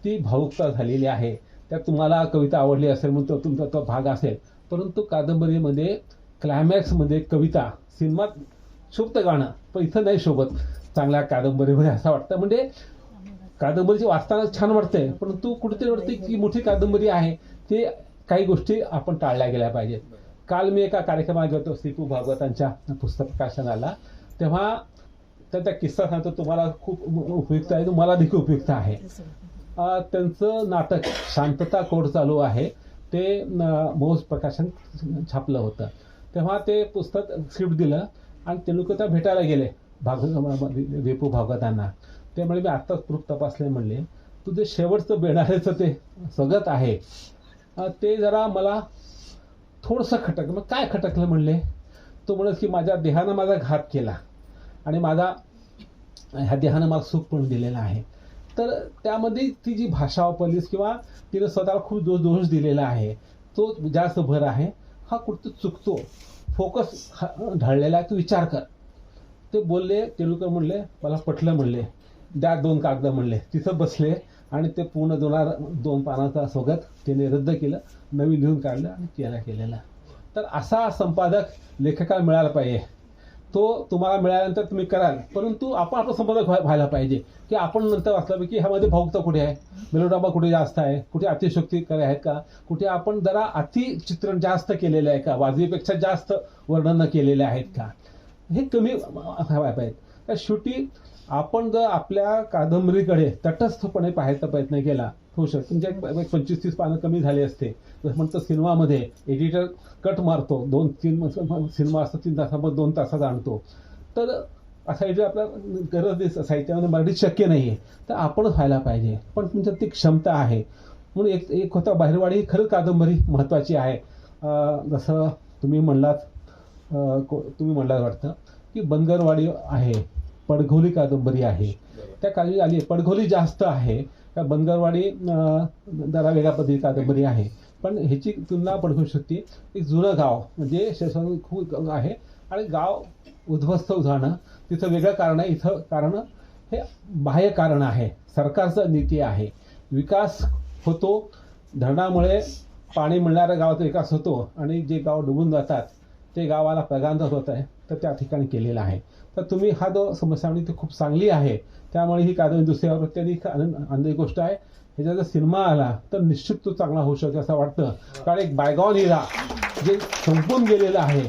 ती भावुकता झालेली आहे. त्यात तुम्हाला कविता आवडली असेल म्हणून तो तुमचा तो भाग असेल, परंतु कादंबरीमध्ये क्लायमॅक्समध्ये कविता, सिनेमात शोभतं गाणं, पण इथं नाही शोभत चांगल्या कादंबरीमध्ये असं वाटतं. म्हणजे कादंबरीची वाचताना छान वाटतंय, परंतु कुठेतरी वाटते की मोठी कादंबरी आहे, ते काही गोष्टी आपण टाळल्या गेल्या पाहिजेत. काल मी एका कार्यक्रमात गेलो श्रीपू भागवतांच्या पुस्तक प्रकाशनाला, तेव्हा त्या किस्सा सांगतो, तुम्हाला खूप उपयुक्त आहे, मला देखील उपयुक्त आहे. त्यांचं नाटक शांतता कोड चालू आहे, ते मौज प्रकाशन छापलं होतं. तेव्हा ते पुस्तक स्क्रिप्ट दिलं आणि ते लोक त्या भेटायला गेले रेपू भागवतांना. त्यामुळे मी आत्ताच प्रूफ तपासले, म्हणले तुझे शेवटचं बेणारेचं ते स्वगत आहे ते जरा मला थोडंसं खटकलं. मग काय खटकलं म्हणले, तो म्हणत की माझ्या देहानं माझा घात केला आणि ह्या देहानं मला सुख पण दिलेलं आहे. तर त्यामध्ये ती जी भाषा वापरलीस किंवा तिने स्वतःला खूप दोष दिलेला आहे, तो जास्त भर आहे. हा कुठं चुकतो, फोकस ढळलेला आहे, तू विचार कर. ते बोलले, तेलुकर म्हणले मला पटलं, म्हणले द्या 2 कागद म्हणले. तिथं बसले आणि ते पूर्ण 2 पानाचा स्वगत त्याने रद्द केलं, नवीन लिहून काढलं आणि केलेला. तर असा संपादक लेखकाला मिळाला पाहिजे. तो तुम्हाला मिळाल्यानंतर तुम्ही कराल, परंतु आपण आपलं संपादक व्हायला पाहिजे की आपण नंतर वाचलं की ह्यामध्ये भावुकता कुठे आहे, मेलोड्रामा कुठे जास्त आहे, कुठे अतिशयोक्ती आहेत का, कुठे आपण जरा अति चित्रण जास्त केलेलं आहे का, वाजवीपेक्षा जास्त वर्णन केलेले आहेत का, हे कमी व्हायला पाहिजे. तर शेवटी आपण जर आपल्या कादंबरीकडे तटस्थपणे पाहायचा प्रयत्न केला, होऊ शकतो तुमच्या 25-30 पानं कमी झाली असते. म्हणतं सिनेमामध्ये एडिटर कट मारतो, 2-3 सिनेमा असतो 3 तासामध्ये 2 तासात आणतो. तर असा एडिटर आपल्याला गरज साहित्यामध्ये मराठीत शक्य नाही आहे, तर आपणच व्हायला पाहिजे. पण तुमच्यात ती क्षमता आहे. म्हणून एक होता बाहेरवाडी ही खरंच कादंबरी महत्त्वाची आहे. जसं तुम्ही म्हणलात वाटतं की बनगरवाडी आहे, पडघोली कादंबरी आहे, त्या कादंबरी आली. पडघोली जास्त आहे, त्या बनगरवाडी जरा वेगळ्या पद्धती कादंबरी आहे. पण ह्याची तुलना आपण करू शकते. एक जुनं गाव म्हणजे शेषांग खूप आहे आणि गाव उद्ध्वस्त झाणं तिथं वेगळं कारण आहे. इथं कारण हे बाह्य कारण आहे, सरकारचं नीती आहे. विकास होतो, धरणामुळे पाणी मिळणाऱ्या गावाचा विकास होतो आणि जे गाव डुबून जातात ते गावाला प्रगांधत होत आहे, तर त्या ठिकाणी केलेलं आहे. तर तुम्ही हा जो समस्या ती खूप चांगली आहे, त्यामुळे ही कादंबरी दुसऱ्यावर अत्यधिक आनंदी गोष्ट आहे. ह्याचा जर सिनेमा आला तर निश्चित तो चांगला होऊ शकेल असं वाटतं. कारण एक बायगॉन इरा जे संपून गेलेलं आहे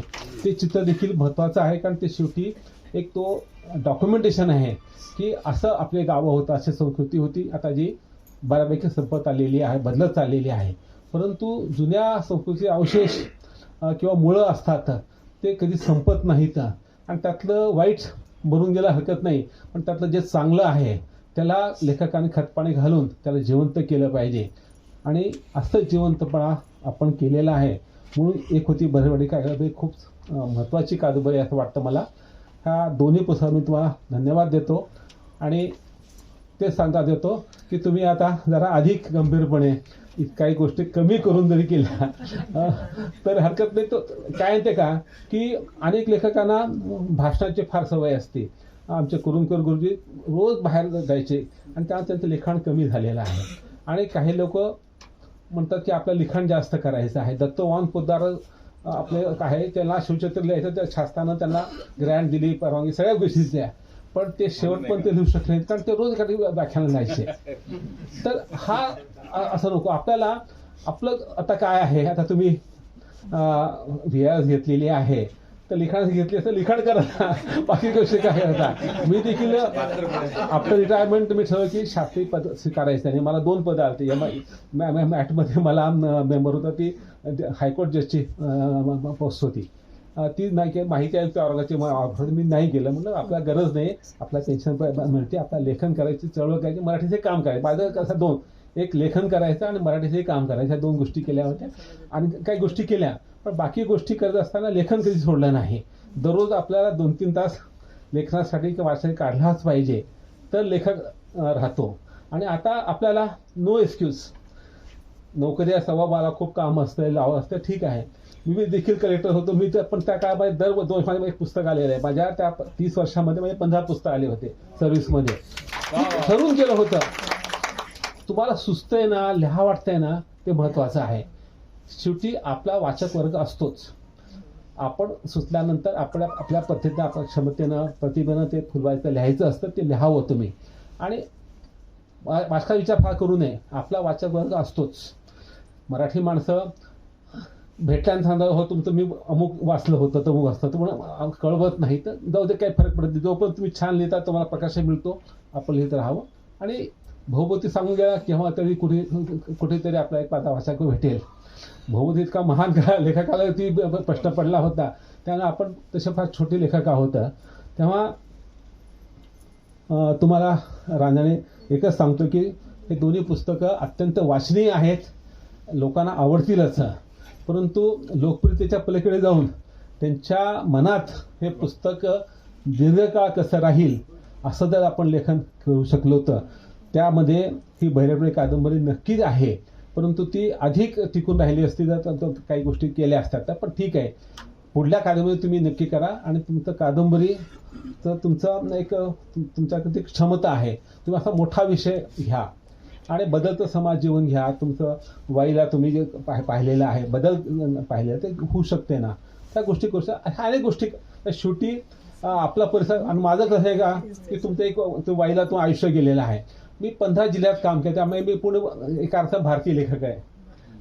ते चित्र देखील महत्त्वाचं आहे, कारण ते शेवटी एक तो डॉक्युमेंटेशन आहे की असं आपले गावं होतं, अशी संस्कृती होती, आता जी बऱ्यापैकी संपत आलेली आहे, बदलत चाललेली आहे. परंतु जुन्या संस्कृतीचे अवशेष किंवा मुळं असतात ते कधी संपत नाहीत आणि त्यातलं वाईट भरून गेला हरकत नाही, पण त्यातलं जे चांगलं आहे त्याला लेखकाने खतपाणी घालून त्याला जिवंत केलं पाहिजे. आणि असं जिवंतपणा आपण केलेला आहे. म्हणून एक होती बहिरवाडी कादंबरी खूप महत्त्वाची कादंबरी असं वाटतं मला. ह्या दोन्ही पुस्तकांना मी तुम्हाला धन्यवाद देतो आणि ते सांगता देतो की तुम्ही आता जरा अधिक गंभीरपणे काही गोष्टी कमी करून जरी केल्या तर हरकत नाही. तो काय ते का की अनेक लेखकांना भाषणाची फार सवय असते. आमचे कुरुंकर गुरुजी रोज बाहेर जायचे आणि त्यामुळे त्यांचं लिखाण कमी झालेलं आहे. आणि काही लोक म्हणतात की आपलं लिखाण जास्त करायचं आहे. दत्तवान पोद्दार आपले आहे, त्याला शिवचरित्र लिहायचं, त्या शासनानं त्यांना ग्रँट दिली, परवानगी, सगळ्या गोष्टी द्या, पण ते शेवट पण ते लिहू शकले नाहीत, कारण ते रोज काही व्याख्यानं लिहायचे. तर हा असं नको. आपल्याला आपलं आता काय आहे, आता तुम्ही व्हीआरएस घेतलेली आहे, तर लिखाण घेतली असं लिखाण करा, बाकी गोष्टी काय होता. मी देखील आफ्टर रिटायरमेंट मी ठरवलं की शास्त्री पद स्वीकारायचं आणि मला 2 पदं आली. मॅटमध्ये मला मेंबर होता, ती हायकोर्ट जजची पोस्ट होती. ती नाही केली. माहिती आयुक्त आयोगाची मी नाही केलं. म्हणलं आपल्याला गरज नाही, आपल्याला पेन्शन मिळते, आपल्याला लेखन करायची, चळवळ करायची, मराठीचे काम करायचं. माझं कसं 2, एक लेखन करायचं आणि मराठीचे काम करायचं, ह्या 2 गोष्टी केल्या होत्या. आणि काही गोष्टी केल्या, पण बाकी गोष्टी करत असताना लेखन कधी सोडलं नाही. दररोज आपल्याला 2-3 तास लेखनासाठी किंवा वाचनासाठी काढलाच पाहिजे, तर लेखक राहतो. आणि आता आपल्याला नो एक्सक्यूज. नोकरी सव्वा मला खूप काम असतं, लावं असतं, ठीक आहे. मी देखील कलेक्टर होतो. मी पण त्या काळामध्ये दर 2 वर्षामध्ये एक पुस्तक आलेलं आहे. माझ्या त्या 30 वर्षामध्ये माझे 15 पुस्तक आले होते सर्व्हिसमध्ये. ठरवून केलं होतं. तुम्हाला सुचतंय ना, लिहा वाटतंय ना, ते महत्वाचं आहे. शेवटी आपला वाचक वर्ग असतोच. आपण सुचल्यानंतर आपल्या पद्धतीनं, आपल्या क्षमतेनं, प्रतिभेनं ते फुलवायचं, लिहायचं असतं, ते लिहावं तुम्ही. आणि वाचका विचार फार करू नये. आपला वाचक वर्ग असतोच. मराठी माणसं भेटल्यानं सांगा, हो तुमचं मी अमुक वाचलं होतं, तमुक वाचलं, तर म्हणून कळवत नाही, तर जाऊ दे, काही फरक पडत नाही. जोपर्यंत तुम्ही छान लिहिता, तुम्हाला प्रकाश मिळतो, आपण लिहित राहावं. आणि भौभूती सांगून गेला केव्हा तरी कुठेतरी आपला एक वाचक भेटेल. भौभूती इतका महान लेखकाला ती प्रश्न पडला होता, त्यामुळे आपण तसे फार छोटे लेखक आहोत. तेव्हा तुम्हाला रांजणे एकच सांगतो की हे दोन्ही पुस्तकं अत्यंत वाचनीय आहेत, लोकांना आवडतीलच. परंतु लोकप्रियतेच्या पलीकडे जाऊन त्यांच्या मनात हे पुस्तक दीर्घकाळ कसं राहील असं जर आपण लेखन करू शकलो तर त्यामध्ये ही भैरवडी कादंबरी नक्कीच आहे. परंतु ती अधिक टिकून राहिली असती तर काही गोष्टी केल्या असतात. पण ठीक आहे, पुढल्या कादंबरी तुम्ही नक्की करा. आणि तुमचं कादंबरीचं तुमचं एक तुमच्याकडे क्षमता आहे, तुम्ही असा मोठा विषय घ्या आणि बदलतं समाज जीवन घ्या. तुमचं वाईला तुम्ही जे पाहिलेलं आहे, बदल पाहिलेला, ते होऊ शकते ना, त्या गोष्टी करू शकता. अनेक गोष्टी शेवटी आपला परिसर. आणि माझं कसं आहे का की तुमचं एक वाईला तो आयुष्य गेलेलं आहे. मी 15 जिल्ह्यात काम केलं, त्यामुळे मी पूर्ण एका अर्थ भारतीय लेखक आहे.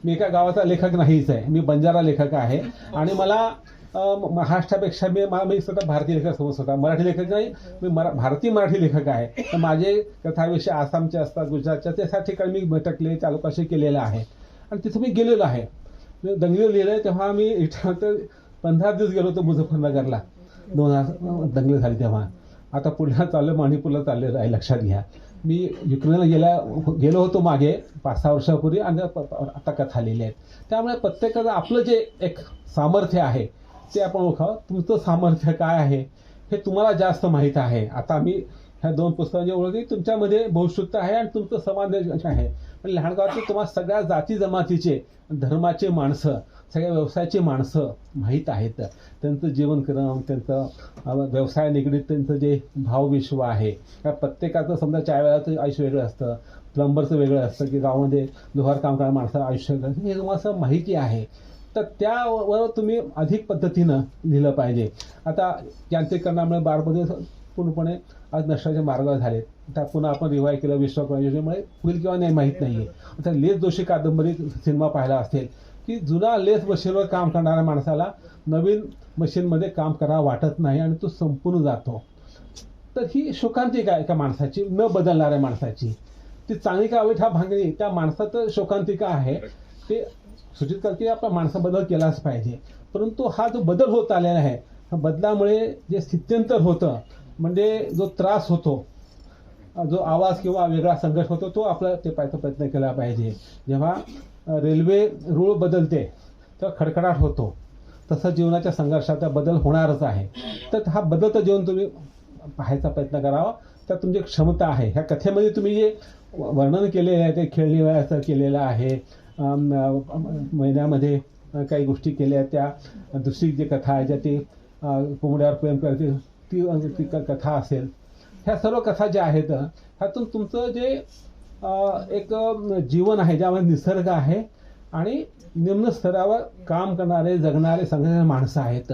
मी एका गावाचा लेखक नाहीच आहे, मी बंजारा लेखक आहे. आणि मला महाराष्ट्रापेक्षा मी स्वतः भारतीय लेखक समजत. मराठी लेखक नाही, मी भारतीय मराठी लेखक आहे. तर माझे कथाविषय आसामचे असतात, गुजरातच्या, त्या ठिकाणी मी भटकले, तालुकाशी केलेलं आहे. आणि तिथं मी गेलेलो आहे. मी दंगलीवर लिहिलं आहे, तेव्हा मी 15 दिवस गेलो होतो मुझफ्फरनगरला. 2000 दंगली झाली तेव्हा. आता पुढल्या चाललं, मणिपूरला चाललेलं आहे, लक्षात घ्या. मी युक्रेनला गेलो होतो मागे 5-6 वर्षापूर्वी, आणि आता कथा लिहिल्या आहेत. त्यामुळे प्रत्येकाचं आपलं जे एक सामर्थ्य आहे ते आपण ओळखावं. तुमचं सामर्थ्य काय आहे हे तुम्हाला जास्त माहीत आहे. आता मी ह्या 2 पुस्तकांची ओळखी, तुमच्यामध्ये बहुश्रुत आहे आणि तुमचं समाज आहे. पण लहानगावाचे तुम्हाला सगळ्या जाती जमातीचे, धर्माचे माणसं, सगळ्या व्यवसायाची माणसं माहीत आहेत. त्यांचं जीवनक्रम, त्यांचं व्यवसाय निगडीत त्यांचं जे भावविश्व आहे. त्या प्रत्येकाचं समजा चायवाल्याचं आयुष्य वेगळं असतं, प्लंबरचं वेगळं असतं, की गावामध्ये लोहार काम करणाऱ्या माणसाचं आयुष्य वेगळं असतं. हे तुम्हाला माहिती आहे. तर त्यावर तुम्ही अधिक पद्धतीनं लिहिलं पाहिजे. आता यांत्रिकरणामुळे बारमध्ये पूर्णपणे आज नष्टाचे मार्ग झालेत. त्या पुन्हा आपण रिवाय केलं विश्वकर्मा योजनेमुळे, होईल किंवा नाही माहीत नाही आहे. आता लेस जोशी कादंबरी सिनेमा पाहिला असेल की जुना लेस मशीनवर काम करणाऱ्या माणसाला नवीन मशीनमध्ये काम करावं वाटत नाही आणि तो संपून जातो. तर ही शोकांतिका आहे एका माणसाची, न बदलणाऱ्या माणसाची. ती चांगली का वाईट हा भांगणी त्या माणसाचं शोकांतिका आहे. ते सूचित करते की आपला माणसा बदल केलाच पाहिजे. परंतु हा जो बदल होत आलेला आहे, हा बदलामुळे जे स्थित्यंतर होतं, म्हणजे जो त्रास होतो, जो आवाज किंवा वेगळा संघर्ष होतो, तो आपला ते पाहायचा प्रयत्न केला पाहिजे. जेव्हा रेल्वे रूळ बदलते तेव्हा खडखडाट होतो, तसं जीवनाच्या संघर्षाचा बदल होणारच आहे. तर हा बदलतं जीवन तुम्ही पाहायचा प्रयत्न करावा. त्यात तुमची क्षमता आहे. ह्या कथेमध्ये तुम्ही जे वर्णन केलेलं आहे ते खेळणी वयाचं केलेलं आहे. महिन्यामध्ये काही गोष्टी केल्या, त्या दुसरी जी कथा आहे ज्या ती कोंबड्यावर प्रेम करते ती कथा असेल. ह्या सर्व कथा ज्या आहेत ह्यातून तुमचं जे एक जीवन आहे, ज्यामध्ये निसर्ग आहे आणि निम्न स्तरावर काम करणारे, जगणारे, संघणारे माणसं आहेत.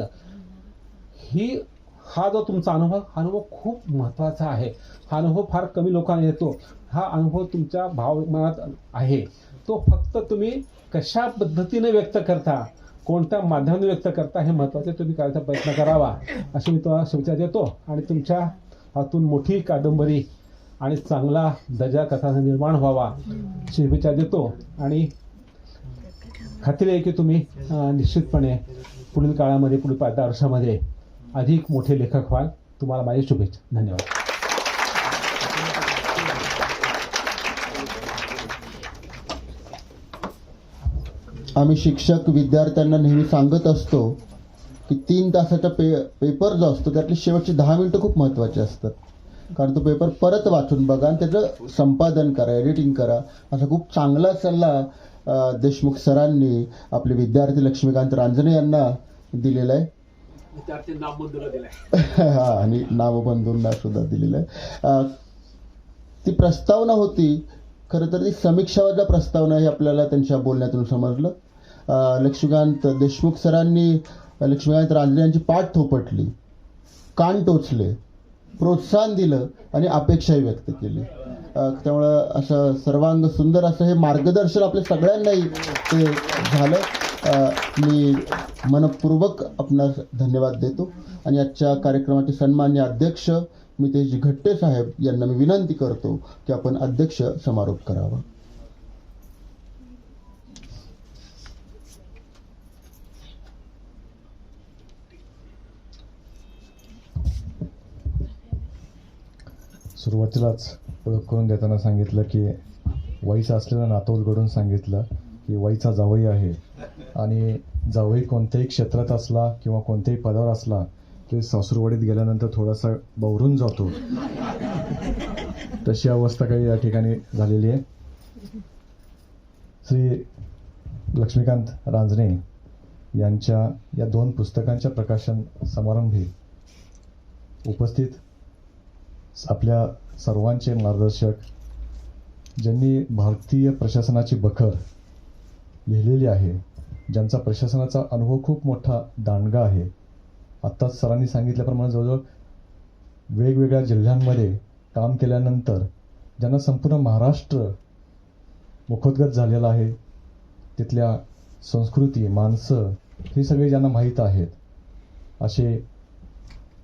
हा जो तुमचा अनुभव खूप महत्त्वाचा आहे. हा अनुभव फार कमी लोकांना येतो. हा अनुभव तुमच्या भावमनात आहे. तो फक्त तुम्ही कशा पद्धतीने व्यक्त करता, कोणत्या माध्यमातून व्यक्त करता हे महत्त्वाचे तुम्ही करायचा प्रयत्न करावा अशी मी तुम्हाला शुभेच्छा देतो. आणि तुमच्या हातून मोठी कादंबरी आणि चांगला दर्जा कथाचा निर्माण व्हावा शुभेच्छा देतो. आणि खात्री आहे की तुम्ही निश्चितपणे पुढील काळामध्ये पुढील 5-10 वर्षामध्ये अधिक मोठे लेखक व्हाल. तुम्हाला माझी शुभेच्छा. धन्यवाद. आम्ही शिक्षक विद्यार्थ्यांना नेहमी सांगत असतो की 3 तासाचा पेपर जो असतो त्यातली शेवटची 10 मिनिटं खूप महत्त्वाची असतात. कारण तो पेपर परत वाचून बघा आणि त्याचं संपादन करा, एडिटिंग करा. असा खूप चांगला सल्ला देशमुख सरांनी आपले विद्यार्थी लक्ष्मीकांत रांजणे यांना दिलेला आहे. हा, आणि नामबंधूंना सुद्धा दिलेलं आहे. ती प्रस्तावना होती, खरं तर ती समीक्षावाद प्रस्तावना हे आपल्याला त्यांच्या बोलण्यातून समजलं. लक्ष्मीकांत देशमुख सरांनी लक्ष्मीकांत रांजणे यांची पाठ थोपटली, कान टोचले, प्रोत्साहन दिलं आणि अपेक्षाही व्यक्त केली. त्यामुळं असं सर्वांग सुंदर असं हे मार्गदर्शन आपल्या सगळ्यांनाही ते झालं. मी मनपूर्वक आपणास धन्यवाद देतो आणि आजच्या कार्यक्रमाचे सन्मान्य अध्यक्ष मितेशजी घट्टे साहेब यांना मी विनंती करतो की आपण अध्यक्ष समारोप करावा. सुरुवातीलाच ओळख करून देताना सांगितलं की वाईचा असलेला नातवलकडून सांगितलं की वाईचा जावई आहे आणि जावई कोणत्याही क्षेत्रात असला किंवा कोणत्याही पदावर असला तरी सासूरवाडीत गेल्यानंतर थोडासा बवरून जातो. तशी अवस्था काही या ठिकाणी झालेली आहे. श्री लक्ष्मीकांत रांजणे यांच्या या 2 पुस्तकांच्या प्रकाशन समारंभी उपस्थित आपल्या सर्वांचे मार्गदर्शक, ज्यांनी भारतीय प्रशासनाची बखर लिहिलेली आहे, ज्यांचा प्रशासनाचा अनुभव खूप मोठा दांडगा आहे. आत्ताच सरांनी सांगितल्याप्रमाणे जवळजवळ वेगवेगळ्या जिल्ह्यांमध्ये काम केल्यानंतर ज्यांना संपूर्ण महाराष्ट्र मुखोद्गत झालेला आहे, तिथल्या संस्कृती, माणसं ही सगळी ज्यांना माहीत आहेत, असे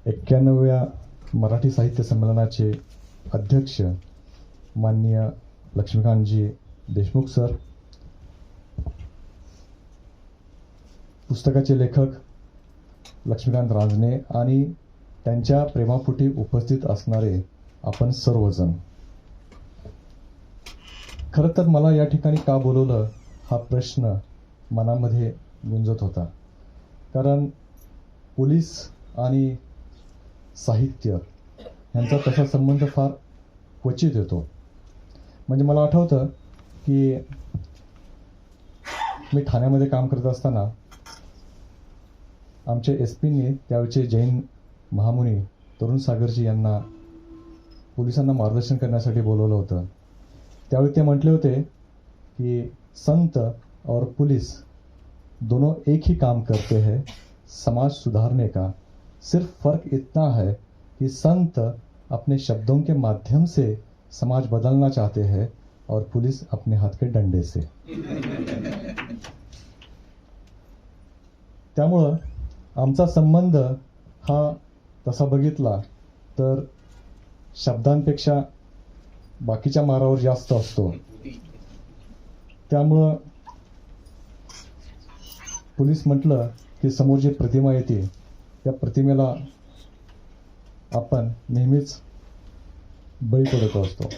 91व्या मराठी साहित्य संमेलनाचे अध्यक्ष माननीय लक्ष्मीकांतजी देशमुख सर, पुस्तकाचे लेखक लक्ष्मीकांत रांजणे आणि त्यांच्या प्रेमापोटी उपस्थित असणारे आपण सर्वजण. खरं तर मला या ठिकाणी का बोलवलं हा प्रश्न मनामध्ये गुंजत होता. कारण पोलीस आणि साहित्य यांचा तसा संबंध फार क्वचित येतो. म्हणजे मला आठवतं की मी ठाण्यामध्ये काम करत असताना आमच्या SP-नी त्यावेळचे जैन महामुनी तरुण सागरजी यांना पोलिसांना मार्गदर्शन करण्यासाठी बोलवलं होतं. त्यावेळी ते म्हटले होते कि संत और पुलिस दोनों एक ही काम करते हैं समाज सुधारने का, सिर्फ फर्क इतना है कि संत अपने शब्दों के माध्यम से समाज बदलना चाहते हैं और पुलिस अपने हाथ के डंडे से. त्यामुळं आमचा संबंध हा तसा बघितला तर शब्दांपेक्षा बाकीच्या मारावर जास्त असतो. त्यामुळं पोलीस म्हटलं की समोर जी प्रतिमा येते त्या प्रतिमेला आपण नेहमीच बळी पडत असतो.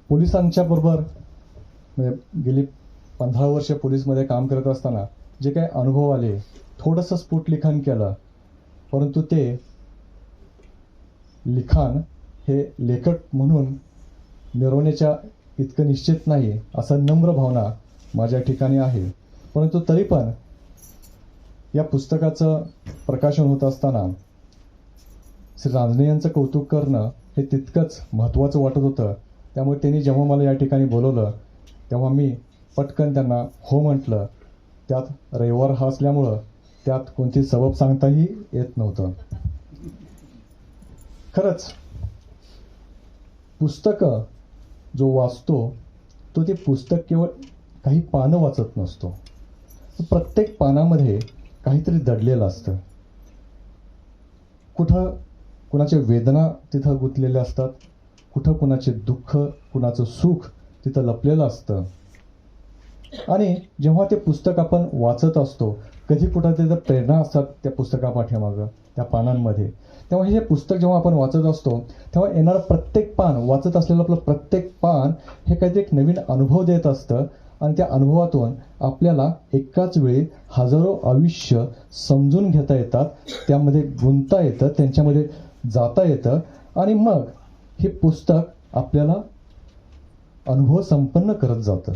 पोलिसांच्या बरोबर म्हणजे गेली 15 वर्ष पोलीसमध्ये काम करत असताना जे काही अनुभव आले, थोडंसं स्फुट लिखाण केलं, परंतु ते लिखाण हे लेखक म्हणून मिरवण्याच्या इतकं निश्चित नाही असं नम्र भावना माझ्या ठिकाणी आहे. परंतु तरी पण या पुस्तकाचं प्रकाशन होत असताना श्री रांजणे यांचं कौतुक करणं हे तितकंच महत्त्वाचं वाटत होतं. त्यामुळे त्यांनी जेव्हा मला या ठिकाणी बोलवलं तेव्हा मी पटकन त्यांना हो म्हटलं. त्यात रविवार हा असल्यामुळं त्यात कोणती सबब सांगताही येत नव्हतं. खरंच पुस्तकं जो वाचतो तो ते पुस्तक केवळ काही पानं वाचत नसतो. प्रत्येक पानामध्ये काहीतरी दडलेलं असतं. कुठं कुणाच्या वेदना तिथं गुंतलेल्या असतात, कुठं कुणाचे दुःख, कुणाचं सुख तिथं लपलेलं असतं. आणि जेव्हा ते पुस्तक आपण वाचत असतो, कधी कुठं तिथं प्रेरणा असतात त्या पुस्तकापाठीमागं, त्या पानांमध्ये. तेव्हा हे पुस्तक जेव्हा आपण वाचत असतो तेव्हा येणारं प्रत्येक पान, वाचत असलेलं आपलं प्रत्येक पान हे काहीतरी एक नवीन अनुभव देत असतं. आणि त्या अनुभवातून आपल्याला एकाच वेळी हजारो आयुष्य समजून घेता येतात, त्यामध्ये गुंतता येतं, त्यांच्यामध्ये जाता येतं. आणि मग हे पुस्तक आपल्याला अनुभव संपन्न करत जातं.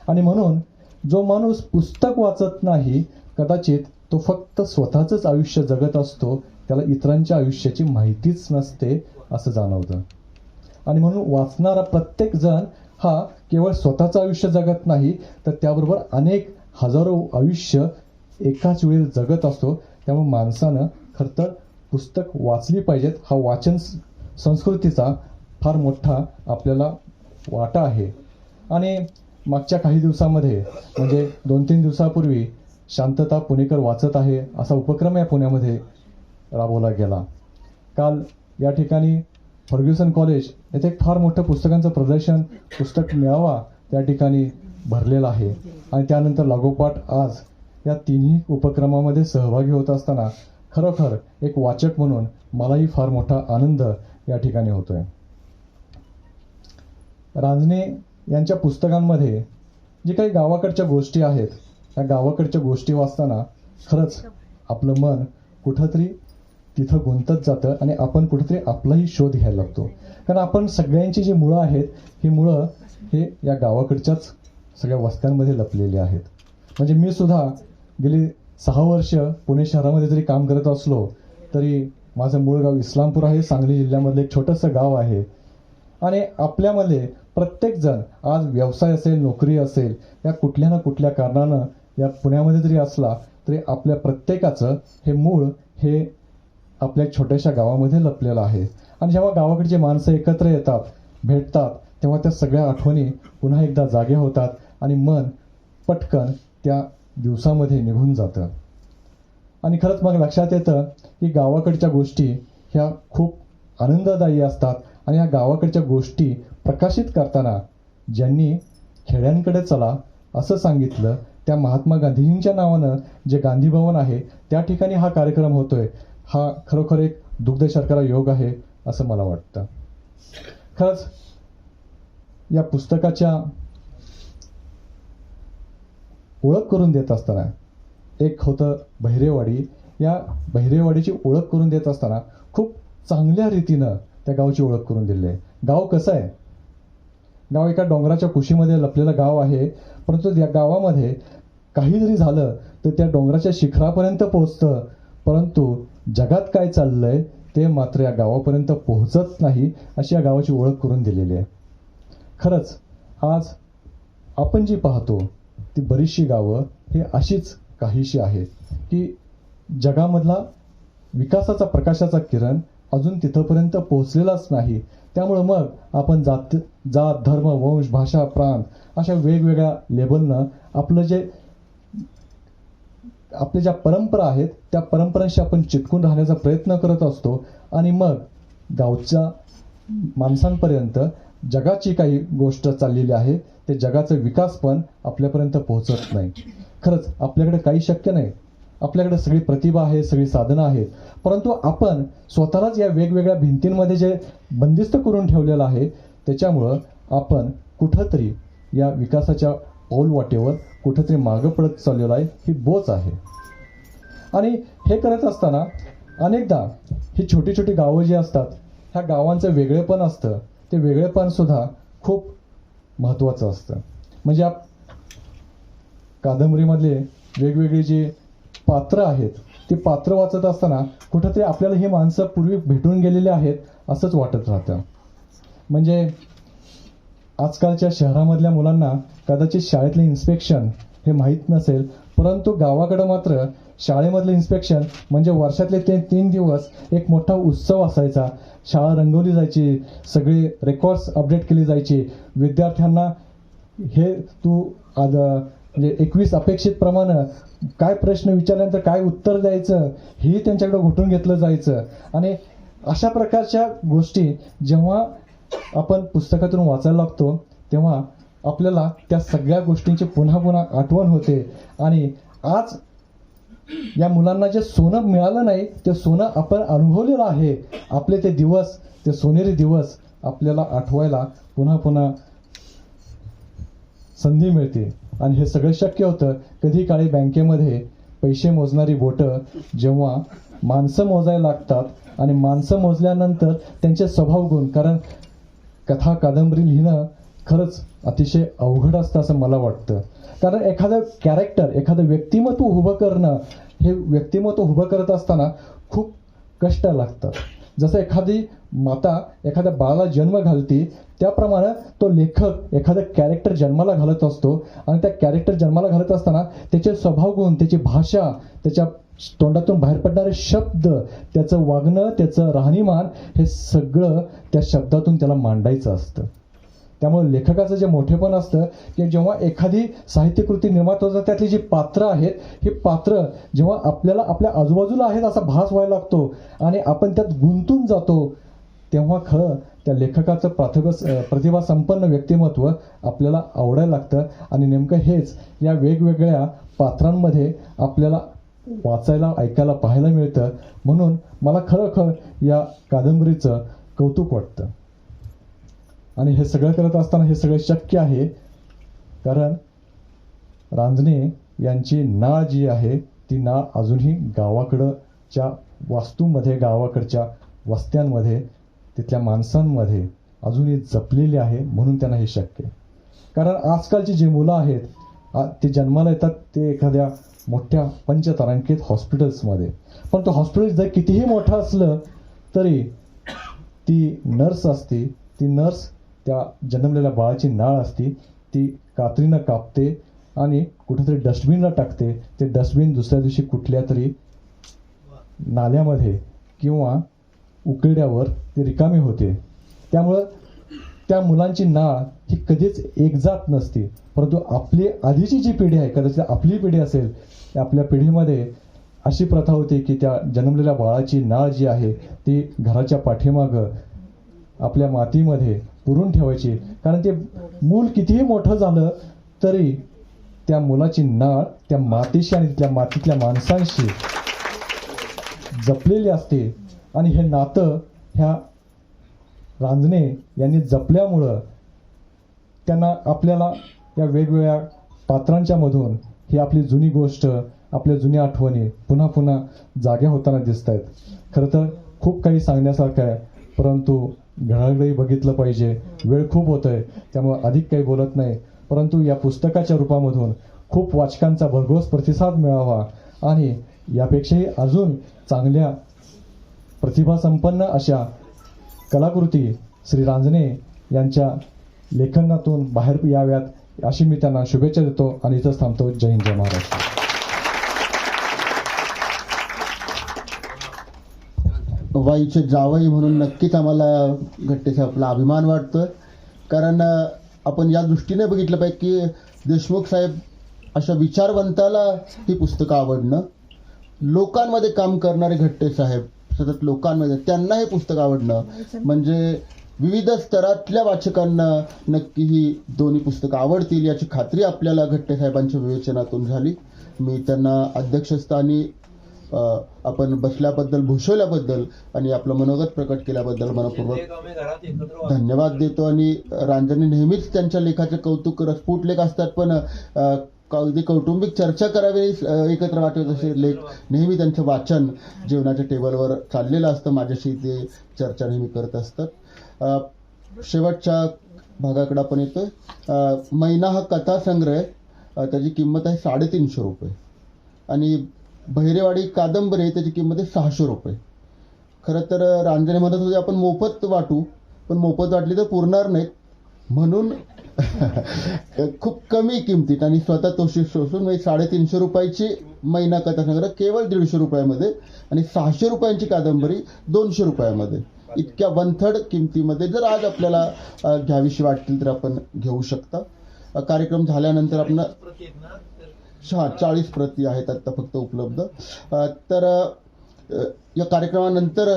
आणि म्हणून जो माणूस पुस्तक वाचत नाही, कदाचित तो फक्त स्वतःचंच आयुष्य जगत असतो, त्याला इतरांच्या आयुष्याची माहितीच नसते असं जाणवतं. आणि म्हणून वाचणारा प्रत्येक जण हा केवळ स्वतःचं आयुष्य जगत नाही, तर त्याबरोबर अनेक हजारो आयुष्य एकाच वेळी जगत असतो. त्यामुळे माणसानं खरं तर पुस्तक वाचली पाहिजेत. हा वाचन संस्कृतीचा फार मोठा आपल्याला वाटा आहे. आणि मागच्या काही दिवसामध्ये म्हणजे 2-3 दिवसापूर्वी शांतता पुणेकर वाचत आहे असा उपक्रम या पुण्यामध्ये राबवला गेला. काल या ठिकाणी फर्ग्युसन कॉलेज येथे एक फार मोठं पुस्तकांचं प्रदर्शन, पुस्तक मेळावा त्या ठिकाणी भरलेला आहे. आणि त्यानंतर लागोपाठ आज या तिन्ही उपक्रमामध्ये सहभागी होत असताना खरोखर एक वाचक म्हणून मलाही फार मोठा आनंद या ठिकाणी होतोय. रांजणे यांच्या पुस्तकांमध्ये जे काही गावाकडच्या गोष्टी आहेत, त्या गावाकडच्या गोष्टी वाचताना खरंच आपलं मन कुठंतरी तिथं गुंतत जातं आणि आपण कुठेतरी आपलाही शोध घ्यायला लागतो. कारण आपण सगळ्यांची जी मुळं आहेत, ही मुळं हे या गावाकडच्याच सगळ्या वस्त्यांमध्ये लपलेली आहेत. म्हणजे मी सुद्धा गेली 6 वर्ष पुणे शहरामध्ये जरी काम करत असलो तरी माझं मूळ गाव इस्लामपूर आहे, सांगली जिल्ह्यामधलं एक छोटंसं गाव आहे. आणि आपल्यामध्ये प्रत्येकजण आज व्यवसाय असेल, नोकरी असेल, या कुठल्या ना कुठल्या कारणानं या पुण्यामध्ये जरी असला तरी आपल्या प्रत्येकाचं हे मूळ हे आपल्या छोट्याशा गावामध्ये लपलेलं आहे. आणि जेव्हा गावाकडची माणसं एकत्र येतात, भेटतात, तेव्हा त्या सगळ्या आठवणी पुन्हा एकदा जागे होतात आणि मन पटकन त्या दिवसामध्ये निघून जातं. आणि खरंच मग लक्षात येतं की गावाकडच्या गोष्टी ह्या खूप आनंददायी असतात. आणि या गावाकडच्या गोष्टी प्रकाशित करताना ज्यांनी खेड्यांकडे चला असं सांगितलं, त्या महात्मा गांधींच्या नावानं जे गांधी भवन आहे त्या ठिकाणी हा कार्यक्रम होतोय, हा खरोखर एक दुग्ध शर्करा योग आहे असं मला वाटतं. खरंच या पुस्तकाच्या ओळख करून देत असताना एक होतं बहिरेवाडी. या बहिरेवाडीची ओळख करून देत असताना खूप चांगल्या रीतीनं त्या गावची ओळख करून दिली आहे. गाव कसं आहे? गाव एका डोंगराच्या कुशीमध्ये लपलेलं गाव आहे, परंतु या गावामध्ये काही जरी झालं तर त्या डोंगराच्या शिखरापर्यंत पोहोचतं, परंतु जगात काय चाललंय ते मात्र या गावापर्यंत पोहोचत नाही, अशी या गावाची ओळख करून दिलेली आहे. खरंच आज आपण जी पाहतो ती बरीचशी गावं हे अशीच काहीशी आहेत की जगामधला विकासाचा प्रकाशाचा किरण अजून तिथंपर्यंत पोहोचलेलाच नाही. त्यामुळं मग आपण जात धर्म, वंश, भाषा, प्रांत अशा वेगवेगळ्या लेबलनं आपल्या ज्या परंपरा आहेत त्या परंपरांशी आपण चिटकून राहण्याचा प्रयत्न करत असतो. आणि मग गावच्या माणसांपर्यंत जगाची काही गोष्ट चाललेली आहे, ते जगाचा विकास पण आपल्यापर्यंत पोहोचत नाही. खरंच आपल्याकडे काही शक्य नाही. आपल्याकडे सगळी प्रतिभा आहे, सगळी साधनं आहेत, परंतु आपण स्वतःलाच या वेगवेगळ्या भिंतींमध्ये जे बंदिस्त करून ठेवलेलं आहे त्याच्यामुळं आपण कुठंतरी या विकासाच्या पाऊलवाटेवर कुठंतरी मागं पडत चाललेलं आहे. ही बोच आहे. आणि हे करत असताना अनेकदा ही छोटी छोटी गावं जी असतात ह्या गावांचं वेगळेपण असतं, ते वेगळेपण सुद्धा खूप महत्त्वाचं असतं. म्हणजे कादंबरीमधले वेगवेगळी जी पात्र आहेत ती पात्र वाचत असताना कुठंतरी आपल्याला ही माणसं पूर्वी भेटून गेलेली आहेत असंच वाटत राहतं. म्हणजे आजकालच्या शहरामधल्या मुलांना कदाचित शाळेतलं इन्स्पेक्शन हे माहीत नसेल, परंतु गावाकडं मात्र शाळेमधलं इन्स्पेक्शन म्हणजे वर्षातले ते 3 दिवस एक मोठा उत्सव असायचा. शाळा रंगवली जायची, सगळे रेकॉर्ड्स अपडेट केली जायची, विद्यार्थ्यांना हे तू आज म्हणजे 21 अपेक्षित प्रमाणे काय प्रश्न विचारल्यानंतर काय उत्तर द्यायचं हेही त्यांच्याकडे घुटून घेतलं जायचं. आणि अशा प्रकारच्या गोष्टी जेव्हा आपण पुस्तकातून वाचायला लागतो तेव्हा आपल्याला त्या सगळ्या गोष्टींची पुन्हा पुन्हा आठवण होते. आणि आज या मुलांना जे सोनं मिळालं नाही ते सोनं आपण अनुभवलेलं आहे. आपले ते दिवस, ते सोनेरी दिवस आपल्याला आठवायला पुन्हा पुन्हा संधी मिळते. आणि हे सगळं शक्य होतं कधी काळी बँकेमध्ये पैसे मोजणारी बोटं जेव्हा माणसं मोजायला लागतात आणि माणसं मोजल्यानंतर त्यांचे स्वभाव गुण, कारण कथा कादंबरी लिहिणं खरंच अतिशय अवघड असतं असं मला वाटतं. कारण एखादं कॅरेक्टर, एखादं व्यक्तिमत्व उभं करणं, हे व्यक्तिमत्व उभं करत असताना खूप कष्ट लागतात. जसं एखादी माता एखाद्या बाळाला जन्म घालते त्याप्रमाणे तो लेखक एखादं कॅरेक्टर जन्माला घालत असतो. आणि त्या कॅरेक्टर जन्माला घालत असताना त्याचे स्वभाव गुण, त्याची भाषा, त्याच्या तोंडातून बाहेर पडणारे शब्द, त्याचं वागणं, त्याचं राहणीमान हे सगळं त्या शब्दातून त्याला मांडायचं असतं. त्यामुळे लेखकाचं जे मोठेपण असतं की जेव्हा एखादी साहित्यकृती निर्माण होतात त्यातली जी पात्र आहेत, ही पात्र जेव्हा आपल्याला आपल्या आजूबाजूला आहेत असा भास व्हायला लागतो आणि आपण त्यात गुंतून जातो, तेव्हा खरं त्या लेखकाचं प्रतिभा संपन्न व्यक्तिमत्व आपल्याला आवडायला लागतं. आणि नेमकं हेच या वेगवेगळ्या पात्रांमध्ये आपल्याला वाचायला, ऐकायला, पाहायला मिळतं. म्हणून मला खरोखर या कादंबरीचं कौतुक वाटतं. आणि हे सगळं करत असताना हे सगळं शक्य आहे कारण रांजणे यांची नाळ जी आहे ती नाळ अजूनही गावाकडच्या वास्तूमध्ये, गावाकडच्या वस्त्यांमध्ये, तिथल्या माणसांमध्ये अजूनही जपलेली आहे. म्हणून त्यांना हे शक्य आहे. कारण आजकालची जी मुलं आहेत ते जन्माला येतात ते एखाद्या मोठ्या पंचतारांकित हॉस्पिटल्समध्ये, पण तो हॉस्पिटल जर कितीही मोठं असलं तरी ती नर्स असते, ती नर्स त्या जन्मलेल्या बाळाची नाळ असती, ती कात्रीनं कापते आणि कुठेतरी डस्टबिनला टाकते. ते डस्टबिन दुसऱ्या दिवशी कुठल्या तरी नाल्यामध्ये किंवा उकिरड्यावर ते रिकामी होते. त्यामुळं त्या मुलांची नाळ ही कधीच एकजात नसते. परंतु आपली आधीची जी पिढी आहे, कदाचित आपली पिढी असेल, आपल्या पिढीमध्ये अशी प्रथा होती की त्या जन्मलेल्या बाळाची नाळ जी आहे ती घराच्या पाठीमागं आपल्या मातीमध्ये पुरून ठेवायची. कारण ते मूल कितीही मोठं झालं तरी त्या मुलाची नाळ त्या मातीशी आणि त्या मातीतल्या माणसांशी जपलेली असते. आणि हे नातं ह्या रांजणे यांनी जपल्यामुळं त्यांना आपल्याला या वेगवेगळ्या पात्रांच्या मधून ही आपली जुनी गोष्ट, आपल्या जुन्या आठवणी पुन्हा पुन्हा जाग्या होताना दिसत आहेत. खरं तर खूप काही सांगण्यासारखं आहे, परंतु घडाघडी बघितलं पाहिजे, वेळ खूप होतोय, त्यामुळे अधिक काही बोलत नाही. परंतु या पुस्तकाच्या रूपामधून खूप वाचकांचा भरघोस प्रतिसाद मिळावा आणि यापेक्षाही अजून चांगल्या प्रतिभासंपन्न अशा कलाकृती श्री रांजणे यांच्या लेखनातून बाहेर याव्यात अशी मी त्यांना शुभेच्छा देतो आणि इथंच थांबतो. जय हिंद, जय महाराष्ट्र. वाईचे जावई म्हणून नक्कीच आम्हाला घट्टेचा आपला अभिमान वाटतोय. कारण आपण या दृष्टीने बघितलं पाहिजे की देशमुख साहेब अशा विचारवंताला ही पुस्तकं आवडणं, लोकांमध्ये काम करणारे घट्टे साहेब सतत लोकांमध्ये त्यांना हे पुस्तक आवडणं, म्हणजे विविध स्तरातल्या वाचकांना नक्की ही दोन्ही पुस्तकं आवडतील याची खात्री आपल्याला घट्टे साहेबांच्या विवेचनातून झाली. मी त्यांना अध्यक्षस्थानी आपण बसल्याबद्दल, भूषवल्याबद्दल आणि आपलं मनोगत प्रकट केल्याबद्दल मनपूर्वक धन्यवाद देतो. आणि रांजणे नेहमीच त्यांच्या लेखाचे कौतुक, रसपूट लेख असतात, पण अगदी कौटुंबिक चर्चा करावी, एकत्र वाटत असे लेख नेहमी त्यांचं वाचन जेवणाच्या टेबलवर चाललेलं असतं. माझ्याशी ते चर्चा नेहमी करत असतात. शेवटच्या भागाकडे आपण येतोय. मैना हा कथासंग्रह, त्याची किंमत आहे 350 रुपये आणि बहिरेवाडी कादंबरी आहे त्याची किंमत आहे 600 रुपये. खरं तर रांजणे म्हणत होते आपण मोफत वाटू, पण मोफत वाटली तर पुरणार नाहीत, म्हणून खूप कमी किमतीत आणि स्वतः तोशी सोसून 350 रुपयाची मैना कथासंग्रह केवळ 150 रुपयामध्ये आणि 600 रुपयांची कादंबरी 200 रुपयामध्ये, इतक्या 1/3 किमतीमध्ये जर आज आपल्याला घ्यावीशी वाटतील तर आपण घेऊ शकता. कार्यक्रम झाल्यानंतर आपण प्रति आहेत ना तर 40 प्रती आहेत आता फक्त उपलब्ध. तर या कार्यक्रमानंतर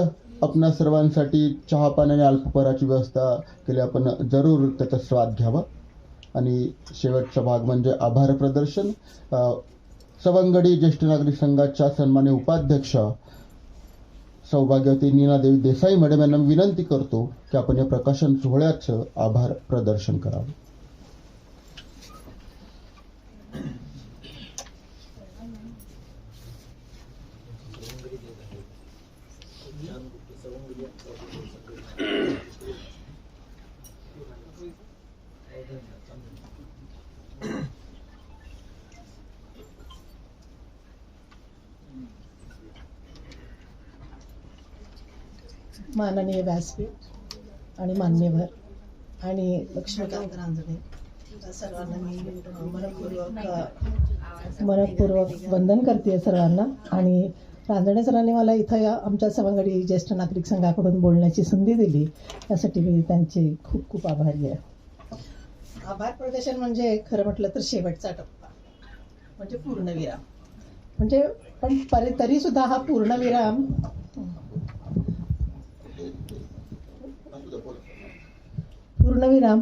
आपणा सर्वांसाठी चहा पाणी आणि अल्पहाराची व्यवस्था केली. आपण जरूर त्याचा स्वाद घ्यावा. आणि शेवटचा भाग म्हणजे आभार प्रदर्शन. सवंगडी ज्येष्ठ नागरिक संघाच्या सन्मान्य उपाध्यक्ष सौभाग्यवती नीनादेवी देसाई मॅडम यांना विनंती करतो की आपण या प्रकाशन सोहळ्याचं आभार प्रदर्शन करावं. माननीय व्यासपीठ आणि मान्यवर आणि लक्ष्मीकांत रांजणे या सर्वांना मी मनपूर्वक वंदन करते सर्वांना. आणि रांजणे सरांनी मला इथं आमच्या सवंगडी ज्येष्ठ नागरिक संघाकडून बोलण्याची संधी दिली, त्यासाठी मी त्यांचे खूप खूप आभारी आहे. आभार प्रदर्शन म्हणजे खरं म्हटलं तर शेवटचा टप्पा म्हणजे पूर्णविराम. म्हणजे पण तरी सुद्धा हा पूर्णविराम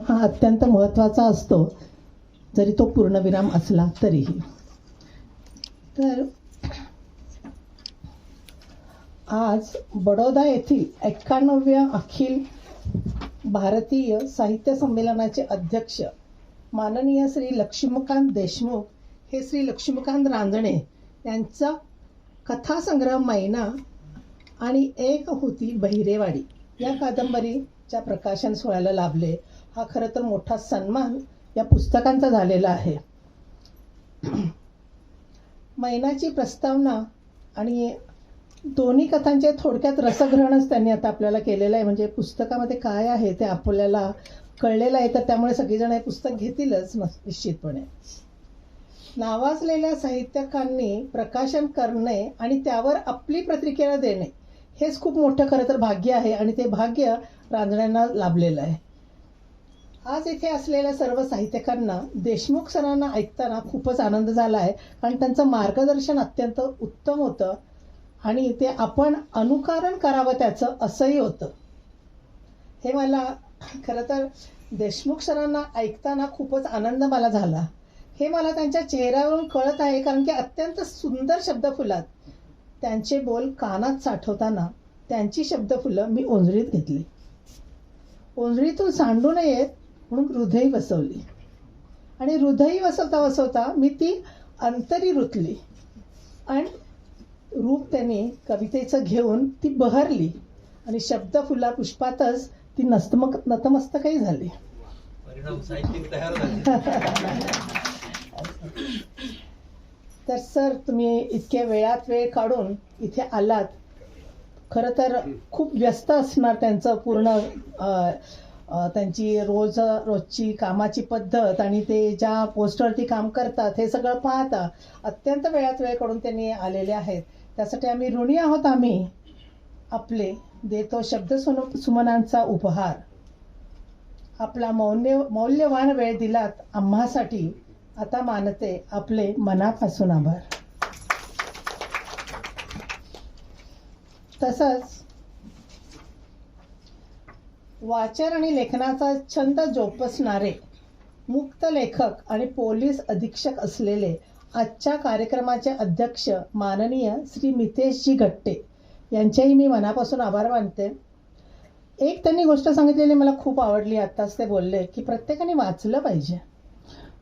हा अत्यंत महत्त्वाचा असतो, जरी तो पूर्णविराम असला तरीही. तर आज बडोदा येथील 91व्या अखिल भारतीय साहित्य संमेलनाचे अध्यक्ष माननीय श्री लक्ष्मीकांत देशमुख हे श्री लक्ष्मीकांत रांजणे यांचा कथासंग्रह मैना आणि एक होती बहिरेवाडी या कादंबरीच्या प्रकाशन सोहळ्याला लाभले. हा खरं तर मोठा सन्मान या पुस्तकांचा झालेला आहे. मैनाची प्रस्तावना आणि दोन्ही कथांचे थोडक्यात रसग्रहणच त्यांनी आता आपल्याला केलेलं आहे. म्हणजे पुस्तकामध्ये काय आहे ते आपल्याला कळलेलं आहे, तर त्यामुळे सगळेजण हे पुस्तक घेतीलच निश्चितपणे. नावाजलेल्या साहित्यकांनी प्रकाशन करणे आणि त्यावर आपली प्रतिक्रिया देणे हेच खूप मोठं खरं तर भाग्य आहे, आणि ते भाग्य रांजण्यांना लाभलेलं आहे. आज इथे असलेल्या सर्व साहित्यकांना देशमुख सरांना ऐकताना खूपच आनंद झाला आहे, कारण त्यांचं मार्गदर्शन अत्यंत उत्तम होतं आणि ते आपण अनुकरण करावं त्याचं असंही होतं. हे मला खरं तर देशमुख सरांना ऐकताना खूपच आनंद मला झाला. हे मला त्यांच्या चेहऱ्यावरून कळत आहे, कारण की अत्यंत सुंदर शब्दफुलात त्यांचे बोल कानात साठवताना त्यांची शब्दफुलं मी ओंजळीत घेतली. ओंजळीतून सांडू नयेत म्हणून हृदयी बसवली, आणि हृदयी बसवता बसवता मी ती अंतरी रुतली, आणि रूप त्यांनी कवितेचं घेऊन ती बहरली, आणि शब्दफुला पुष्पातच ती नतमस्तकही झाली. परिणाम साहित्यिक तयार झाले. तर सर, तुम्ही इतक्या वेळात वेळ काढून इथे आलात. खरं तर खूप व्यस्त असणार त्यांचं पूर्ण त्यांची रोजची कामाची पद्धत, आणि ते ज्या पोस्टवरती काम करतात हे सगळं पाहता अत्यंत वेळात वेळ काढून त्यांनी आलेले आहेत. त्यासाठी आम्ही ऋणी आहोत. आम्ही आपले देतो शब्द सुमनांचा उपहार. आपला मौल्यवान वेळ दिलात आम्हासाठी. आता मानते आपले मनापासून आभार. तसंच वाचन आणि लेखनाचा छंद जोपासणारे मुक्त लेखक आणि पोलीस अधीक्षक असलेले आजच्या कार्यक्रमाचे अध्यक्ष माननीय श्री मितेशजी गट्टे यांचेही मी मनापासून आभार मानते. एक त्यांनी गोष्ट सांगितलेली मला खूप आवडली. आत्ताच ते बोलले की प्रत्येकाने वाचलं पाहिजे.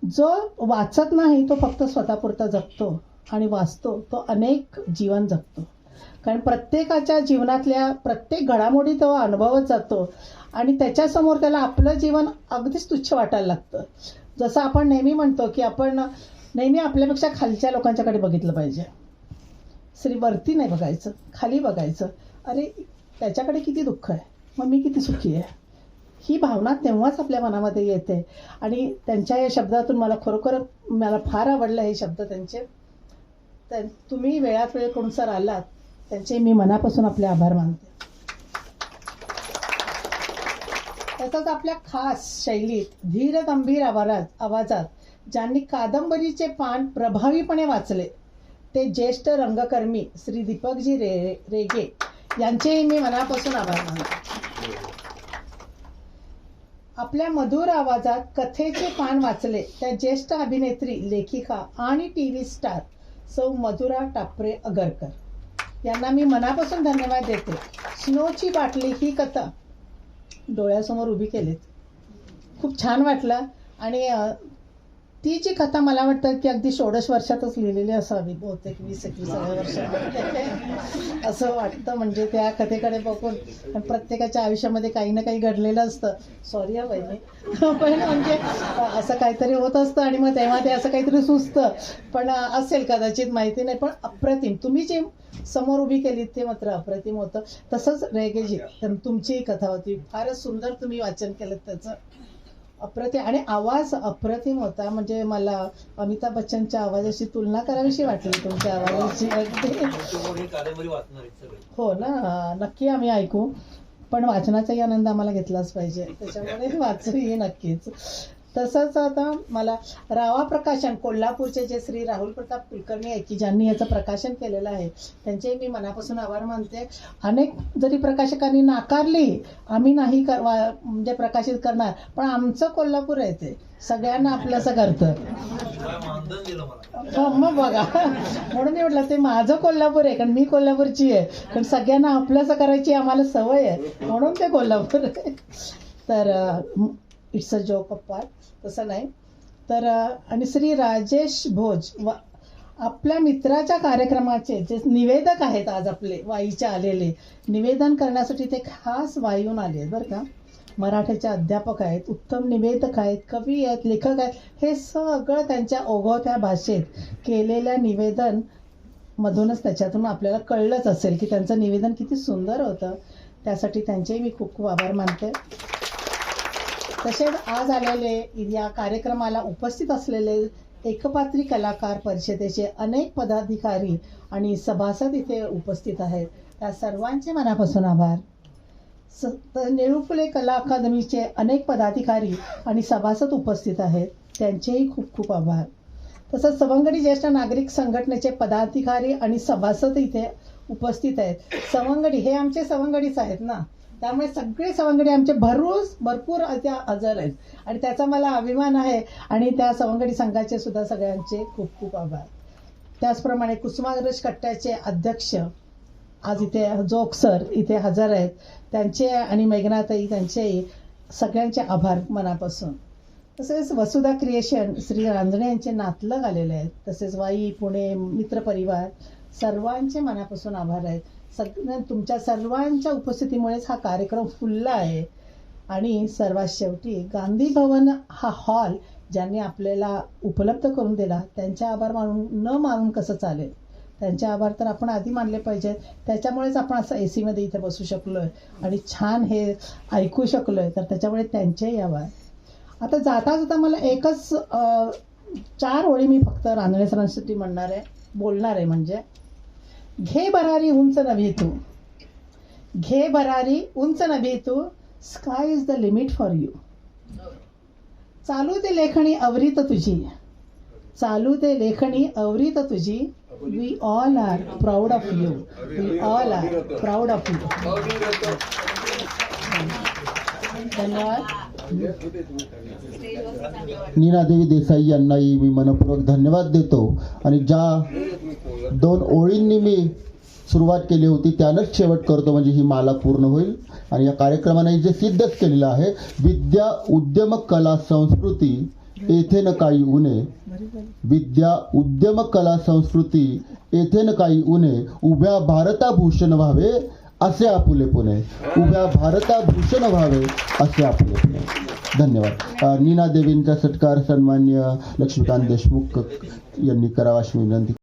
जो वाचत नाही तो फक्त स्वतःपुरता जगतो, आणि वाचतो तो अनेक जीवन जगतो. कारण प्रत्येकाच्या जीवनातल्या प्रत्येक घडामोडी तो अनुभवत जातो, आणि त्याच्यासमोर त्याला आपलं जीवन अगदीच तुच्छ वाटायला लागतं. जसं आपण नेहमी म्हणतो की आपण नेहमी आपल्यापेक्षा खालच्या लोकांच्याकडे बघितलं पाहिजे. वरती नाही बघायचं, खाली बघायचं. अरे त्याच्याकडे किती दुःख आहे, मग मी किती सुखी आहे, ही भावना तेव्हाच आपल्या मनामध्ये येते. आणि त्यांच्या या शब्दातून मला फार आवडलं हे शब्द त्यांचे. तर तुम्ही वेळात वेळ करून सर आलात, त्यांचे मी मनापासून आपले आभार मानते. तर तसंच आपल्या खास शैलीत धीर गंभीर आवाजात ज्यांनी कादंबरीचे पान प्रभावीपणे वाचले ते ज्येष्ठ रंगकर्मी श्री दीपकजी रेगे यांचेही मी मनापासून आभार मानते. आपल्या मधुर आवाजात कथेचे पान वाचले त्या ज्येष्ठ अभिनेत्री, लेखिका आणि टीव्ही स्टार सौ मधुरा टापरे अगरकर यांना मी मनापासून धन्यवाद देते. स्नोची बाटली ही कथा डोळ्यासमोर उभी केलीत. खूप छान वाटलं आणि ती जी कथा मला वाटतं की अगदी 16 वर्षातच लिहिलेली असावी, बहुतेक 20-21 वर्षात असं वाटतं. म्हणजे त्या कथेकडे बघून प्रत्येकाच्या आयुष्यामध्ये काही ना काही घडलेलं असतं. सॉरी हा बहिणी, पण म्हणजे असं काहीतरी होत असतं आणि मग तेव्हा ते असं काहीतरी सुचतं. पण असेल कदाचित, माहिती नाही. पण अप्रतिम तुम्ही जे समोर उभी केली ते मात्र अप्रतिम होतं. तसंच रेगेजी तुमची कथा होती, फारच सुंदर तुम्ही वाचन केलं त्याचं. अप्रतिम आणि आवाज अप्रतिम होता. म्हणजे मला अमिताभ बच्चनच्या आवाजाशी तुलना करावीशी वाटली तुमच्या आवाजाची. ही कादंबरी वाचणार आहेत सगळे. हो ना, नक्की आम्ही ऐकू. पण वाचनाचाही आनंद आम्हाला घेतलाच पाहिजे, त्याच्यामुळे वाचूही नक्कीच. तसंच आता मला रावा प्रकाशन कोल्हापूरचे जे श्री राहुल प्रताप कुलकर्णी आहे की ज्यांनी याचं प्रकाशन केलेलं आहे त्यांचे मी मनापासून आभार मानते. अनेक जरी प्रकाशकांनी नाकारली आम्ही नाही म्हणजे प्रकाशित करणार, पण आमचं कोल्हापूर आहे ते सगळ्यांना आपलंसं करतं. मानधन दिलं मला. मग बघा, म्हणून मी म्हटलं ते माझं कोल्हापूर आहे, कारण मी कोल्हापूरची आहे. कारण सगळ्यांना आपलंसं करायची आम्हाला सवय आहे, म्हणून ते कोल्हापूर आहे. तर it's a joke of part, तसं नाही. तर आणि श्री राजेश भोज आपल्या मित्राच्या कार्यक्रमाचे जे निवेदक आहेत, आज आपले वाईचे आलेले निवेदन करण्यासाठी ते खास वाईहून आले आहेत बरं का. मराठीचे अध्यापक आहेत, उत्तम निवेदक आहेत, कवी आहेत, लेखक आहेत. हे सगळं त्यांच्या ओघवत्या भाषेत केलेल्या निवेदन मधूनच त्याच्यातून आपल्याला कळलंच असेल की त्यांचं निवेदन किती सुंदर होतं. त्यासाठी त्यांचेही मी खूप खूप आभार मानते. तसेच आज आलेले या कार्यक्रमाला उपस्थित असलेले एकपात्री कलाकार परिषदेचे अनेक पदाधिकारी आणि सभासद इथे उपस्थित आहेत. त्या सर्वांचे मनापासून आभार. नेहरू फुले कला अकादमीचे अनेक पदाधिकारी आणि सभासद उपस्थित आहेत, त्यांचेही खूप खूप आभार. तसंच सवंगडी ज्येष्ठ नागरिक संघटनेचे पदाधिकारी आणि सभासद इथे उपस्थित आहेत. सवंगडी हे आमचे सवंगडीच आहेत ना, त्यामुळे सगळे सवंगडी आमचे भरपूर त्या हजर आहेत आणि त्याचा मला अभिमान आहे. आणि त्या सवंगडी संघाचे सुद्धा सगळ्यांचे खूप खूप आभार. त्याचप्रमाणे कुसुमाग्रज कट्ट्याचे अध्यक्ष आज इथे जोग सर इथे हजर आहेत, त्यांचे आणि मेघनाताई त्यांचेही सगळ्यांचे आभार मनापासून. तसेच वसुधा क्रिएशन श्री रांजणे यांचे नातलग आलेले आहेत. तसेच वाई पुणे मित्रपरिवार सर्वांचे मनापासून आभार आहेत. तुमच्या सर्वांच्या उपस्थितीमुळेच हा कार्यक्रम फुलला आहे. आणि सर्वात शेवटी गांधी भवन हा हॉल ज्यांनी आपल्याला उपलब्ध करून दिला त्यांचे आभार न मानून कसं चालेल. त्यांचे आभार तर आपण आधी मानले पाहिजेत. त्याच्यामुळेच आपण असं AC मध्ये इथे बसू शकलोय आणि छान हे ऐकू शकलोय, तर त्याच्यामुळे त्यांचेही आभार. आता जाता जाता मला एकच 4 ओळी मी फक्त रांजणे सरांसाठी बोलणार आहे. म्हणजे घे भरारी उंच नभी तू, घे भरारी उंच नभी तू, sky is the limit for you. चालू ते लेखणी अवरीत तुझी, चालू ते लेखणी अवरीत तुझी. We all are proud of you, we all are proud of you. धन्यवाद. नीनादेवी देसाई यांनाही मी मनपूर्वक धन्यवाद देतो. आणि ज्या 2 ओळींनी मी सुरुवात केली होती त्यानंच शेवट करतो, म्हणजे ही माला पूर्ण होईल. आणि या कार्यक्रमाने जे सिद्धच केलेलं आहे, विद्या उद्यम कला संस्कृती येथे न काही उणे, विद्या उद्यम कला संस्कृती येथे न काही उणे, उभ्या भारताभूषण व्हावे असे आपुले पुणे, उभ्या भारताभूषण व्हावे असे आपुले पुणे. धन्यवाद. नीना देवींचा सत्कार सन्मान्य लक्ष्मीकांत देशमुख यांनी करावा अशी विनंती.